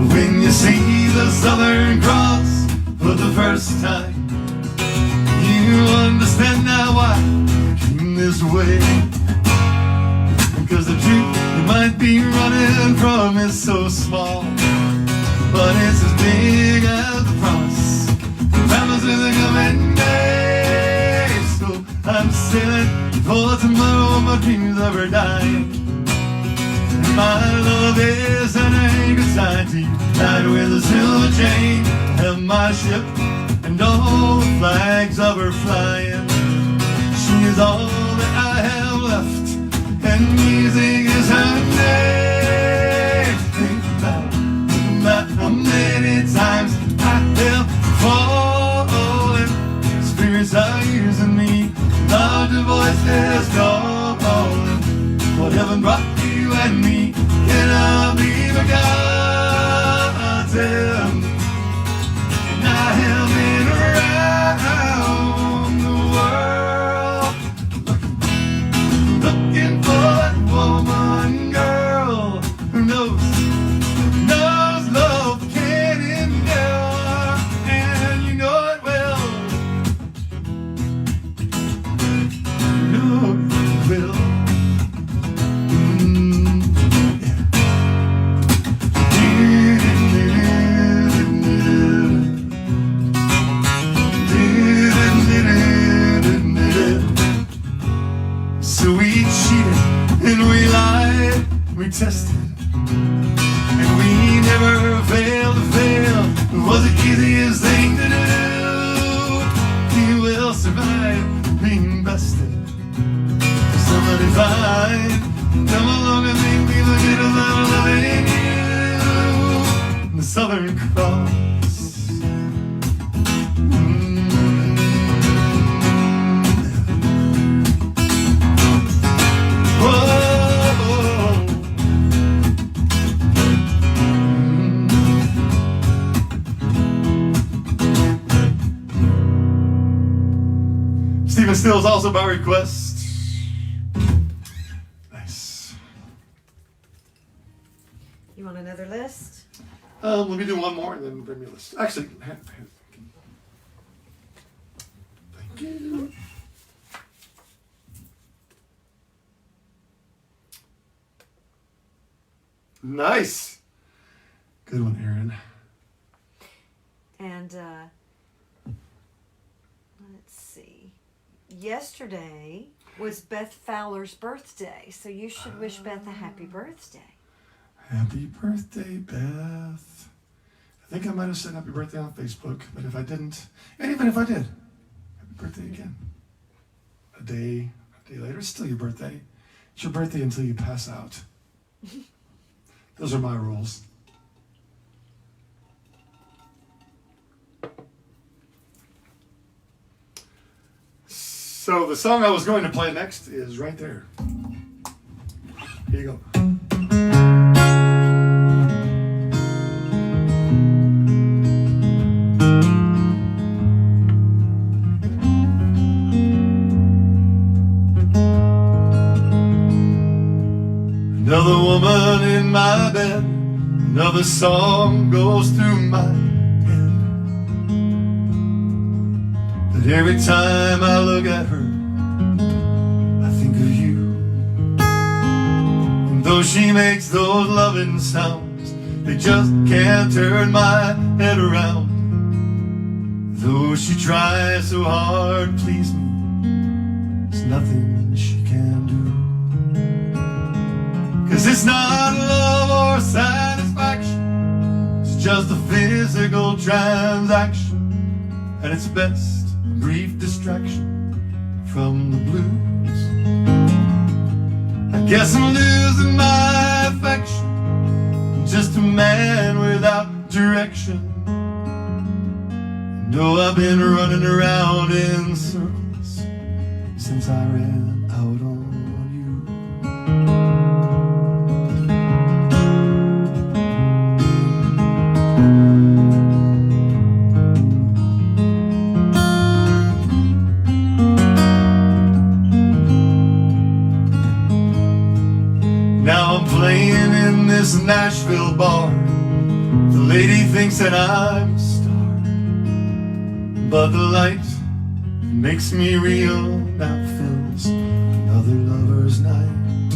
When you see the Southern Cross for the first time, you understand now why I came this way. Because the truth you might be running from is so small, but it's as big as the promise. The promise is a coming day. So I'm sailing for tomorrow, my dreams ever dying. My love is an anchor tied to you, tied with a silver chain. I have my ship and all the flags of her flying. She is all that I have left, and music is her name. Think about how many times I have fallen. Spirits are using me, larger voices calling. What heaven brought you and me cannot be forgotten. And I have been around the world looking for that woman, girl who knows love can endure, and you know it will, you know it will. So we cheated and we lied, we tested, and we never failed to fail. It was the easiest thing to do. You will survive being bested. Somebody fine, come along and make me forget about loving you. The Southern Cross. Stephen Stills also by request. Nice. You want another list? Let me do one more and then bring me a list. Actually, thank you. Nice. Good one, Aaron. And let's see. Yesterday was Beth Fowler's birthday, so you should wish Beth a happy birthday. Happy birthday, Beth. I think I might have said happy birthday on Facebook, but if I didn't, and even if I did, happy birthday again. A day later, it's still your birthday. It's your birthday until you pass out. Those are my rules. So the song I was going to play next is right there. Here you go. Another woman in my bed, another song goes through my head. But every time I look at her, I think of you. And though she makes those loving sounds, they just can't turn my head around. Though she tries so hard to please me, there's nothing she can do. 'Cause it's not love or satisfaction, it's just a physical transaction. And it's best a brief distraction from the blues. I guess I'm losing my affection, I'm just a man without direction. No, I've been running around in circles since I ran out on you. Now I'm playing in this Nashville bar. The lady thinks that I'm a star, but the light makes me real now fills another lover's night.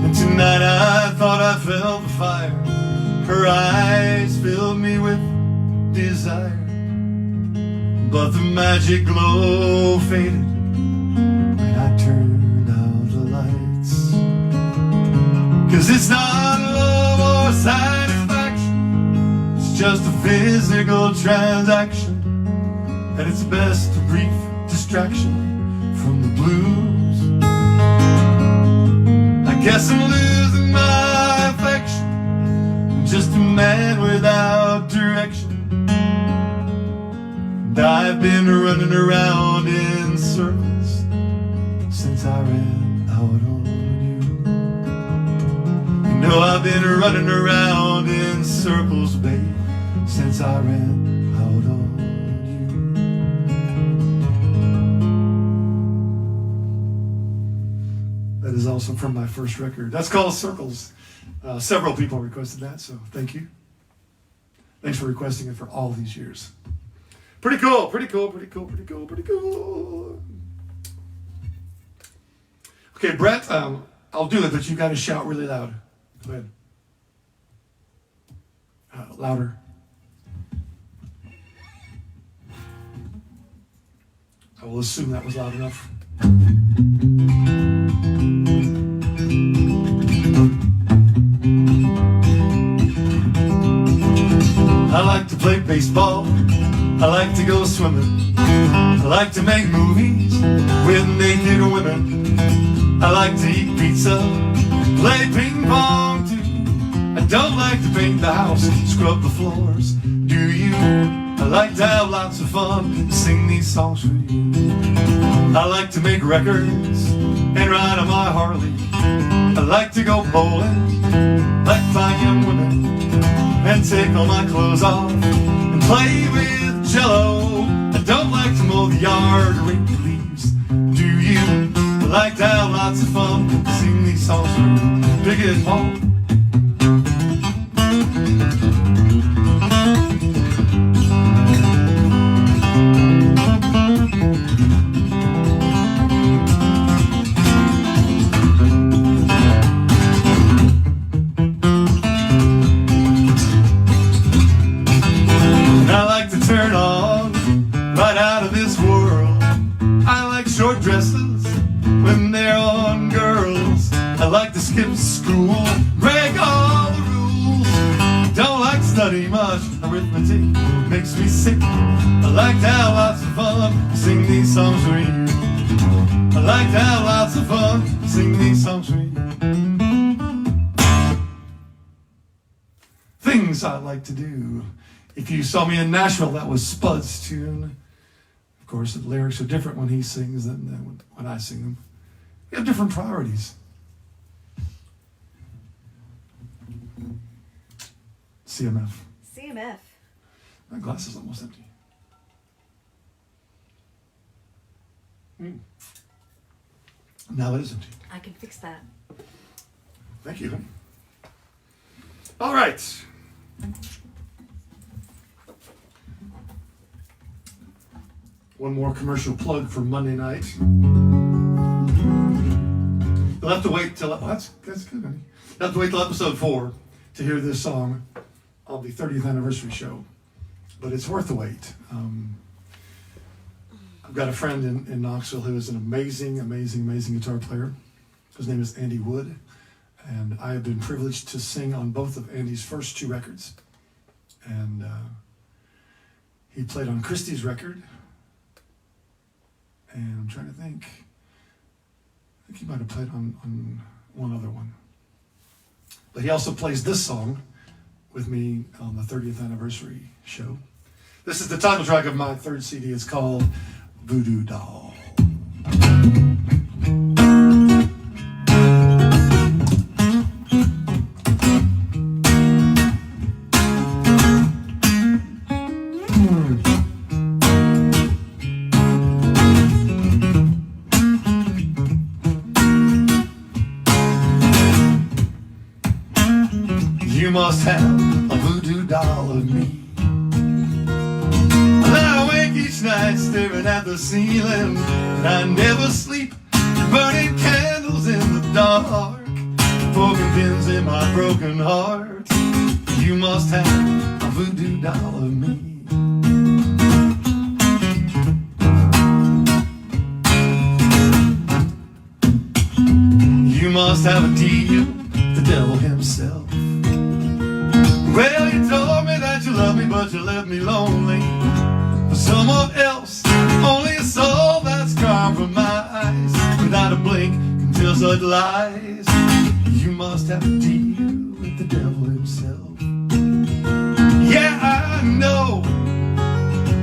And tonight I thought I felt the fire. Her eyes filled me with desire, but the magic glow faded when I turned out the lights. 'Cause it's not love or satisfaction, it's just a physical transaction. And it's best a brief distraction from the blues. I guess I'm losing my affection, I'm just a man without direction. And I've been running around in circles since I ran out on you. You know I've been running around in circles, babe, since I ran out on you. That is also from my first record. That's called Circles. Several people requested that, so thank you. Thanks for requesting it for all these years. Pretty cool, pretty cool, pretty cool, pretty cool, pretty cool. Okay, Brett, I'll do it, but you got to shout really loud. Go ahead. Louder. I will assume that was loud enough. I like to play baseball, I like to go swimming, I like to make movies with naked women, I like to eat pizza, play ping pong too. I don't like to paint the house, scrub the floors, do you? I like to have lots of fun, sing these songs for you. I like to make records and ride on my Harley. I like to go bowling, like fine young women, and take all my clothes off and play with Jell-O. I don't like to mow the yard or rake the leaves, do you? I like to have lots of fun, sing these songs for you. Big and small. Turn on right out of this world. I like short dresses with school, break all the rules. Don't like to study much, arithmetic makes me sick. I like to have lots of fun, sing these songs for you. I like to have lots of fun, sing these songs for you. Things I like to do. If you saw me in Nashville, that was Spud's tune. Of course, the lyrics are different when he sings than when I sing them. We have different priorities. CMF. CMF. My glass is almost empty. Now it is empty. I can fix that. Thank you. All right. One more commercial plug for Monday night. You'll have to wait till that's good, honey. You'll have to wait till episode 4 to hear this song on the 30th anniversary show. But it's worth the wait. I've got a friend in Knoxville who is an amazing guitar player. His name is Andy Wood, and I have been privileged to sing on both of Andy's first 2 records. And he played on Christie's record, and I'm trying to think. I think he might have played on one other one. But he also plays this song with me on the 30th anniversary show. This is the title track of my 3rd CD. It's called Voodoo Doll. You must have a voodoo doll of me. I wake each night staring at the ceiling, and I never sleep, burning candles in the dark, poking pins in my broken heart. You must have a voodoo doll of me. You must have a deal with the devil himself. Well, you told me that you love me, but you left me lonely for someone else. Only a soul that's compromised, without a blink, can tell such lies. You must have a deal with the devil himself. Yeah, I know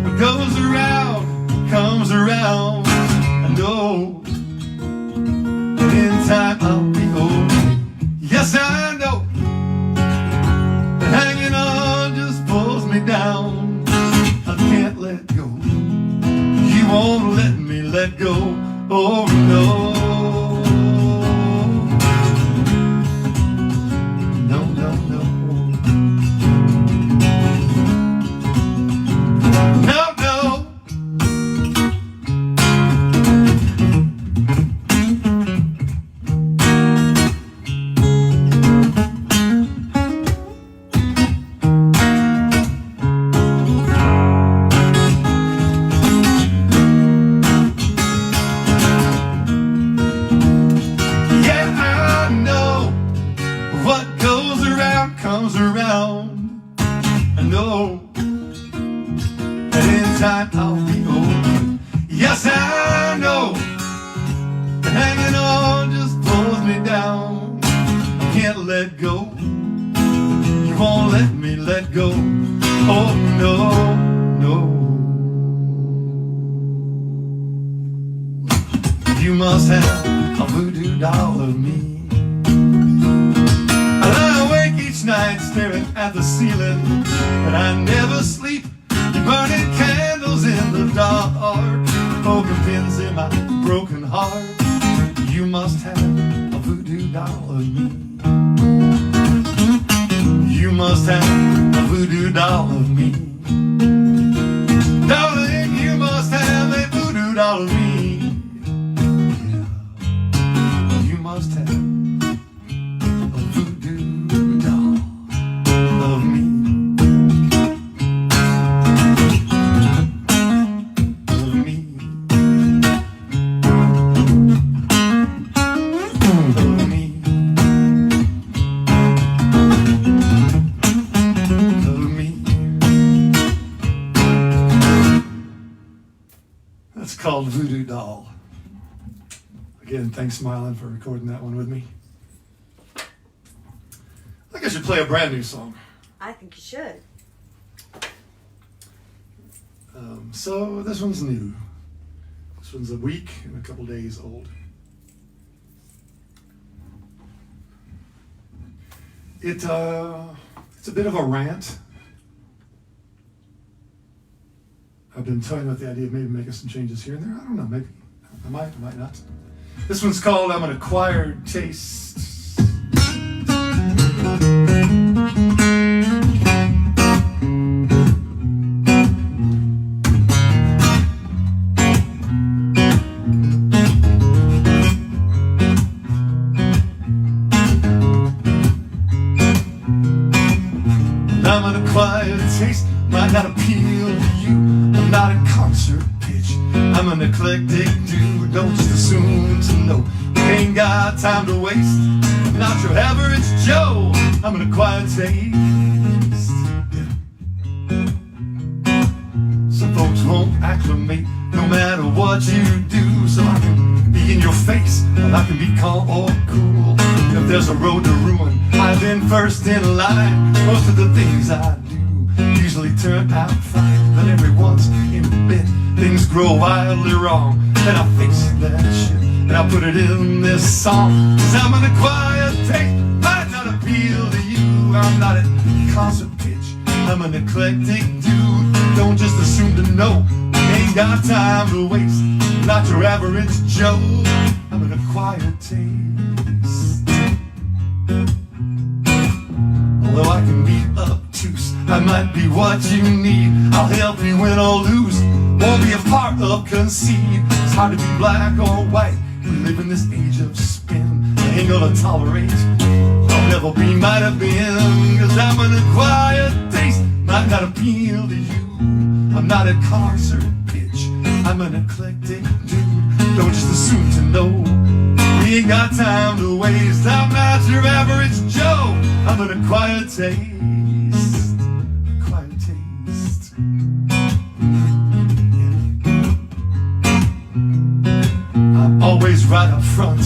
what goes around comes around. I know that in time I'll be old. Yes, I know. Hanging on just pulls me down. I can't let go. You won't let me let go. Oh no. No, no, no. No, no. Comes around. I know that in time I'll be old. Yes, I know that hanging on just pulls me down. I can't let go. You won't let me let go. Oh no, no. You must have a voodoo doll of me. Night staring at the ceiling, but I never sleep. You're burning candles in the dark, poking pins in my broken heart. You must have a voodoo doll of me. You must have a voodoo doll of me. Darling, you must have a voodoo doll of me. Yeah. You must have a voodoo doll of me. Of me. Of me. Voodoo Doll. Again, thanks, Smiling, for recording that one with me. I think I should play a brand new song. I think you should. So this one's new. This one's a week and a couple days old. It's a bit of a rant. I've been toying with the idea of maybe making some changes here and there. I don't know, maybe. I might not. This one's called I'm an Acquired Taste. I'm an acquired taste, might not appeal to you. I'm not a concert pitch, I'm an eclectic dude. Don't just assume to know, we ain't got time to waste. I'm not your average Joe, I'm an acquired taste. Yeah. Some folks won't acclimate, no matter what you do. So I can be in your face, and I can be calm or cool. If there's a road to ruin, I've been first in line. Most of the things I do usually turn out fine, but every once in a bit things grow wildly wrong. Then I fix that shit and I put it in this song. 'Cause I'm an acquired taste, might not appeal to you. I'm not a concert pitch, I'm an eclectic dude. Don't just assume to know, ain't got time to waste. Not your average Joe, I'm an acquired taste. Although I can be obtuse, I might be what you need. I'll help you win or lose, won't be a part of conceit. It's hard to be black or white, we live in this age of spin. I ain't gonna tolerate, I'll never be, might have been. 'Cause I'm an acquired taste, might not appeal to you. I'm not a concert pitch, I'm an eclectic dude. Don't just assume to know, we ain't got time to waste. I'm not your average Joe, I'm an acquired taste. Acquired taste. Yeah. I'm always right up front,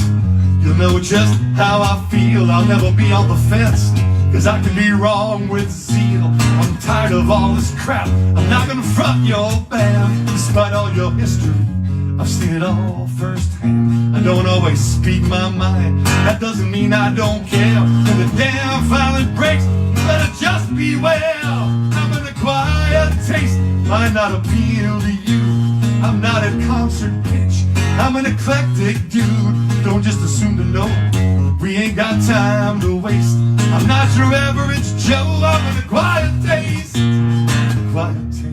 you'll know just how I feel. I'll never be on the fence, 'cause I can be wrong with zeal. I'm tired of all this crap, I'm not gonna front your band. Despite all your history, I've seen it all firsthand. I don't always speak my mind, that doesn't mean I don't care. When the dam finally breaks, you better just beware. I'm an acquired taste, might not appeal to you. I'm not a concert pitch, I'm an eclectic dude. Don't just assume to know, we ain't got time to waste. I'm not your average Joe, I'm an acquired taste. Acquired taste.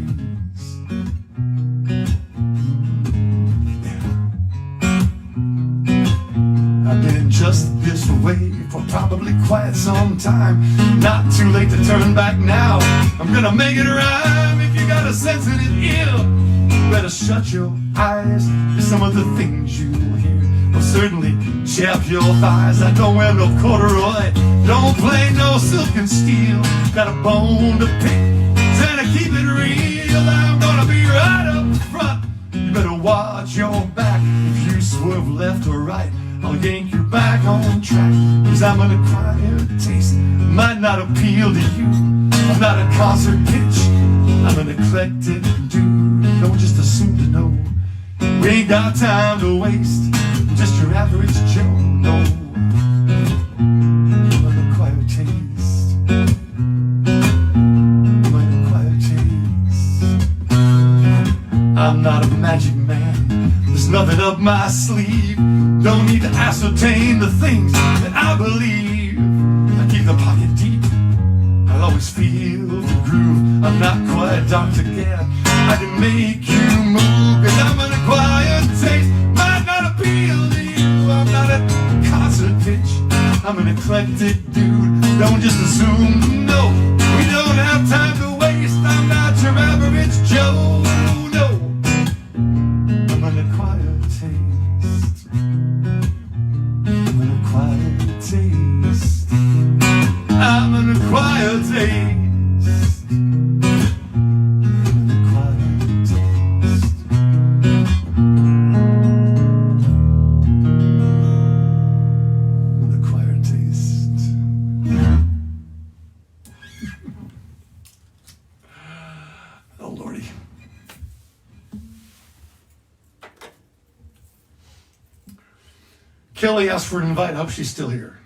I've been just this way for probably quite some time. Not too late to turn back now, I'm gonna make it rhyme. If you got a sensitive ear, you better shut your eyes to some of the things you hear. Well, certainly chap your thighs. I don't wear no corduroy, don't play no silken steel. Got a bone to pick, trying to keep it real. I'm gonna be right up front, you better watch your back. If you swerve left or right, I'll yank you back on track. 'Cause I'm an acquired taste, might not appeal to you. I'm not a concert pitch, I'm an eclectic dude. Don't just assume to know, we ain't got time to waste. I'm just your average Joe, no. I'm an acquired taste, I'm an acquired taste. I'm not a magic man, there's nothing up my sleeve. Don't need to ascertain the things that I believe. I keep the pocket deep, I'll always feel the groove. I'm not quite Dr. Gad, I can make you move. 'Cause I'm an acquired taste, might not appeal to you. I'm not a concert pitch, I'm an eclectic dude. Don't just assume, no, we don't have time to waste. I'm not your average Joe, no. I'm an acquired taste, I'm an acquired taste, I'm an acquired taste. I'm an acquired taste. Kelly asked for an invite. I hope she's still here.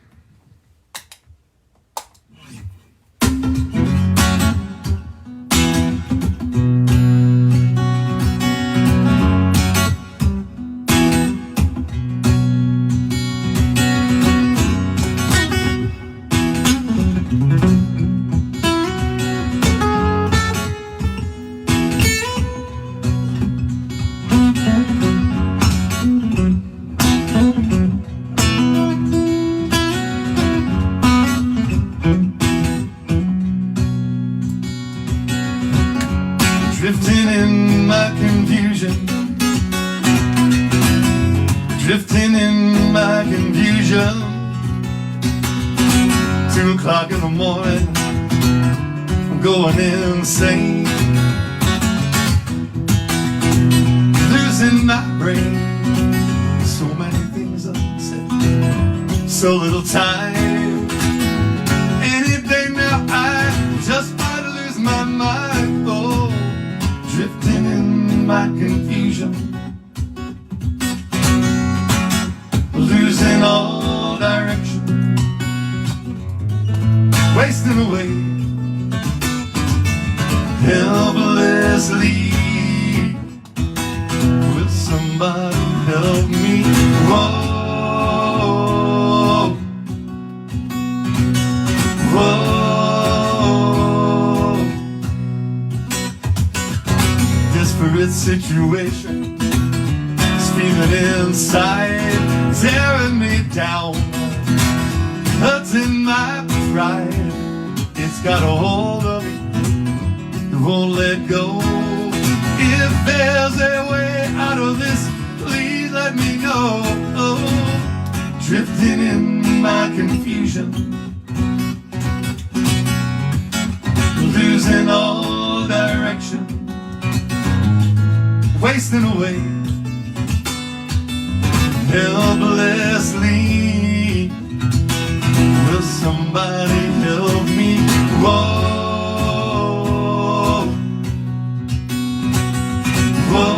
Drifting in my confusion, drifting in my confusion. 2 o'clock in the morning, I'm going insane, losing my brain. So many things unsaid, so little time. Any day now I just might lose my mind. Oh, drifting in my confusion, losing all direction, wasting away helplessly. Will somebody help me? Whoa, whoa. Desperate situation, this feeling inside tearing me down, hurting my pride. It's got a hold of me, it won't let go. If there's a way out of this, please let me know. Oh, drifting in my confusion, losing all direction, wasting away helplessly. Will somebody help me? Whoa, whoa.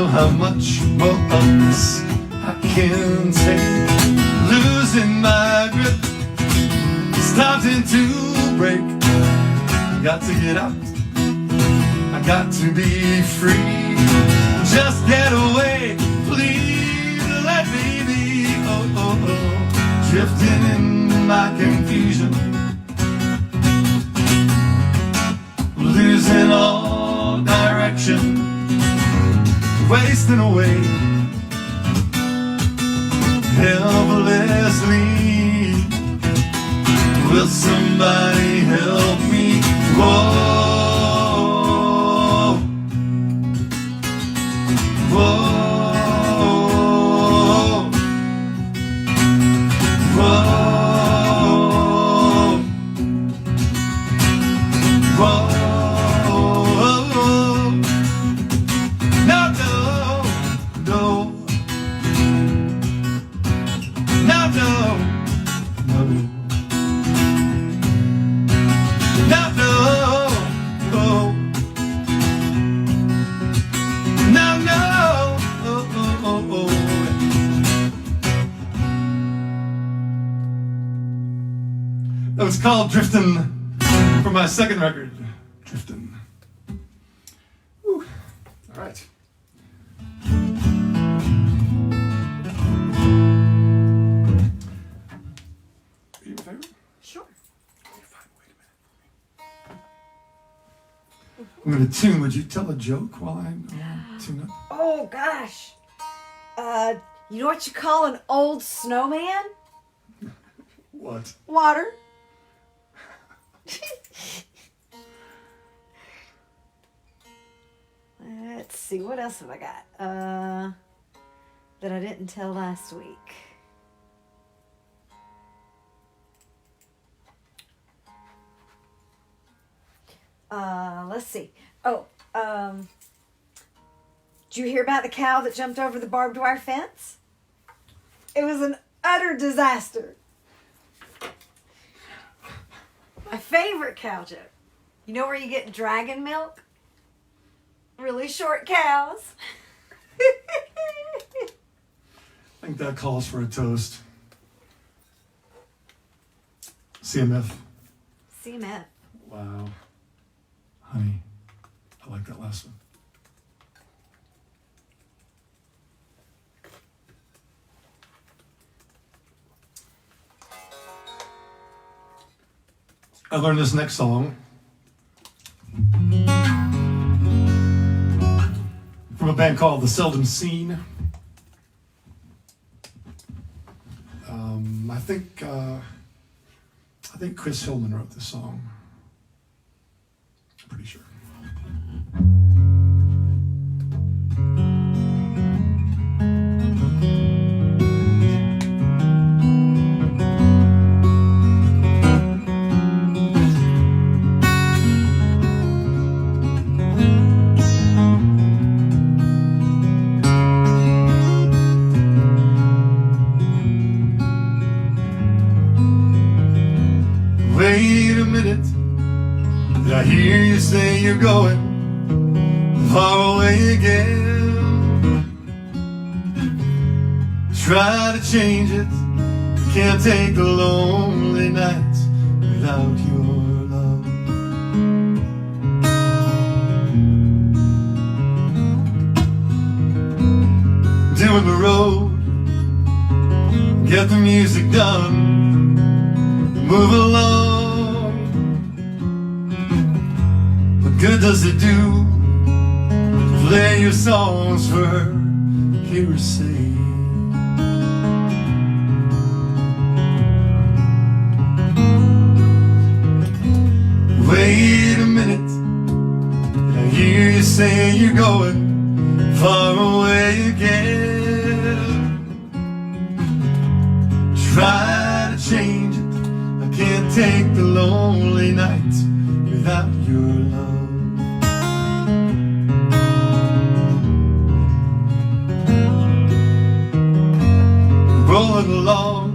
How much more of this I can take? Losing my grip, starting to break. I got to get out, I got to be free. Just get away, please let me be. Oh, oh, oh. Drifting in my confusion, losing all direction, wasting away helplessly. Will somebody help me? Whoa, whoa, whoa, whoa. That was called Driftin' from my second record, Driftin'. Woo. All right. Are you a favorite? Sure. Okay, fine. Wait a minute. I'm going to tune. Would you tell a joke while I tune up? Oh, gosh. You know what you call an old snowman? What? Water. Let's see, what else have I got? That I didn't tell last week. Let's see. Did you hear about the cow that jumped over the barbed wire fence? It was an utter disaster. My favorite cow joke. You know where you get dragon milk? Really short cows. I think that calls for a toast. CMF. CMF. Wow. Honey, I like that last one. I learned this next song from a band called The Seldom Seen. I think Chris Hillman wrote this song. I'm pretty sure. Wait a minute, did I hear you say you're going far away again? Try to change it, can't take the lonely nights without your love. Doing the road, get the music done, move along. What good does it do to play your songs for hearsay? Wait a minute, did I hear you say you're going far away again? Try to change it, I can't take the lonely nights without your love. Rolling along,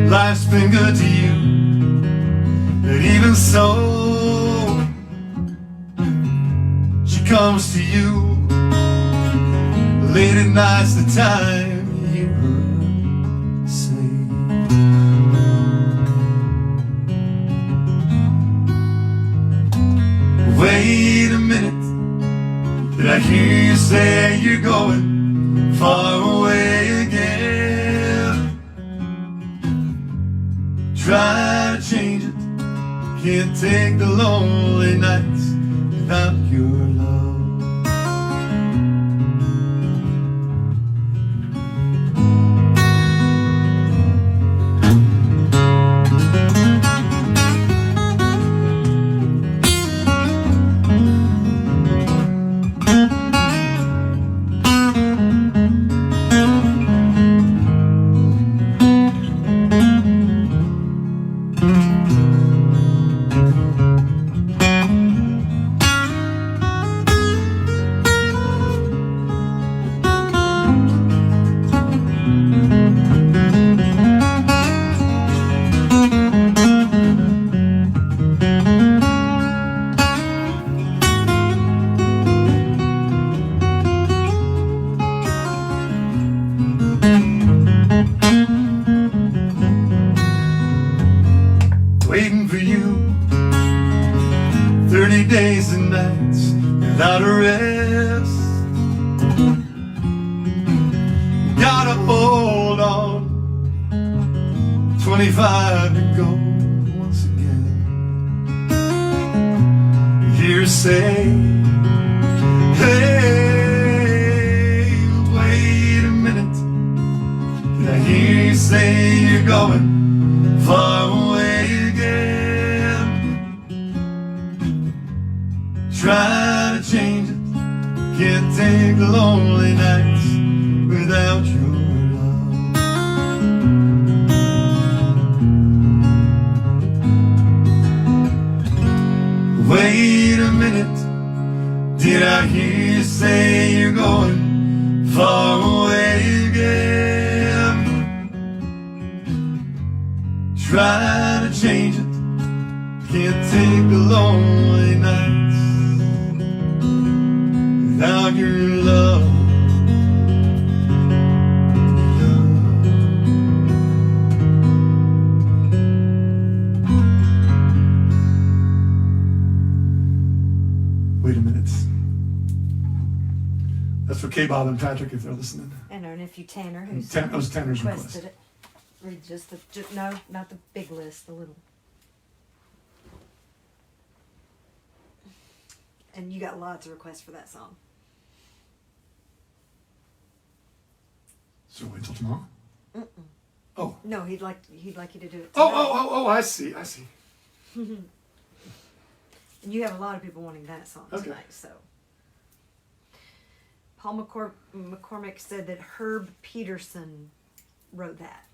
life's been good to you, but even so, she comes to you late at night's the time you hear her say, wait a minute, did I hear you say you're going far away again? Try to change it, can't take the lonely nights without your love. Waiting for you 30 days and nights without a rest. Gotta hold on, 25 to go once again. Hear say, hey, wait I hear you say you're going far away again. Try to change it, can't take the lonely nights without your love. Wait a minute, did I hear you say you're going far away again? Try to change it, can't take the lonely nights without your love. Wait a minute. That's for K-Bob and Patrick if they're listening. And our nephew Tanner, who's That was Tanner's requested request. it. Read just the no, not the big list, the little. And you got lots of requests for that song. So wait till tomorrow? Oh. No, he'd like you to do it. Oh, I see. And you have a lot of people wanting that song Okay. tonight, so. Paul McCormick said that Herb Peterson wrote that,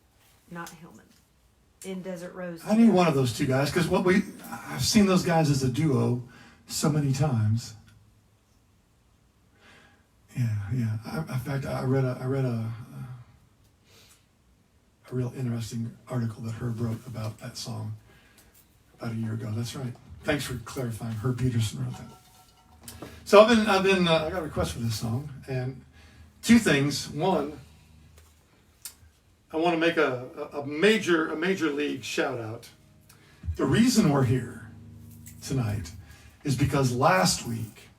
not Hillman. In Desert Rose. I knew one of those two guys because I've seen those guys as a duo so many times. Yeah. In fact, I read a real interesting article that Herb wrote about that song about a year ago. That's right. Thanks for clarifying. Herb Peterson wrote that. So I got a request for this song, and two things. One, I want to make a major league shout out. The reason we're here tonight is because last week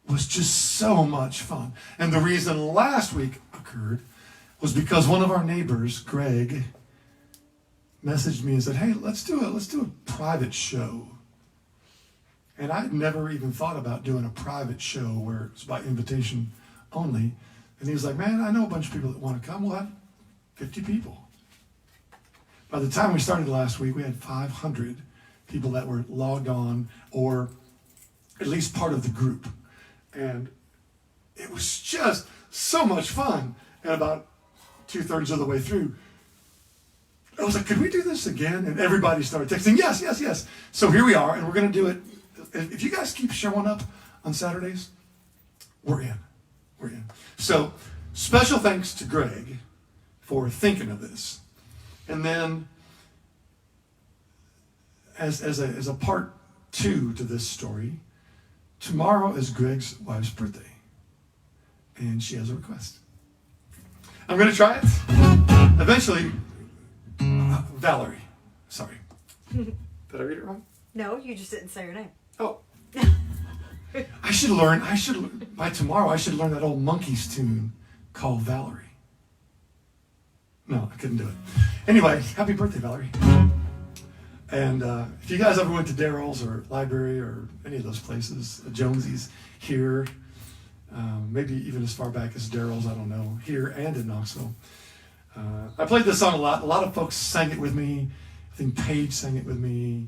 was just so much fun. And the reason last week occurred was because one of our neighbors, Greg, messaged me and said, "Hey, let's do a private show." And I'd never even thought about doing a private show where it's by invitation only. And he was like, "Man, I know a bunch of people that want to come. We'll have 50 people." By the time we started last week, we had 500 people that were logged on or at least part of the group. And it was just so much fun. And about 2/3 of the way through, I was like, "Could we do this again?" And everybody started texting, yes. So here we are, and we're going to do it. If you guys keep showing up on Saturdays, we're in. So special thanks to Greg for thinking of this. And then as a part two to this story, tomorrow is Greg's wife's birthday. And she has a request. I'm going to try it. Eventually, Valerie. Sorry. Did I read it wrong? No, you just didn't say her name. Oh. By tomorrow, I should learn that old Monkees tune called Valerie. No, I couldn't do it. Anyway, happy birthday, Valerie. And if you guys ever went to Daryl's or library or any of those places, Jonesy's here, maybe even as far back as Daryl's, I don't know, here and in Knoxville. I played this song a lot. A lot of folks sang it with me. I think Paige sang it with me.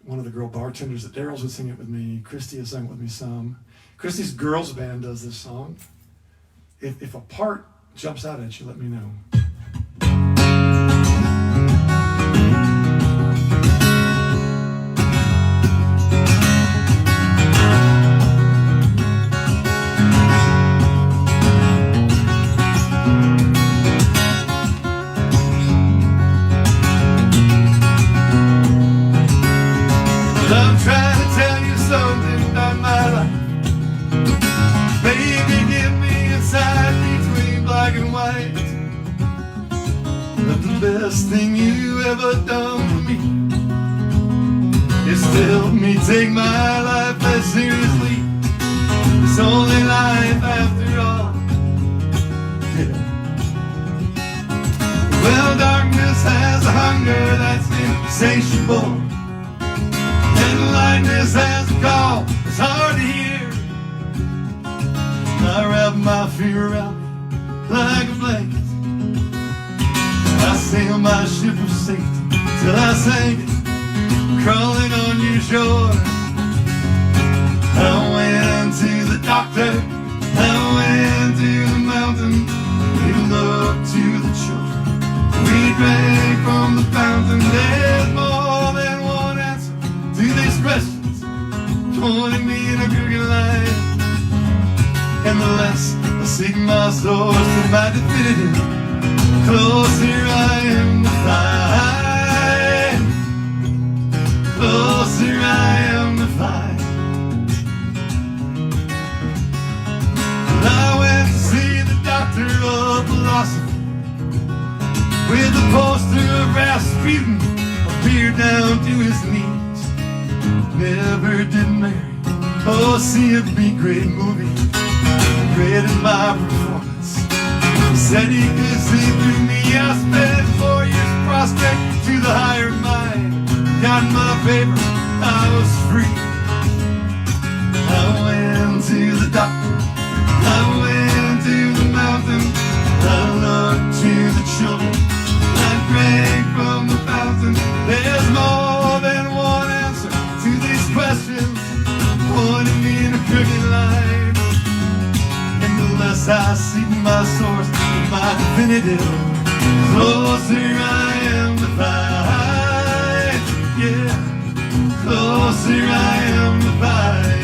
One of the girl bartenders at Daryl's would sing it with me. Christy has sung it with me some. Christy's girls band does this song. If a part jumps out at you, let me know. I'm trying to tell you something about my life. Baby, give me a sign between black and white. But the best thing you ever done for me is to help me take my life less seriously. It's only life after all. Yeah. Well, darkness has a hunger that's insatiable. And lightness has a call, it's hard to hear. I wrap my fear around me, like a blanket. I sailed my ship of safety till I sank it, crawling on your shore. I went to the doctor, I went to the mountain, we looked to the children, we drank from the fountain. There's more than one answer to these questions, pointing me in a crooked line. And the less I seek my source to my definitive, closer I am to find, closer I am to find. I went to see the doctor of philosophy with a poster of Rasputin, a beard down to his knees. Never did marry. Oh, see a B grade movie, great in my performance. He said he could see through me. I spent 4 years prospect to the higher mind. Got my paper, I was free. I went to the doctor, I went to the mountain, I looked to the children, I drank from the fountain. There's more than one answer to these questions, pointing me in a crooked line. And the less I seek my source, my definitive, closer I am to find. Yeah, closer I am to find.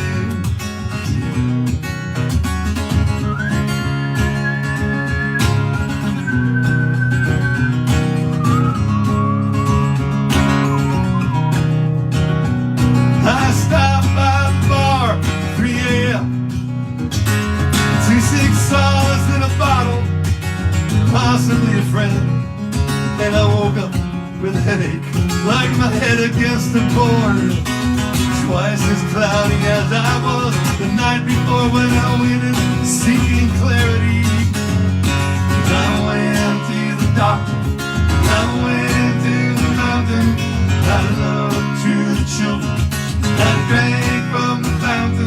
I stopped by the bar at 3 a.m. 2 solace in a bottle, possibly a friend. And I woke up with a headache, like my head against the board, twice as cloudy as I was the night before when I went in seeking clarity. I went to the doctor, I went to the mountain, I looked to the children, I drank from the fountain.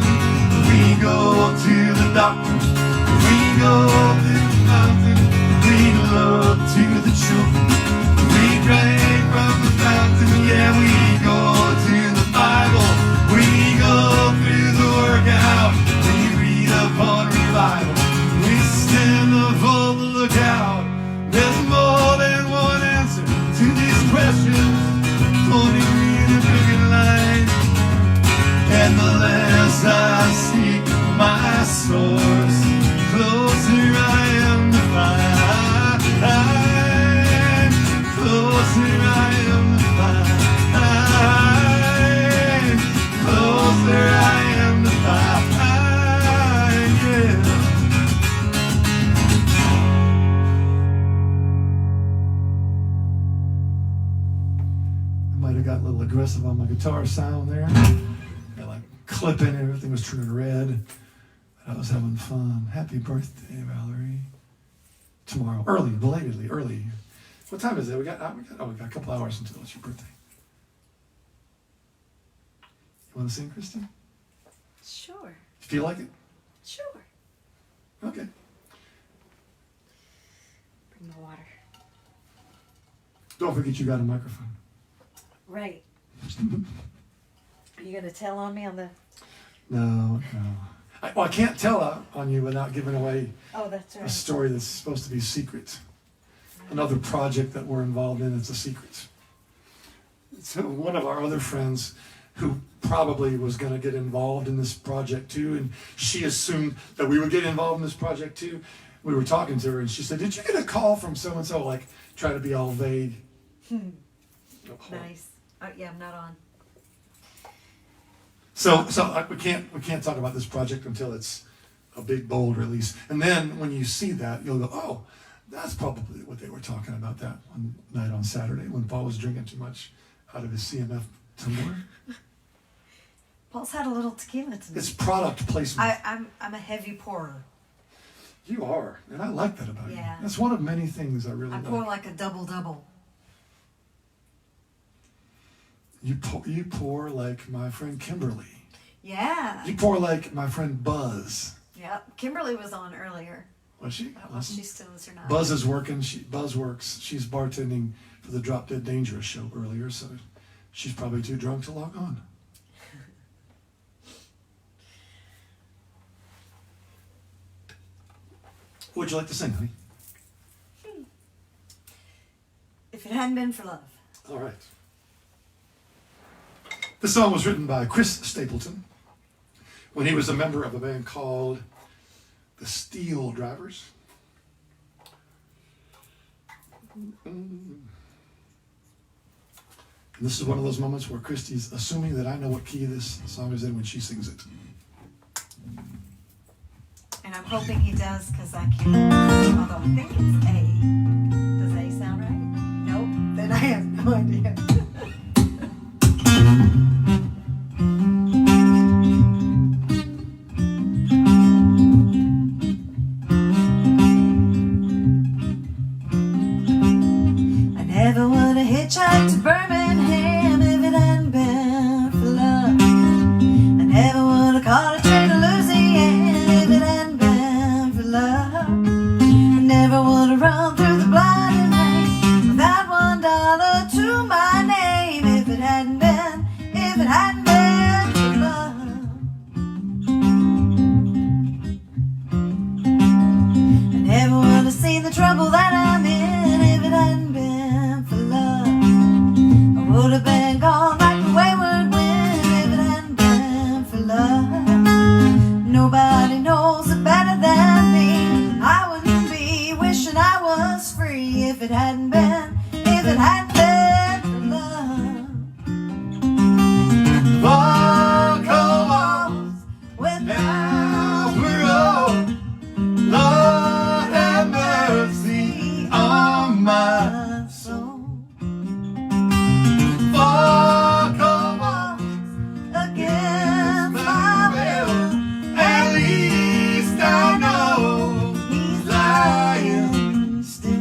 We go to the doctor, we go to the mountain, we look to the children, we drank from the fountain. Yeah, we go to the Bible, we go through the workout, we read upon revival, we stand up on the lookout. There's more than one answer to these questions, pointing me in a crooked line. And the less I seek my source, closer I am to find. Closer I am to find. Closer I am to find. Yeah. I might have got a little aggressive on my guitar sound there. Clipping, everything was turning red. I was having fun. Happy birthday, Valerie. Tomorrow, early, belatedly, early. What time is it? We got a couple hours until it's your birthday. You want to sing, Kristen? Sure. Feel like it? Sure. Okay. Bring the water. Don't forget you got a microphone. Right. Are you going to tell on me on the... No. I can't tell on you without giving away that's right. a story that's supposed to be secret. Another project that we're involved in, it's a secret. So one of our other friends who probably was going to get involved in this project too, and she assumed that we would get involved in this project too. We were talking to her and she said, "Did you get a call from so-and-so?" Like, try to be all vague. Nice. Yeah, I'm not on. So we can't talk about this project until it's a big, bold release. And then when you see that, you'll go, "Oh, that's probably what they were talking about that one night on Saturday when Paul was drinking too much out of his CMF tumbler." Paul's had a little tequila tonight. It's product placement. I'm a heavy pourer. You are, and I like that about you. Yeah. That's one of many things I really like. I pour like a double-double. You pour like my friend Kimberly. Yeah. You pour like my friend Buzz. Yep. Kimberly was on earlier. Was she? I don't know if she still is or not. Buzz is working. Buzz works. She's bartending for the Drop Dead Dangerous show earlier, so she's probably too drunk to log on. What would you like to sing, honey? If it hadn't been for love. All right. This song was written by Chris Stapleton when he was a member of a band called the Steel Drivers. And this is one of those moments where Christy's assuming that I know what key this song is in when she sings it. And I'm hoping he does, because I can't, although I think it's A. Does A sound right? Nope. Then I have no idea. I never would have hitchhiked to Birmingham if it hadn't been for love. I never would have caught a train to Louisiana if it hadn't been for love. I never would have run through the blinding rain without $1 to my name if it hadn't been for love. I never would have seen the trouble that I'm in if it hadn't been for love. I would have been gone like the wayward wind if it hadn't been for love. Nobody knows it better than me. I wouldn't be wishing I was free if it hadn't been for love. Buckle walls Without parole, Lord have mercy on my soul. buckle walls Against my will, at least I know he's lying. lying still.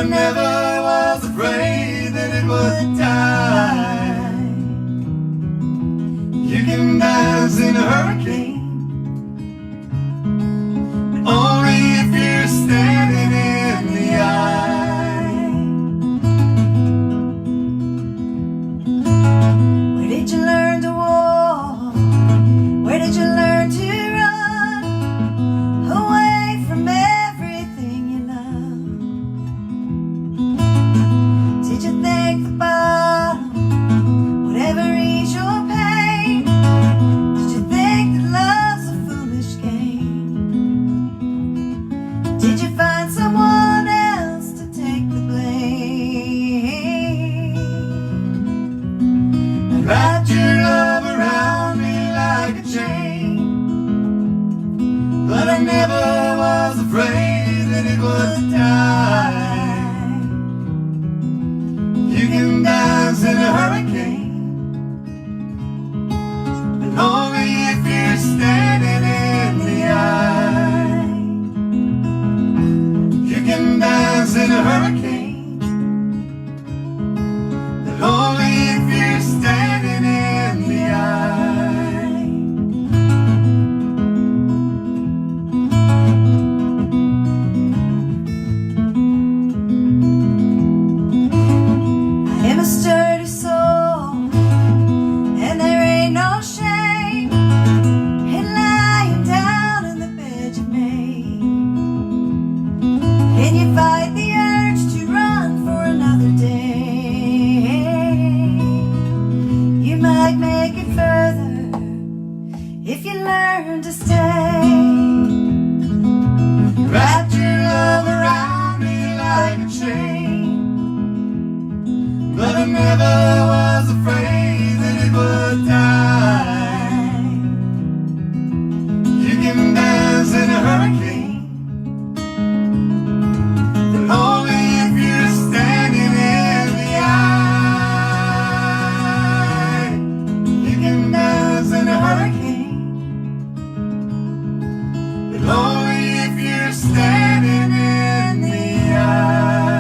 never was afraid that it would die. You can dance in a hurricane, but only if you're standing in the eye. Where did you learn to walk? Where did you learn to run away from everything you love? Did you think the bottom would ever ease your pain? Did you think that love's a foolish game? Did you find someone else to take the blame? I wrapped your love around me like a chain, but I never was afraid that it would die. You can dance in a hurricane, but only if you're standing in the eye. You can dance in a hurricane, but only if you're standing in the eye. I am a sturdy soul, and there ain't no shame in lying down in the bed you made. Can you fight the urge to run for another day? You might make it further if you learn to stay. Wrapped your love around me like a chain, but I never was afraid that it would die. You can dance in a hurricane, but only if you're standing in the eye. You can dance in a hurricane, but only if you're standing in the eye.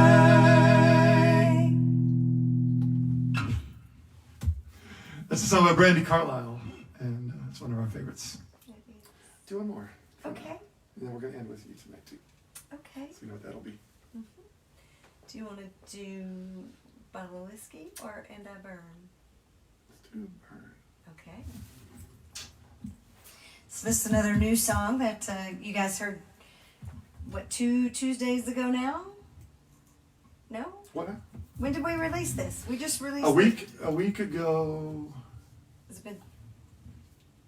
That's a song by Brandy Carlisle, and it's one of our favorites. Do one more, Okay, and then we're going to end with you tonight too. okay. So you know what that'll be. Do you want to do Bottle of Whiskey or And I Burn? Let's do Burn. Okay. So this is another new song that you guys heard, what, 2 Tuesdays ago now? No? What? When did we release this? We just released A week ago. It's been,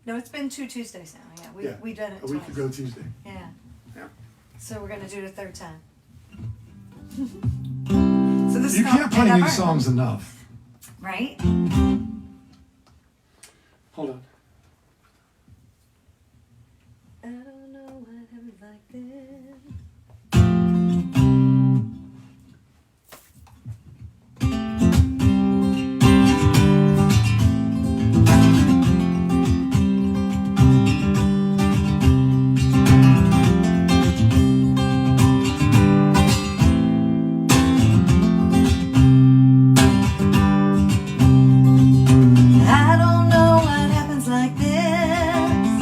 no, it's been 2 Tuesdays now. Yeah, Yeah, we've done it A week twice. ago Tuesday. Yeah. Yeah. So we're going to do it a third time. So this You is called can't play And I new Burn, songs enough. right? Hold on. I don't know what happens like this. I don't know what happens like this.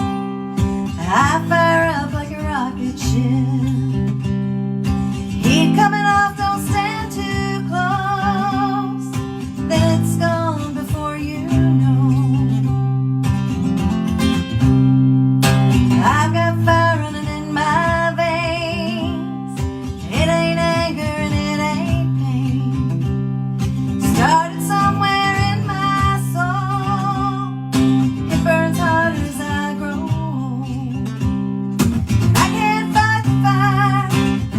I fire up like a rocket ship. Heat coming off, don't stand too close. Then it's gone before you know. I've got fire running in my veins. It ain't anger and it ain't pain. Started somewhere in my soul. It burns harder as I grow. I can't fight the fire,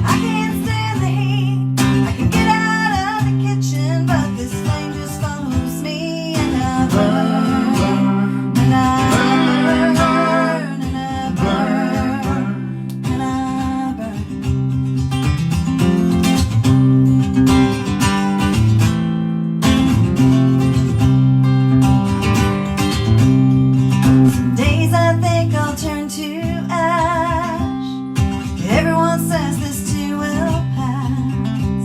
I can't stand the heat. I can get out of the kitchen, but this flame just follows me. And I burn, and I burn, and I burn, and I burn. Some days I think I'll turn to ash. Everyone says this too will pass.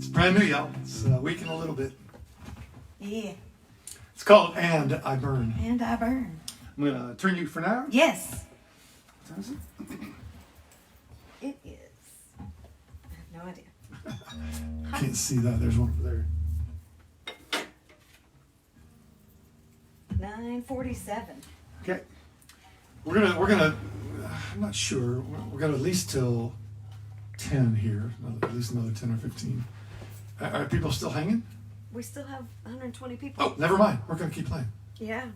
brand new, y'all. It's a week and a little bit. Yeah. It's called And I Burn. And I burn. I'm going to turn you for now. Yes. What time is it? It is. I have no idea. I can't see that. There's one over there. 9:47. Okay. We're gonna I'm not sure. We're gonna at least till 10 here. At least another 10 or 15. Are people still hanging? We still have 120 people. Oh, never mind. We're gonna keep playing. Yeah.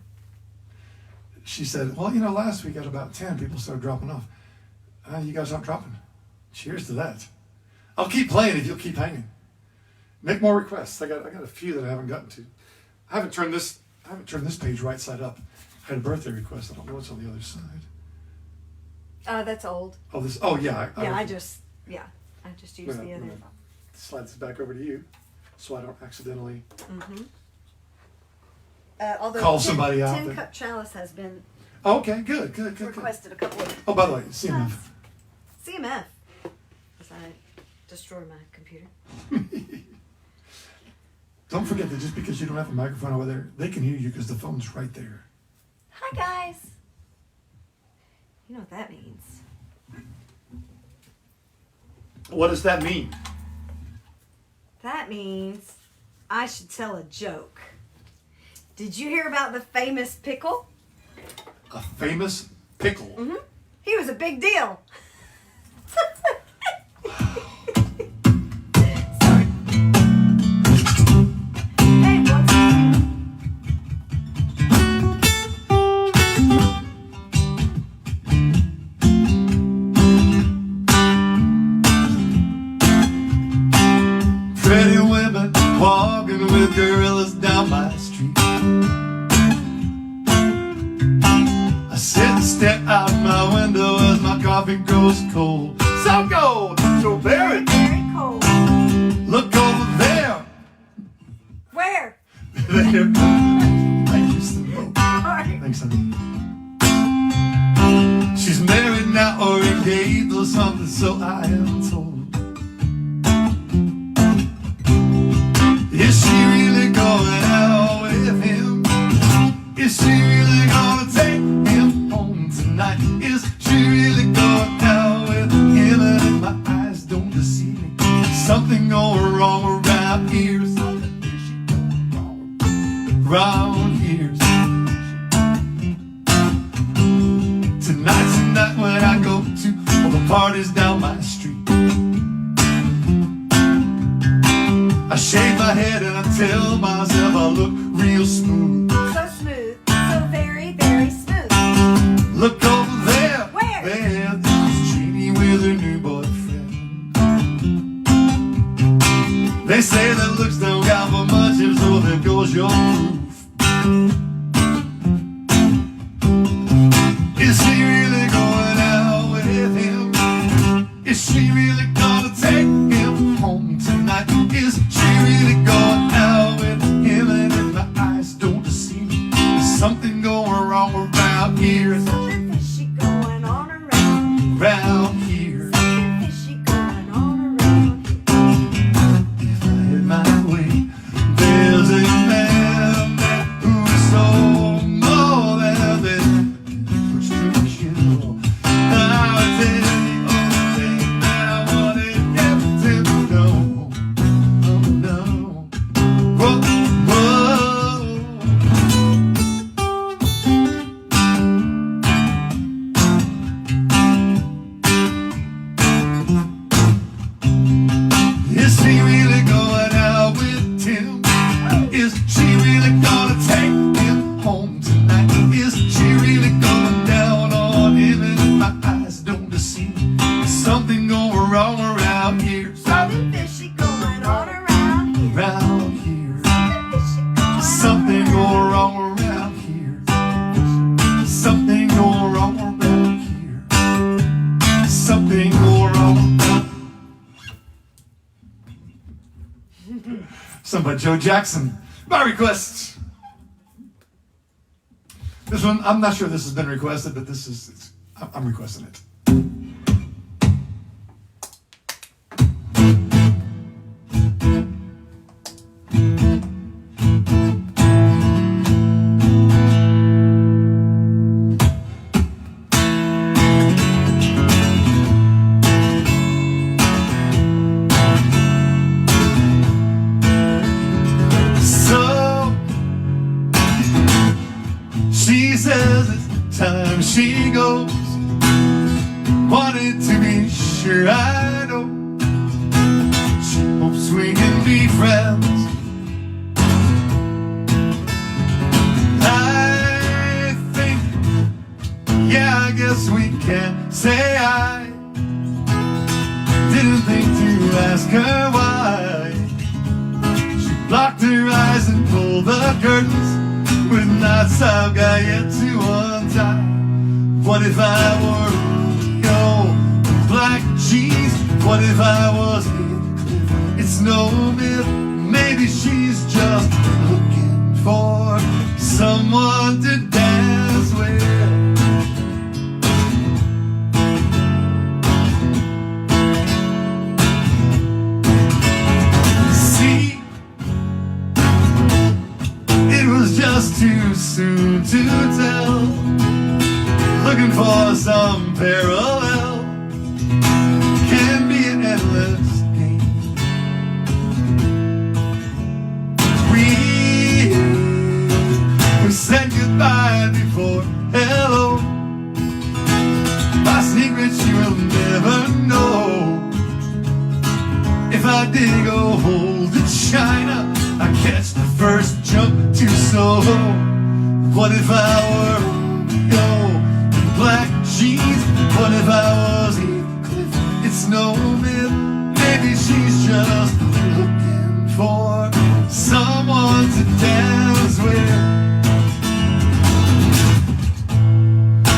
She said, well, last week at about 10, people started dropping off. You guys aren't dropping. Cheers to that. I'll keep playing if you'll keep hanging. Make more requests. I got a few that I haven't gotten to. I haven't turned this page right side up. I had a birthday request. I don't know what's on the other side. That's old. Oh, this. Oh, yeah. I just used the other. Slide this back over to you, so I don't accidentally Although call somebody out. Tin Cup Chalice has been Oh, okay, good. requested a couple of Oh, by the way, CMF. CMF. As I destroy my computer. Don't forget that just because you don't have a microphone over there, they can hear you because the phone's right there. Hi guys. You know what that means. What does that mean? That means I should tell a joke. Did you hear about the famous pickle? A famous pickle. Mm-hmm. He was a big deal. Sorry. Hey, what's Pretty women walking with gorillas down my street. I sit and stare out my window as my coffee grows cold. So cold, so very, very cold. Look over there. Where? There. Thank you so much. Sorry. Thanks, honey. She's married now or engaged or something, so I am told. Is she really going out with him? Is she really gonna take him home tonight? Is she really going out with him? And if my eyes don't deceive me, something going wrong around here. Something fishy going wrong around here. Tonight's the night when I go to all the parties down my street. I shave my head and I tell myself I look real smooth. So smooth. So very, very smooth. Look over there. Where? There, there's Jeannie with her new boyfriend. They say that looks don't count for much, and so there goes your proof. Is she really going out with him? Is she really gonna take him home tonight? Is she really going out with him? And if my eyes don't deceive me, there's something going wrong around here. Something fishy going on around Around here. here. Something fishy going on around here. If I had my way, there's a man who's so more than this. Push to kill. I did the only thing that I wanted him to know. Oh no. Whoa, whoa. Is she really going out with Tim? Is she really gonna take him home tonight? Is she really going down on him? And if my eyes don't deceive me, there's something going wrong around here. Something fishy going on around here. Around here. Something fishy going on Something going around wrong around here. Something going wrong around here. Something going wrong around. Something by Joe Jackson. My requests. This one, I'm not sure this has been requested, but I'm requesting it. she goes. Wanted to be sure I know she hopes we can be friends. I think, yeah, I guess we can say I didn't think to ask her why. She blocked her eyes and pulled the curtains with knots I've got yet to untie. What if I were black jeans? What if I was Heathcliff? It's no myth. Maybe she's just looking for someone to dance with. See, it was just too soon to tell. Looking for some parallel can be an endless game. We said goodbye before hello. My secrets you will never know. If I dig a hole to China, I catch the first jump to Soho. What if I were black jeans? What if I was Heathcliff? It's no myth. Maybe she's just looking for someone to dance with.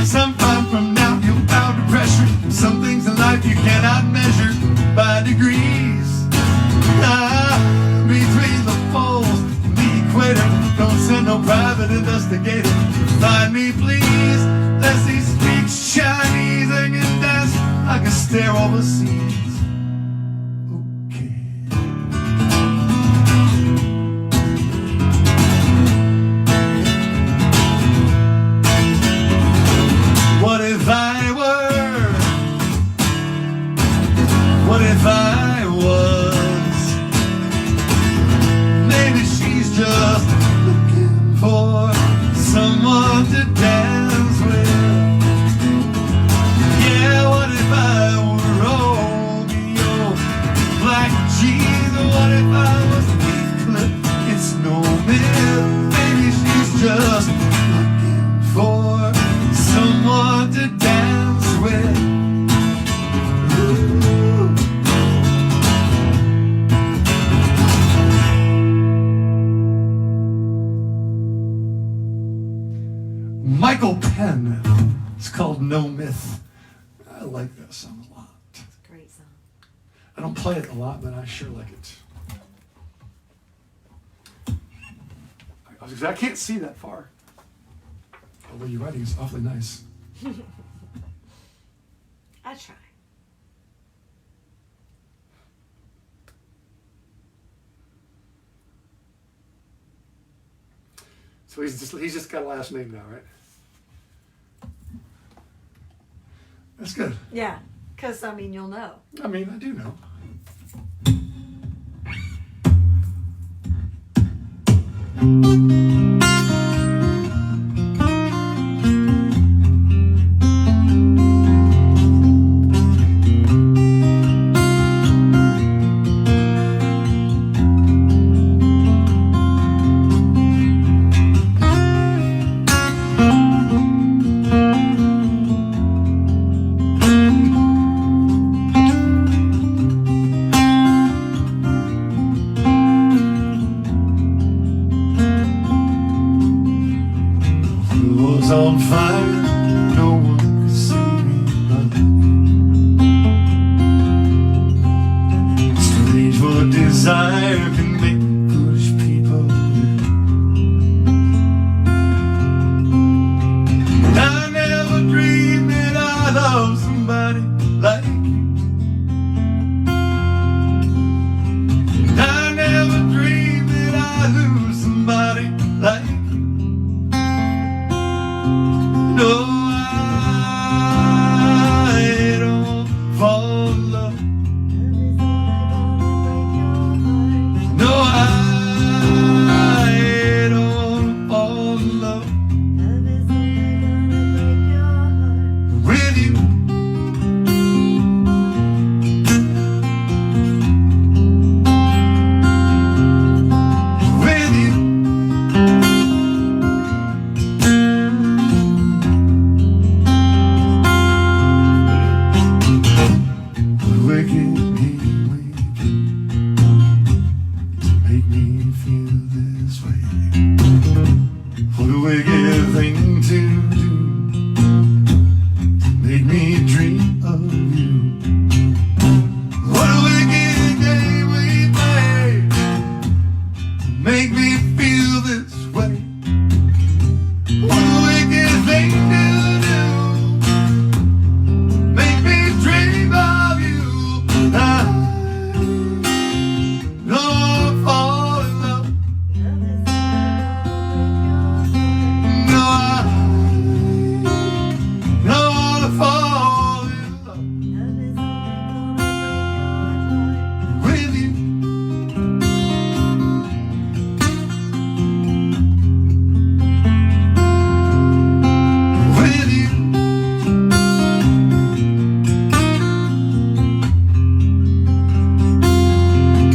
Sometime from now you'll bow to pressure. Some things in life you cannot measure by degrees. Between the poles and the equator, don't send no private investigator. Find me please. Leslie speaks Chinese and can dance like a stare overseas. Okay. What if I were? What if I was? Maybe she's just looking for someone to dance with. Yeah, what if I were Romeo? Black jeans, what if I was Heathcliff? It's no myth. Maybe she's just looking for someone to dance with. Ooh. Michael Penn. It's called No Myth. I like that song a lot. It's a great song. I don't play it a lot, but I sure like it. I can't see that far. Although your writing is awfully nice. I try. So he's just got a last name now, right? That's good. Yeah, because, I mean, you'll know. I mean, I do know. On fire, no one could see me but strange what desire can make foolish people do. And I never dreamed that I loved somebody like you. And I never dreamed that I'd lose somebody like you. No, I don't fall in love. game we play to make me feel this way. What a wicked thing to do, to make me dream of you. What a wicked game we play to make me feel this way. What a wicked thing to do, make me dream of you. I know I'll fall in love. No, I know I'll fall in love with you. With you. With you.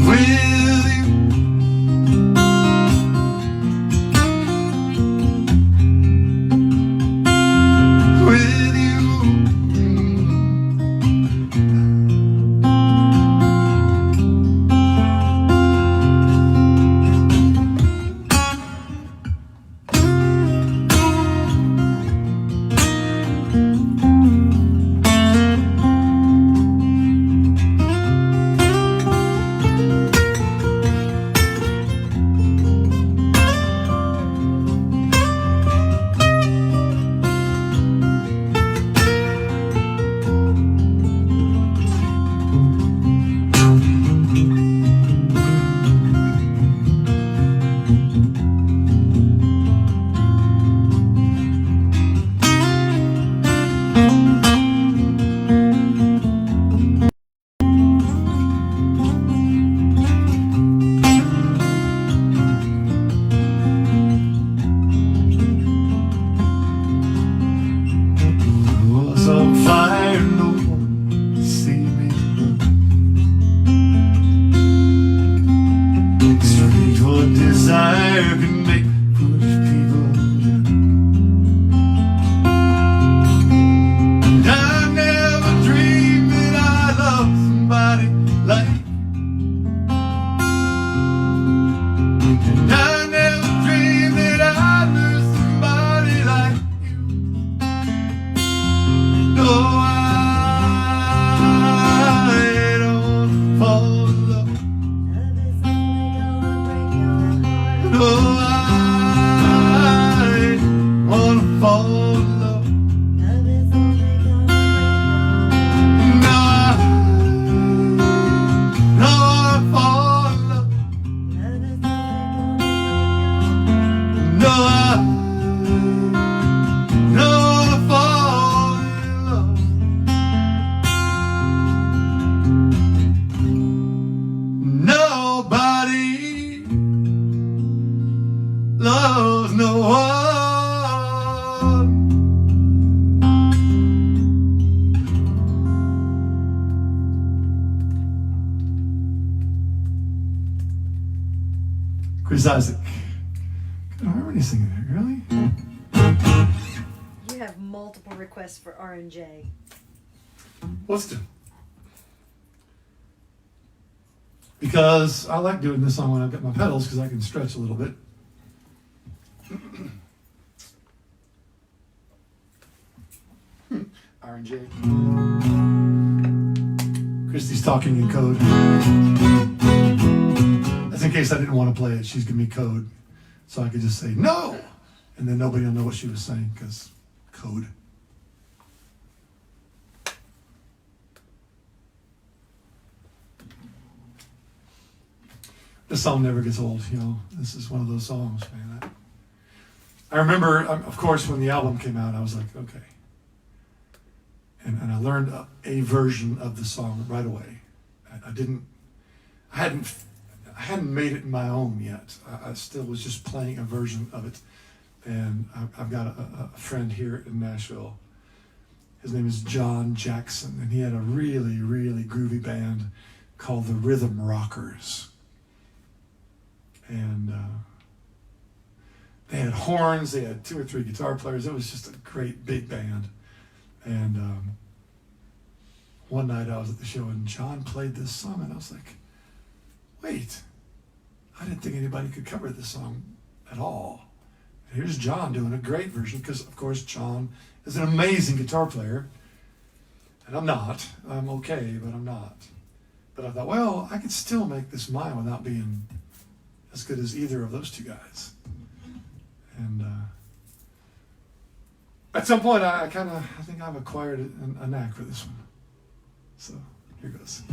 With was on fire, no one could see me burn. Strange what desire can make foolish people do. And I never dreamed that I'd love somebody like you. And I never dreamed that I'd lose somebody like you. No, I don't fall in love. No, I wanna fall in love. No, I don't wanna fall in love. No, I don't wanna fall in love. Nobody loves no one. Chris Isaac. I don't remember any singing that, really? You have multiple requests for R&J. Let's do. Because I like doing this song when I've got my pedals because I can stretch a little bit. R&J. Christy's talking in code. That's in case I didn't want to play it. She's giving me code. So I could just say, no! And then nobody will know what she was saying because code. This song never gets old, you know. This is one of those songs, man. I remember, of course, when the album came out, I was like, okay. And I learned a version of the song right away. I hadn't made it my own yet. I still was just playing a version of it. And I've got a friend here in Nashville. His name is John Jackson, and he had a really, really groovy band called the Rhythm Rockers. And they had horns, they had 2 or 3 guitar players. It was just a great big band. And one night I was at the show and John played this song and I was like, wait, I didn't think anybody could cover this song at all. And here's John doing a great version, because of course John is an amazing guitar player. And I'm not. I'm okay, but I'm not. But I thought, well, I could still make this mine without being as good as either of those two guys. And at some point, I think I've acquired a knack for this one. So here goes.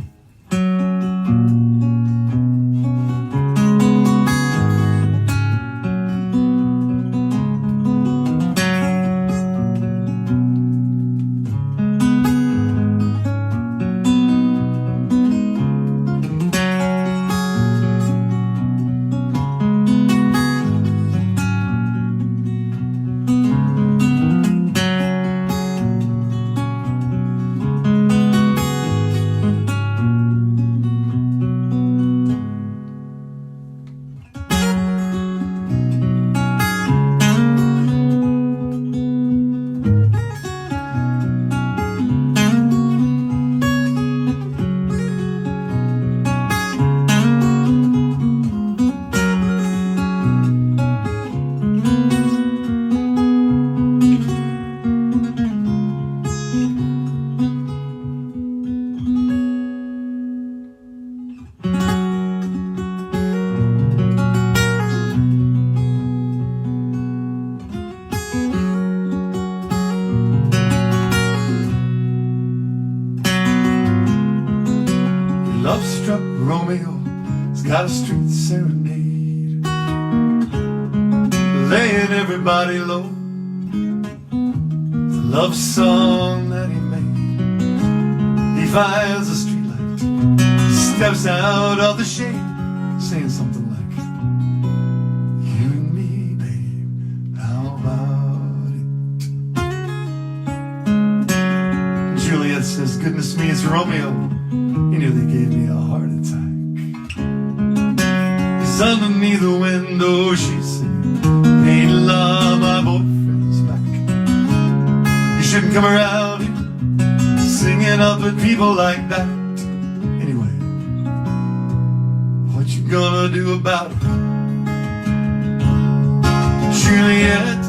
Love-struck Romeo's got a street serenade, laying everybody low. The love song that he made. He finds a streetlight, steps out of the shade, saying something like, "You and me, babe, how about it?" Juliet says, "Goodness me, it's Romeo. He nearly gave me a heart attack." He's underneath the window, she's singing, "Ain't love, my boyfriend's back. You shouldn't come around here singing up at people like that. Anyway, what you gonna do about it?" Juliet,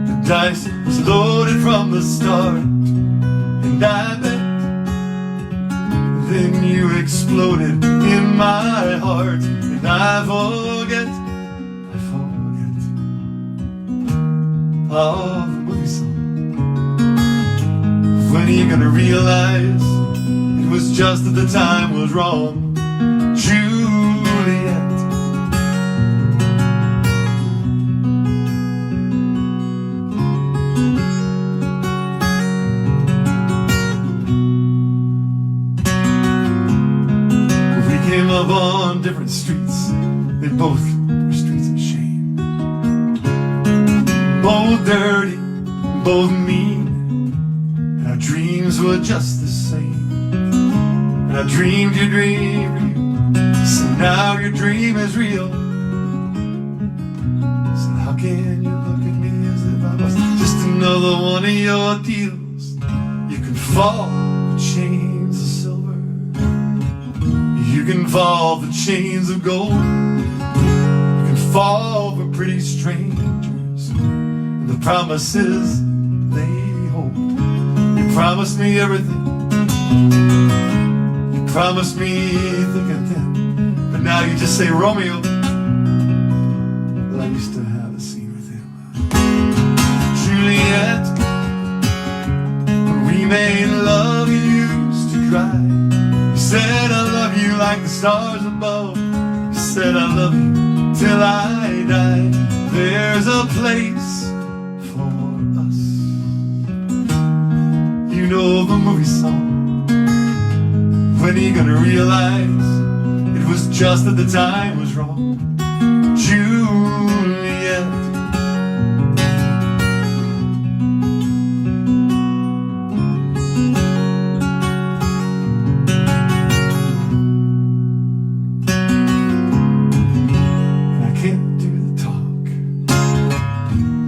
the dice was loaded from the start, and I bet then you exploded in my heart, and I forget all the movie song. When are you gonna realize it was just that the time was wrong, Juliet? Came up on different streets, they both were streets of shame. Both dirty, both mean, and our dreams were just the same. And I dreamed your dream, so now your dream is real. So how can you look at me as if I was just another one of your deals? You can fall for chains of silver, you can fall for chains of gold, you can fall for pretty strangers and the promises they hold. You promised me everything, you promised me thick and thin, but now you just say Romeo. Well, I used to have a scene with him. Juliet, when we made love you used to cry. You said I love you like the stars above. You said I love you till I die. There's a place for us. You know the movie song. When are you gonna realize it was just that the time was wrong, Juliet?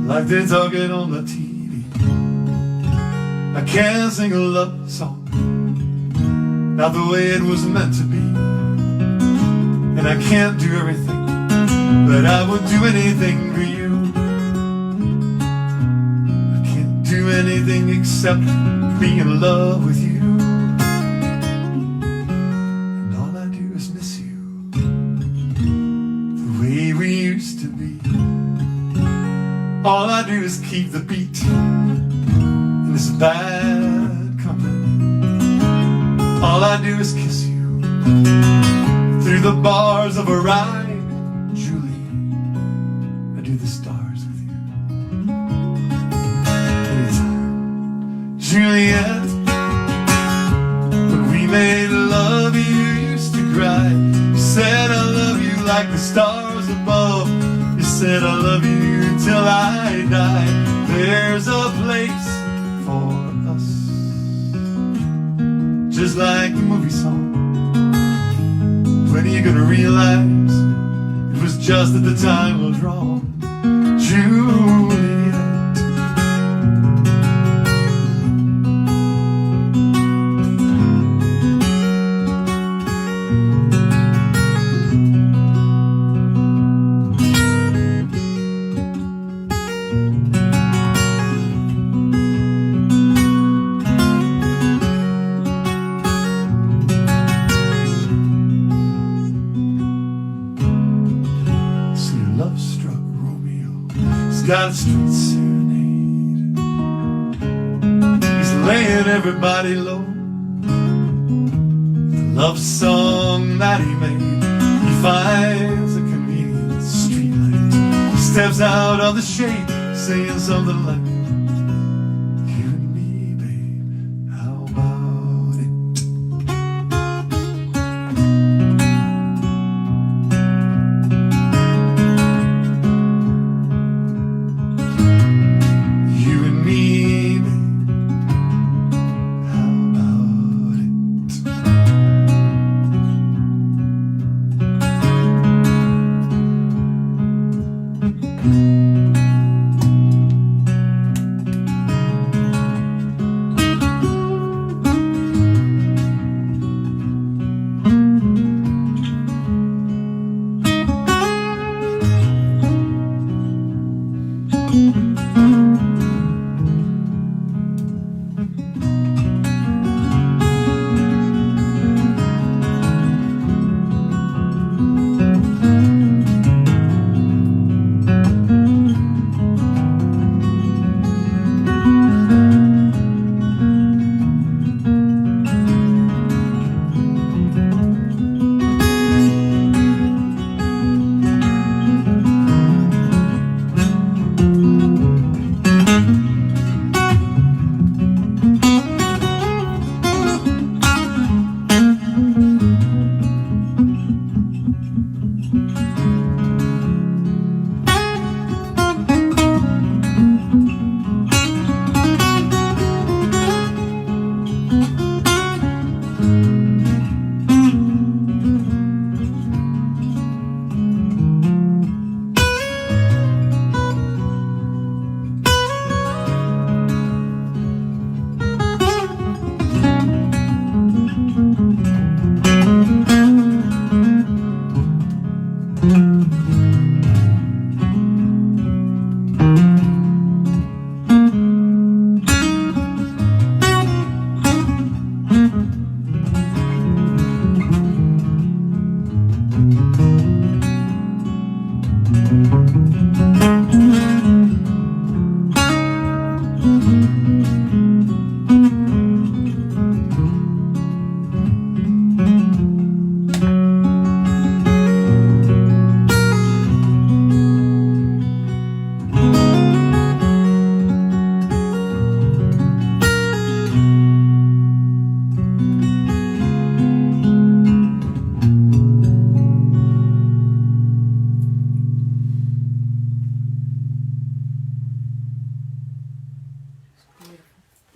Like they're talking on the TV. I I can't sing a love song, not the way it was meant to be. And I can't do everything, but I would do anything for you. I can't do anything except be in love with you. And all I do is miss you, the way we used to be. All I do is keep the beat in this bad company. All I do is kiss you through the bars of a ride. Julie, I do the stars with you. Anytime. Juliet, when we made love, you used to cry. You said I love you like the stars above. You said I love you till I die. There's a place for us, just like the movie song. When are you gonna realize it was just that the time was wrong? Juliet. Love-struck Romeo, he's got a street serenade. He's laying everybody low. The love song that he made. He finds a convenient streetlight. He steps out of the shade, saying something like, "You and me, babe, how about it?"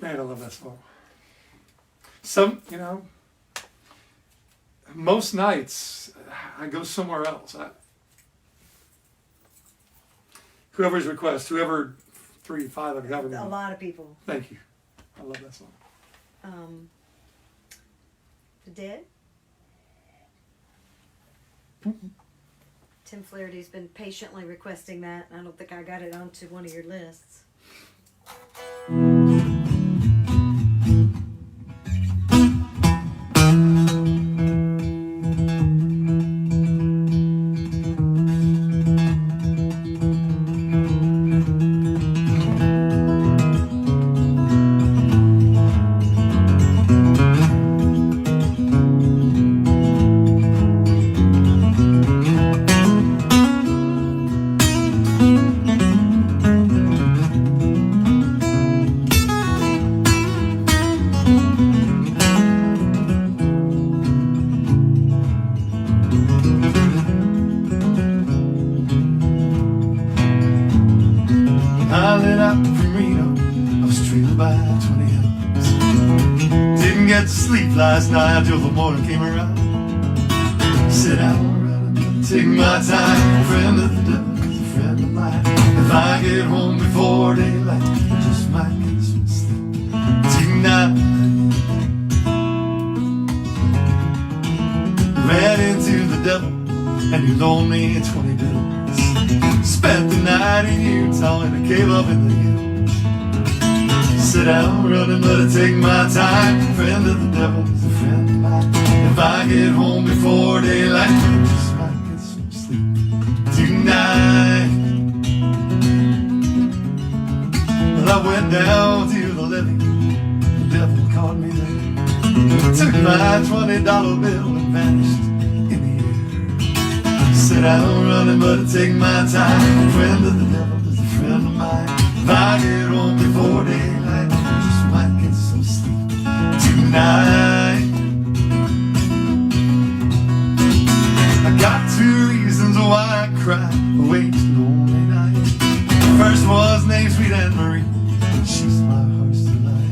Man, I love that song. Most nights I go somewhere else. Whoever's request, whoever 3, 5, whoever. A lot of people. Thank you. I love that song. The Dead. Tim Flaherty's been patiently requesting that. I don't think I got it onto one of your lists. I lit out from Reno. I was trailed by 20 hours. Didn't get to sleep last night till the morning came around. Sit down, take my time. Friend of the devil is a friend of mine. If I get home before daylight, I just might get some sleep tonight. Ran into the devil and he loaned me 20 bills. Spent the night in Utah in a cave up in the hills. Sit down, running, let it take my time. Friend of the devil is a friend of mine. If I get home before daylight, I just might get some sleep tonight. Well, I went down to the levee. The devil caught me there. Took my $20 bill and vanished in the air. Sit down, running, but it take my time. Friend of the devil is a friend of mine. If I get home before daylight, I just might get some sleep tonight. I got 2 reasons why I cry awake lonely night. First was named Sweet Anne Marie, and she's my heart's delight.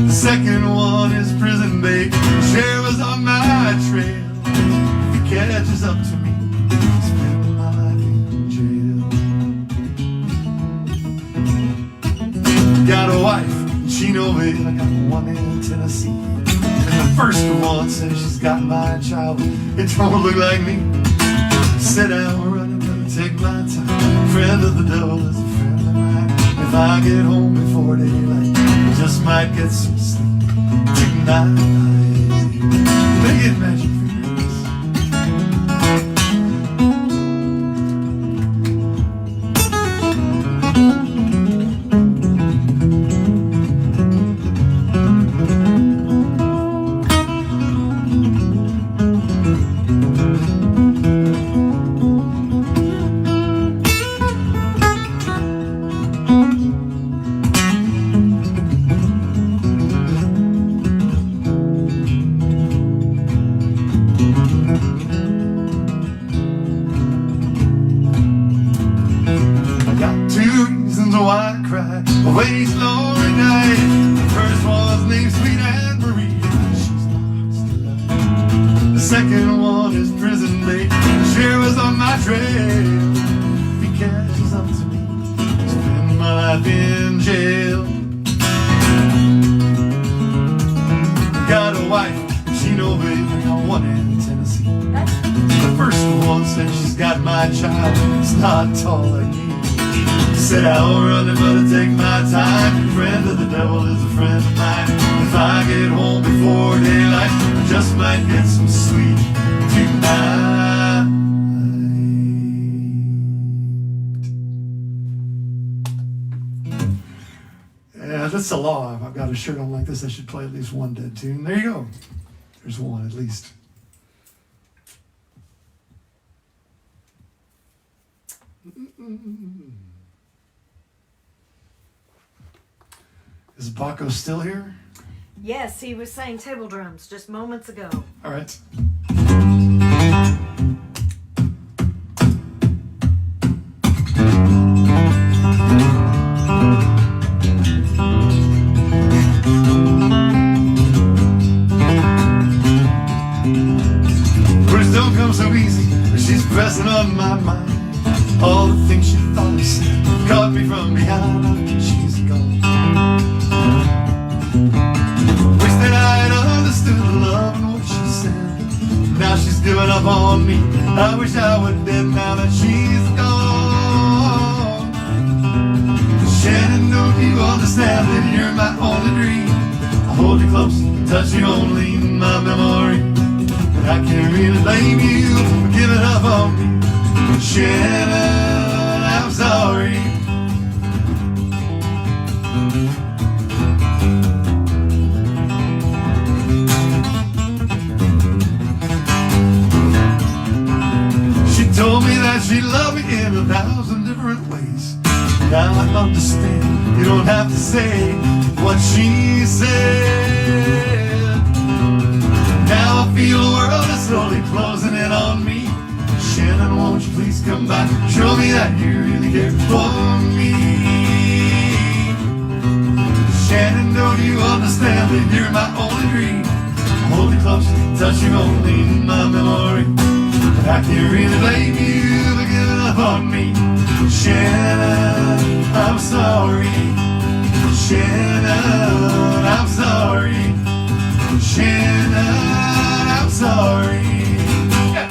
The second one is prison babe. Cher was on my trail. If he catches up to me, I'll spend my life in jail. Got a wife in Chinoville, I got one in Tennessee. And the first one says she's got my child. It don't look like me. Sit down, running, gonna take my time. Friend of the devil is a friend of mine. If I get home before daylight, I just might get some sleep tonight. Make it magic fingers. Why I cry away each lonely night. The first one's named Sweet Anne Marie, she's my heart's delight. The second one is prison babe. Cher was on my trail. If he catches up to me, I'll spend my life in jail. Got a wife, she no baby, I got one in Tennessee. The first one said she's got my child. It's not tall like me. Said I'll run and but take my time. Friend of the devil is a friend of mine. If I get home before daylight, I just might get some sleep tonight. Yeah, that's the law. If I've got a shirt on like this, I should play at least one dead tune. There you go. There's one at least. Is Baco still here? Yes, he was saying table drums just moments ago. All right. Words don't come so easy, but she's pressing on my mind. All the things she thought I said caught me from behind. She's gone. Wish that I had understood the love and what she said. Now she's giving up on me. I wish I would dead now that she's gone. Shannon, don't you understand that you're my only dream? I hold you close, touch you only in my memory. And I can't really blame you for giving up on me. Shannon, I'm sorry. Told me that she loved me in 1,000 different ways. Now I understand. You don't have to say what she said. Now I feel the world is slowly closing in on me. Shannon, won't you please come back? Show me that you really care for me. Shannon, don't you understand that you're my only dream? Hold you close, touch you only in my memory. I can't really blame you for giving up on me. Shannon, I'm sorry. Shannon, I'm sorry. Shannon, I'm sorry. Yeah.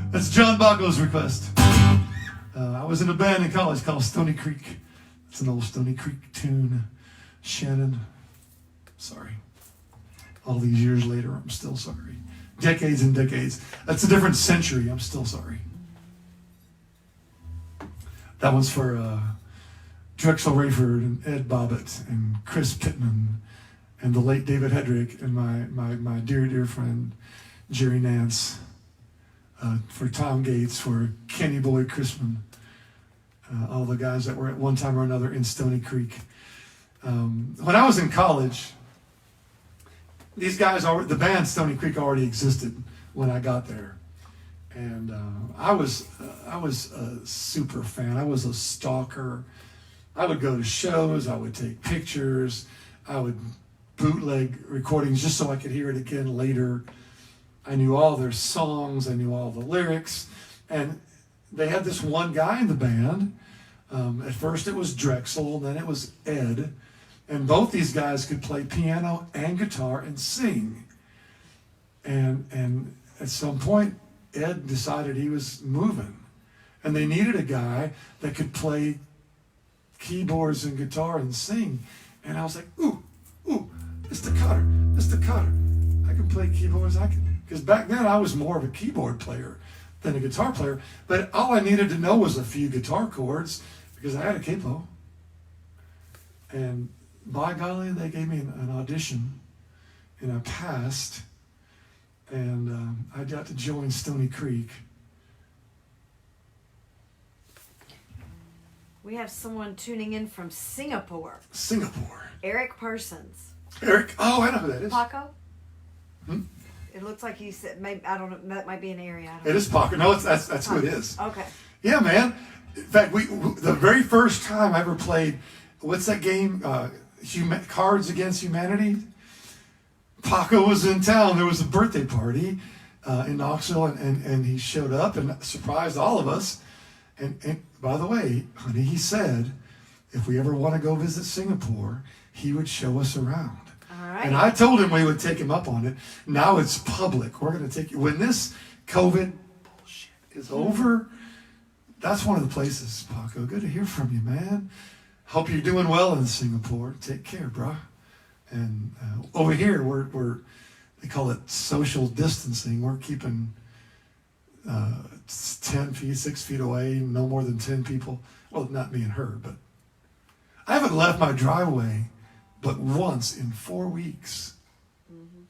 That's John Bacco's request. I was in a band in college called Stony Creek. It's an old Stony Creek tune. Shannon, sorry. All these years later, I'm still sorry. Decades and decades. That's a different century. I'm still sorry. That one's for Drexel Rayford and Ed Bobbitt and Chris Pittman and the late David Hedrick and my dear, dear friend Jerry Nance. For Tom Gates, for Kenny Boyd Chrisman. All the guys that were at one time or another in Stony Creek. When I was in college, these guys, the band Stony Creek already existed when I got there. And I was a super fan. I was a stalker. I would go to shows. I would take pictures. I would bootleg recordings just so I could hear it again later. I knew all their songs. I knew all the lyrics. And they had this one guy in the band. At first it was Drexel, then it was Ed. And both these guys could play piano and guitar and sing. And at some point, Ed decided he was moving. And they needed a guy that could play keyboards and guitar and sing. And I was like, ooh, Mr. Cotter. I can play keyboards, because back then I was more of a keyboard player than a guitar player. But all I needed to know was a few guitar chords, because I had a capo. And by golly, they gave me an audition, and I passed, and I got to join Stony Creek. We have someone tuning in from Singapore. Singapore. Eric Parsons. Eric, oh, I know who that is. Paco? Hmm? It looks like he said, maybe, I don't know, that might be an area. I don't It know. is Paco. No, that's who it is. Okay. Yeah, man. In fact, the very first time I ever played, what's that game? Cards Against Humanity. Paco was in town. There was a birthday party in Knoxville, and he showed up and surprised all of us. And by the way, honey, he said, if we ever want to go visit Singapore, he would show us around. All right. And I told him we would take him up on it. Now it's public. We're going to take you. When this COVID bullshit is over, that's one of the places, Paco. Good to hear from you, man. Hope you're doing well in Singapore. Take care, bro. And over here, we're they call it social distancing. We're keeping 10 feet, 6 feet away, no more than 10 people. Well, not me and her, but I haven't left my driveway but once in 4 weeks. Mm-hmm.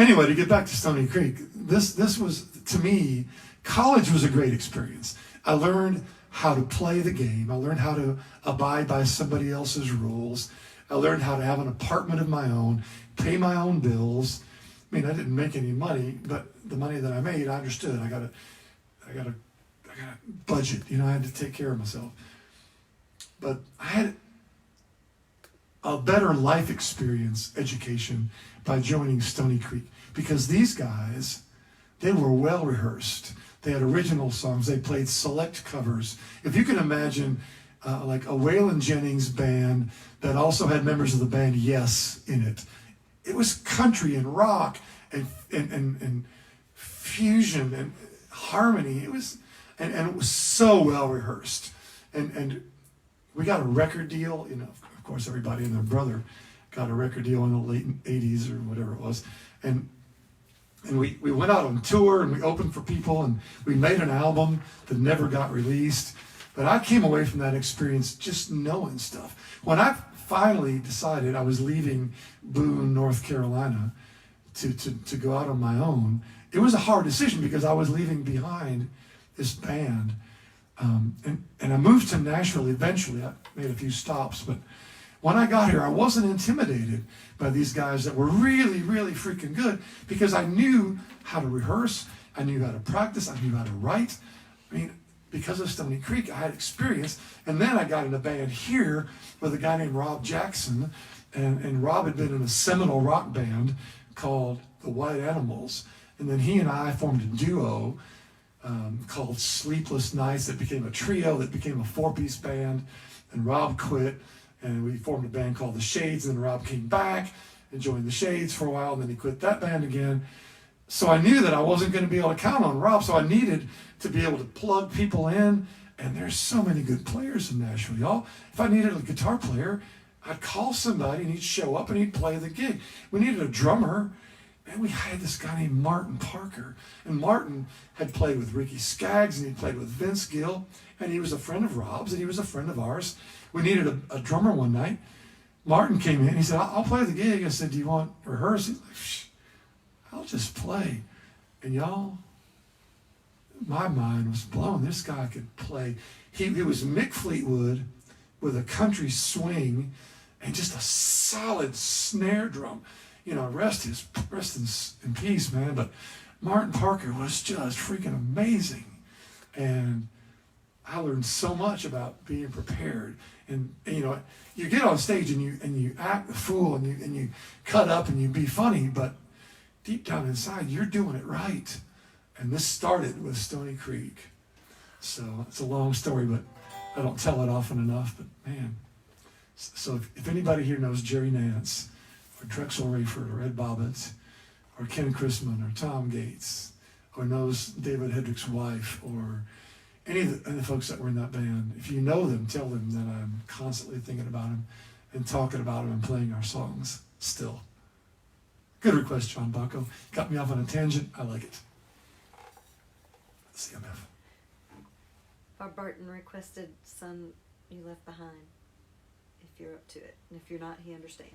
Anyway, to get back to Stony Creek, this was, to me, college was a great experience. I learned how to play the game. I learned how to abide by somebody else's rules. I learned how to have an apartment of my own, pay my own bills. I mean, I didn't make any money, but the money that I made, I understood. I got a budget. You know, I had to take care of myself. But I had a better life experience, education, by joining Stony Creek, because these guys, they were well rehearsed. They had original songs. They played select covers. If you can imagine like a Waylon Jennings band that also had members of the band Yes in it. It was country and rock and fusion and harmony. It was and it was so well rehearsed. And we got a record deal. You know, of course, everybody and their brother got a record deal in the late 80s or whatever it was. And we went out on tour and we opened for people and we made an album that never got released. But I came away from that experience just knowing stuff. When I finally decided I was leaving Boone, North Carolina to go out on my own, it was a hard decision because I was leaving behind this band. And I moved to Nashville eventually. I made a few stops, but when I got here, I wasn't intimidated by these guys that were really, really freaking good because I knew how to rehearse, I knew how to practice, I knew how to write. I mean, because of Stony Creek, I had experience. And then I got in a band here with a guy named Rob Jackson, and Rob had been in a seminal rock band called the White Animals. And then he and I formed a duo called Sleepless Nights that became a trio that became a 4-piece band. And Rob quit, and we formed a band called The Shades, and then Rob came back and joined The Shades for a while, and then he quit that band again. So I knew that I wasn't going to be able to count on Rob, so I needed to be able to plug people in, and there's so many good players in Nashville, y'all. If I needed a guitar player, I'd call somebody, and he'd show up, and he'd play the gig. We needed a drummer, and we had this guy named Martin Parker, and Martin had played with Ricky Skaggs, and he'd played with Vince Gill, and he was a friend of Rob's, and he was a friend of ours. We needed a drummer one night. Martin came in, he said, I'll play the gig. I said, do you want to rehearse? He's like, shh, I'll just play. And y'all, my mind was blown. This guy could play. He was Mick Fleetwood with a country swing and just a solid snare drum. You know, rest in peace, man. But Martin Parker was just freaking amazing. And I learned so much about being prepared. And you know, you get on stage and you act the fool and you cut up and you be funny, but deep down inside, you're doing it right. And this started with Stony Creek. So it's a long story, but I don't tell it often enough. But man, so if anybody here knows Jerry Nance, or Drexel Rayford, or Ed Bobbins, or Ken Chrisman, or Tom Gates, or knows David Hedrick's wife, or any of the folks that were in that band, if you know them, tell them that I'm constantly thinking about them and talking about them and playing our songs still. Good request, John Bacco. Got me off on a tangent. I like it. CMF. Bob Burton requested Son You Left Behind, if you're up to it. And if you're not, he understands.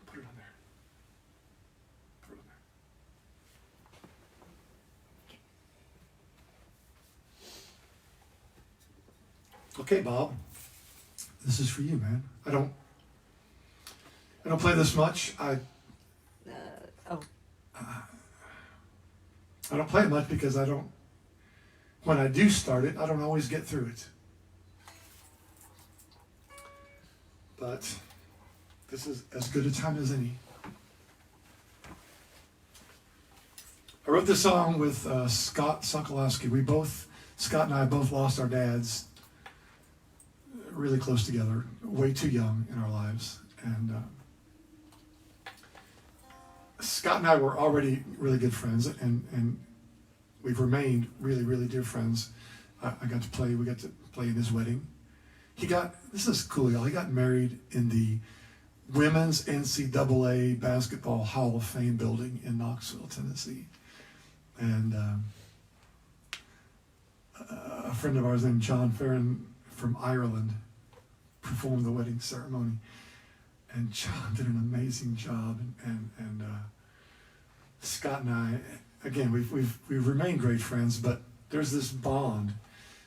Put it on there. Put it on there. Okay, Bob. This is for you, man. I don't play this much. I don't play it much because when I do start it, I don't always get through it. But this is as good a time as any. I wrote this song with Scott Sokolowski. Scott and I both lost our dads really close together, way too young in our lives. And Scott and I were already really good friends, and we've remained really, really dear friends. We got to play in his wedding. This is cool, y'all. He got married in the Women's NCAA Basketball Hall of Fame building in Knoxville, Tennessee. And a friend of ours named John Farron from Ireland performed the wedding ceremony. And John did an amazing job. And Scott and I, again, we've remained great friends, but there's this bond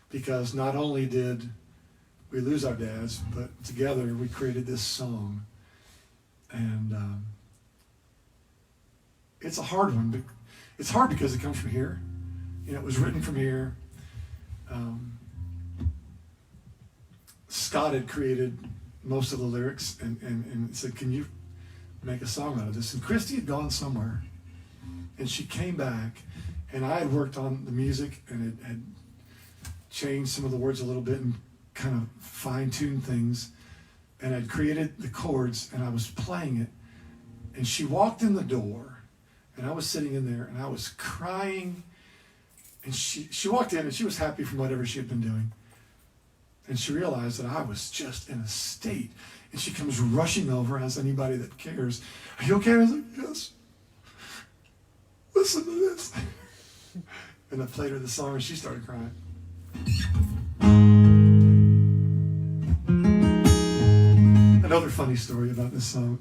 because not only did we lose our dads, but together we created this song. And it's a hard one, but it's hard because it comes from here. You know, it was written from here. Scott had created most of the lyrics and said, can you make a song out of this? And Christy had gone somewhere, and she came back, and I had worked on the music, and changed some of the words a little bit and kind of fine-tuned things. And I'd created the chords, and I was playing it. And she walked in the door, and I was sitting in there, and I was crying. And she walked in, and she was happy from whatever she had been doing. And she realized that I was just in a state. And she comes rushing over, as anybody that cares, "Are you okay?" I was like, "Yes. Listen to this." And I played her the song, and she started crying. Another funny story about this song.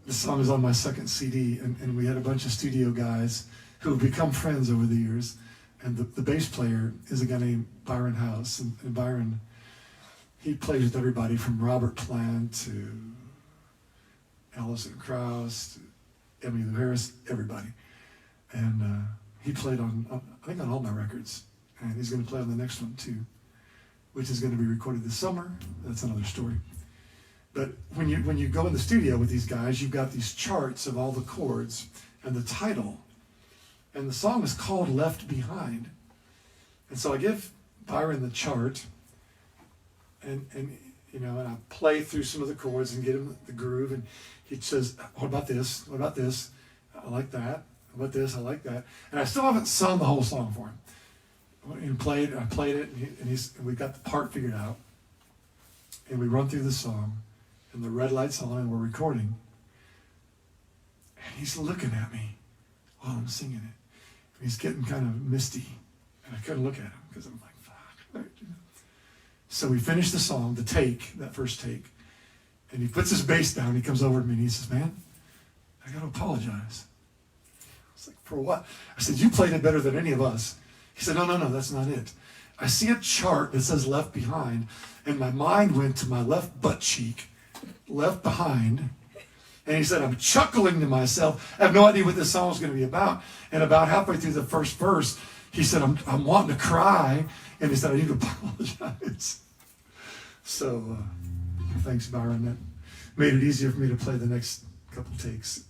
This song is on my second CD, and we had a bunch of studio guys who have become friends over the years. And the bass player is a guy named Byron House. And Byron, he plays with everybody from Robert Plant to Alison Krauss to Emily Lou Harris, everybody. And he played on, I think, on all my records. And he's going to play on the next one too, which is going to be recorded this summer. That's another story. But when you go in the studio with these guys, you've got these charts of all the chords and the title. And the song is called Left Behind. And so I give Byron the chart, and I play through some of the chords and get him the groove, and he says, "What about this? What about this? I like that. What about this? I like that." And I still haven't sung the whole song for him. I played it, and we got the part figured out. And we run through the song, and the red light's on, and we're recording. And he's looking at me while I'm singing it. He's getting kind of misty, and I couldn't look at him because I'm like, fuck. So we finished the song, that first take, and he puts his bass down. He comes over to me and he says, "Man, I got to apologize." I was like, "For what?" I said, "You played it better than any of us." He said, No, that's not it. I see a chart that says Left Behind, and my mind went to my left butt cheek, left behind. And he said, "I'm chuckling to myself. I have no idea what this song is going to be about." And about halfway through the first verse, he said, I'm wanting to cry. And he said, "I need to apologize." So thanks, Byron. That made it easier for me to play the next couple takes.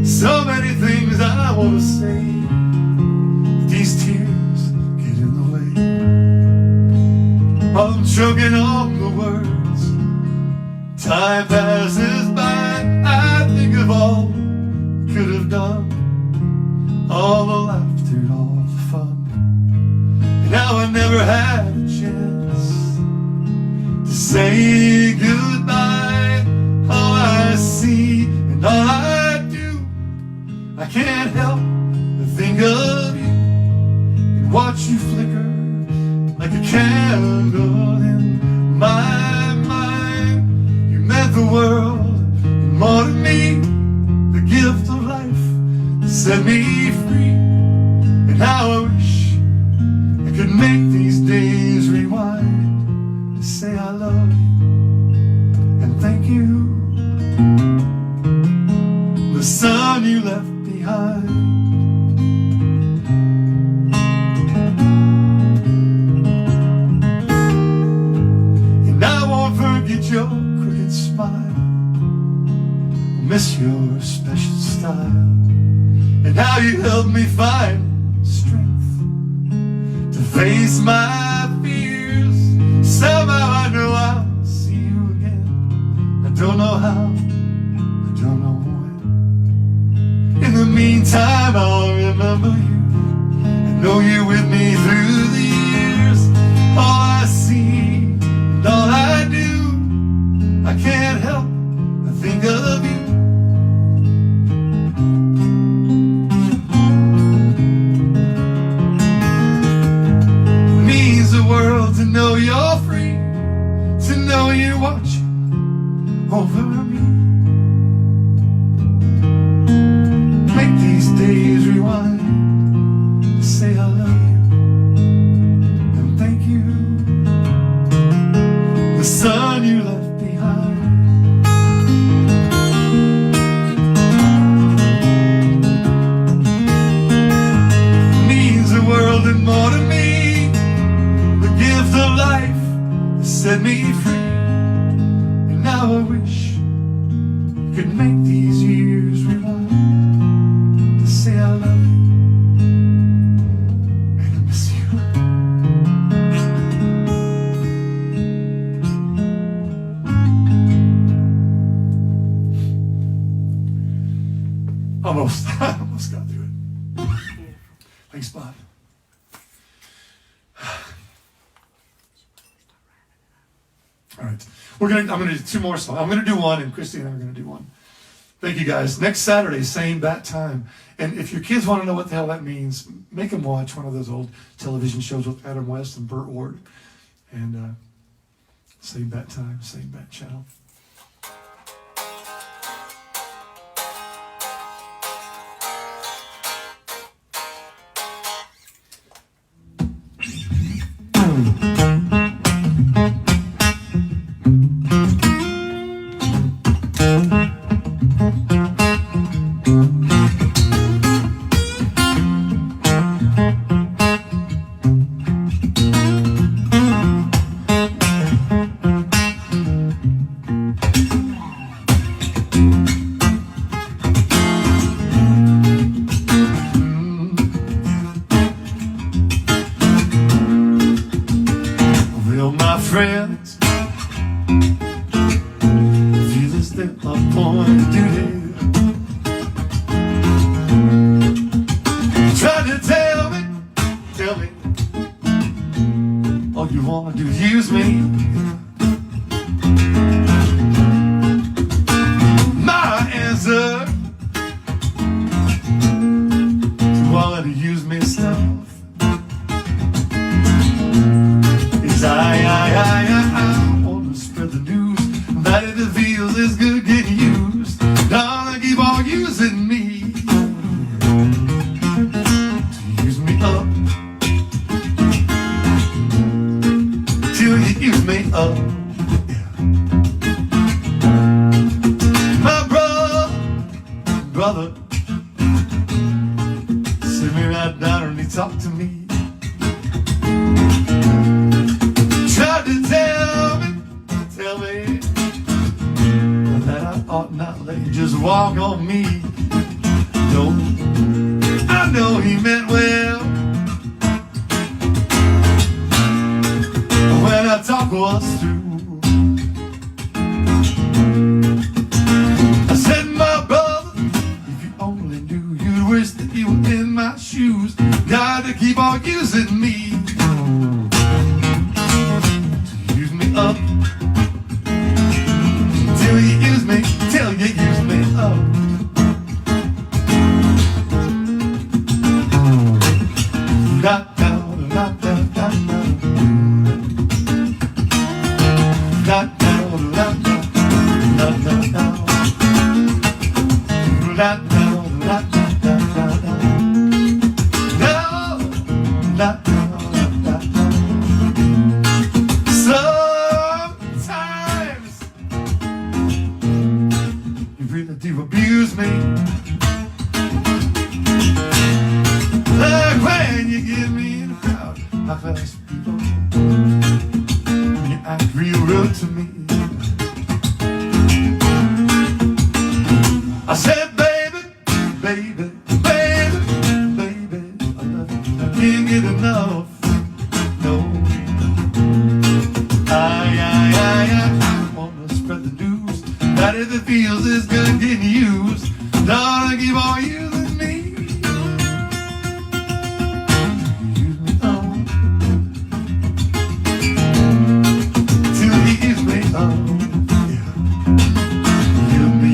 So many things I want to say, these tears get in the way. I'm choking on the words. Time passes by, I think of all we could have done, all the laughter and all the fun. And now I never had a chance to say goodbye. All I see and all I do, I can't help but think of you and watch you flicker like a candle in my mind. You meant the world and more to me, the gift of life that set me free. And how I wish I could make these days rewind to say I love you and thank you. The son you left behind. And I won't forget your crooked smile, I'll miss your special style, and how you helped me find strength to face my fears. Somehow I know I'll see you again. I don't know how, I don't know when. In the meantime, I'll remember you. I know you're with me through the years. All I see and all I do, I can't help but think of you. It means the world to know you're free, to know you're watching over me. Make these days rewind to say I love you and thank you. The son you left behind. Means the world and more to me. how I wish I could make these years rewind to say I love you and I miss you. Almost, I almost got through it. Thanks, Bob. All right, I'm gonna do two more songs. I'm gonna do one, and Christy and I are gonna do one. Thank you, guys. Next Saturday, same bat time. And if your kids want to know what the hell that means, make them watch one of those old television shows with Adam West and Burt Ward. And same bat time, same bat channel. Well, my friends, feel as they appointed duty. Try to tell me, all you wanna do is use me. My answer to all that use me stuff is I want to spread the news that if it feels as good getting used, don't keep on using me to use me up till you use me up. Yeah. My brother, sit me right down and he talked to me. Tried to tell me that I ought not let you just walk on me. No, I know he meant well when our talk was through. I said, my brother, if you only knew, you'd wish that you were in my shoes. Got to keep on using me up till you use me up. Da da da da da da da da da da da da. Do abuse me, like when you get me in a crowd, high class people, when you act real rude to me. I said, baby, I love you, I can't get enough. No, I wanna spread the news that if it feels as good getting used, don't keep on using me. Use me up till you use me up. Yeah.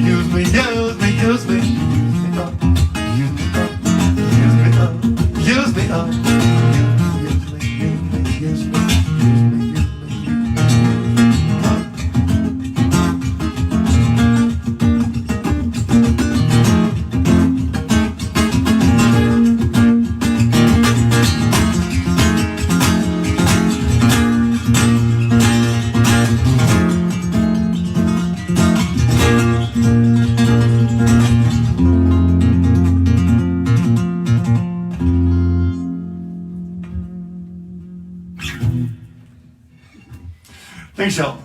Use me up. Use me up. Use me up. Use me up. Use me. Thanks, y'all.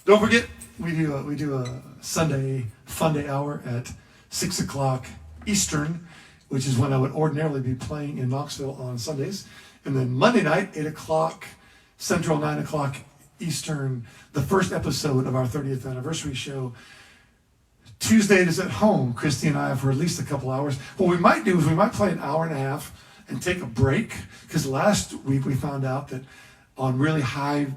Don't forget, we do a Sunday Fun Day hour at 6 o'clock Eastern, which is when I would ordinarily be playing in Knoxville on Sundays. And then Monday night, 8 o'clock Central, 9 o'clock Eastern, the first episode of our 30th anniversary show. Tuesday it is at home, Christy and I, for at least a couple hours. What we might do is we might play an hour and a half and take a break, because last week we found out that on really high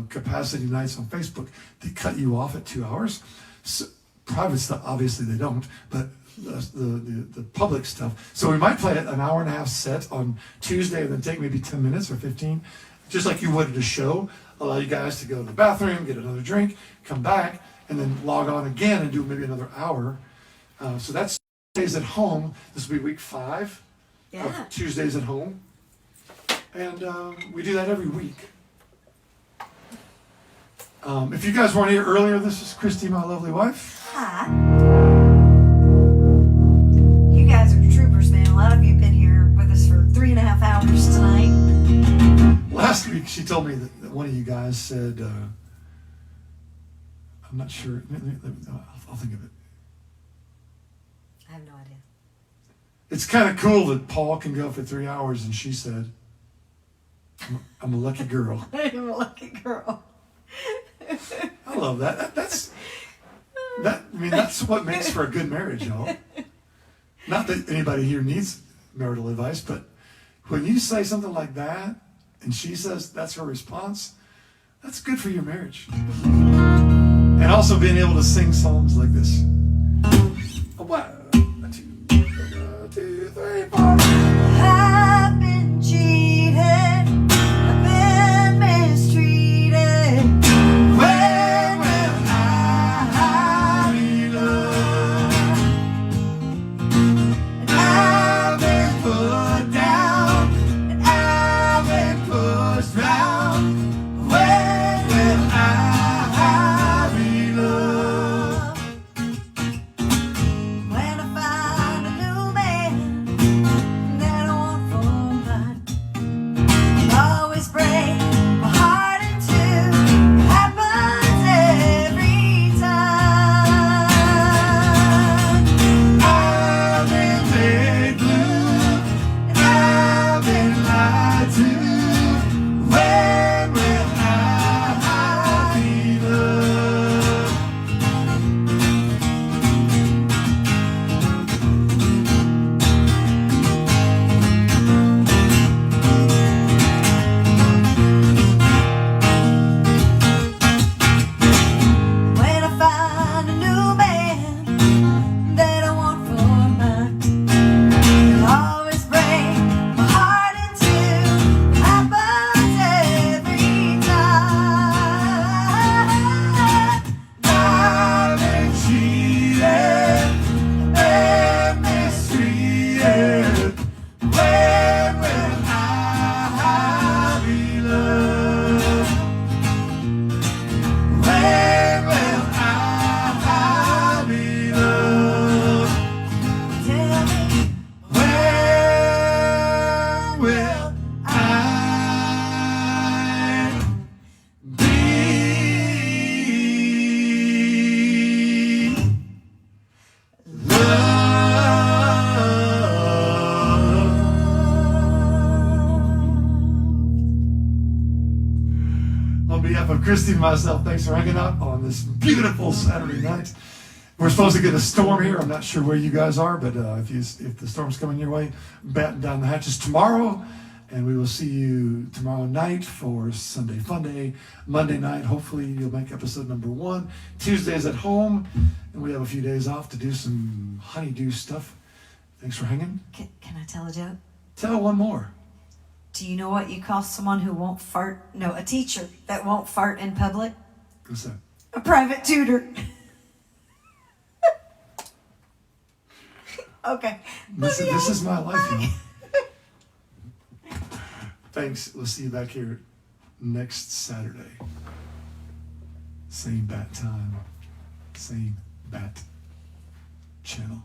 capacity nights on Facebook, they cut you off at 2 hours. So, private stuff, obviously they don't, but the public stuff. So we might play an hour and a half set on Tuesday and then take maybe 10 minutes or 15, just like you would at a show. Allow you guys to go to the bathroom, get another drink, come back, and then log on again and do maybe another hour. So that's Tuesdays at Home. This will be week 5 of Tuesdays at Home. And we do that every week. If you guys weren't here earlier, this is Christy, my lovely wife. Hi. You guys are troopers, man. A lot of you have been here with us for 3.5 hours tonight. Last week, she told me that one of you guys said, I'm not sure. I'll think of it. I have no idea. It's kind of cool that Paul can go for 3 hours, and she said, I'm a lucky girl. I'm a lucky girl. I love that. That's what makes for a good marriage, y'all. Not that anybody here needs marital advice, but when you say something like that, and she says that's her response, that's good for your marriage. And also being able to sing songs like this. 1, 2, 3, 4. I've been cheated. I've been mistreated. When will I be loved? And I've been put down, and I've been pushed round. When will I be loved? When I find a new man that I want for mine, I always break my heart in two. It happens every time. I've been made blue, and I've been lied to. When will I be loved? When I find a new man that I want for mine, he'll always break my heart in two. It happens every time. I've been cheated, been mistreated. When will I be loved? When will I be loved? Tell me, when will I be loved? On behalf of Christy and myself, thanks for hanging out on this beautiful Saturday night. We're supposed to get a storm here. I'm not sure where you guys are, but if the storm's coming your way, batten down the hatches tomorrow, and we will see you tomorrow night for Sunday Fun Day. Monday night, hopefully you'll make episode number 1. Tuesdays at home, and we have a few days off to do some honeydew stuff. Thanks for hanging. Can I tell a joke? Tell one more. Do you know what you call someone who won't fart? No, a teacher that won't fart in public? What's that? A private tutor. Okay. This is my life, y'all. Thanks. We'll see you back here next Saturday. Same bat time, same bat channel.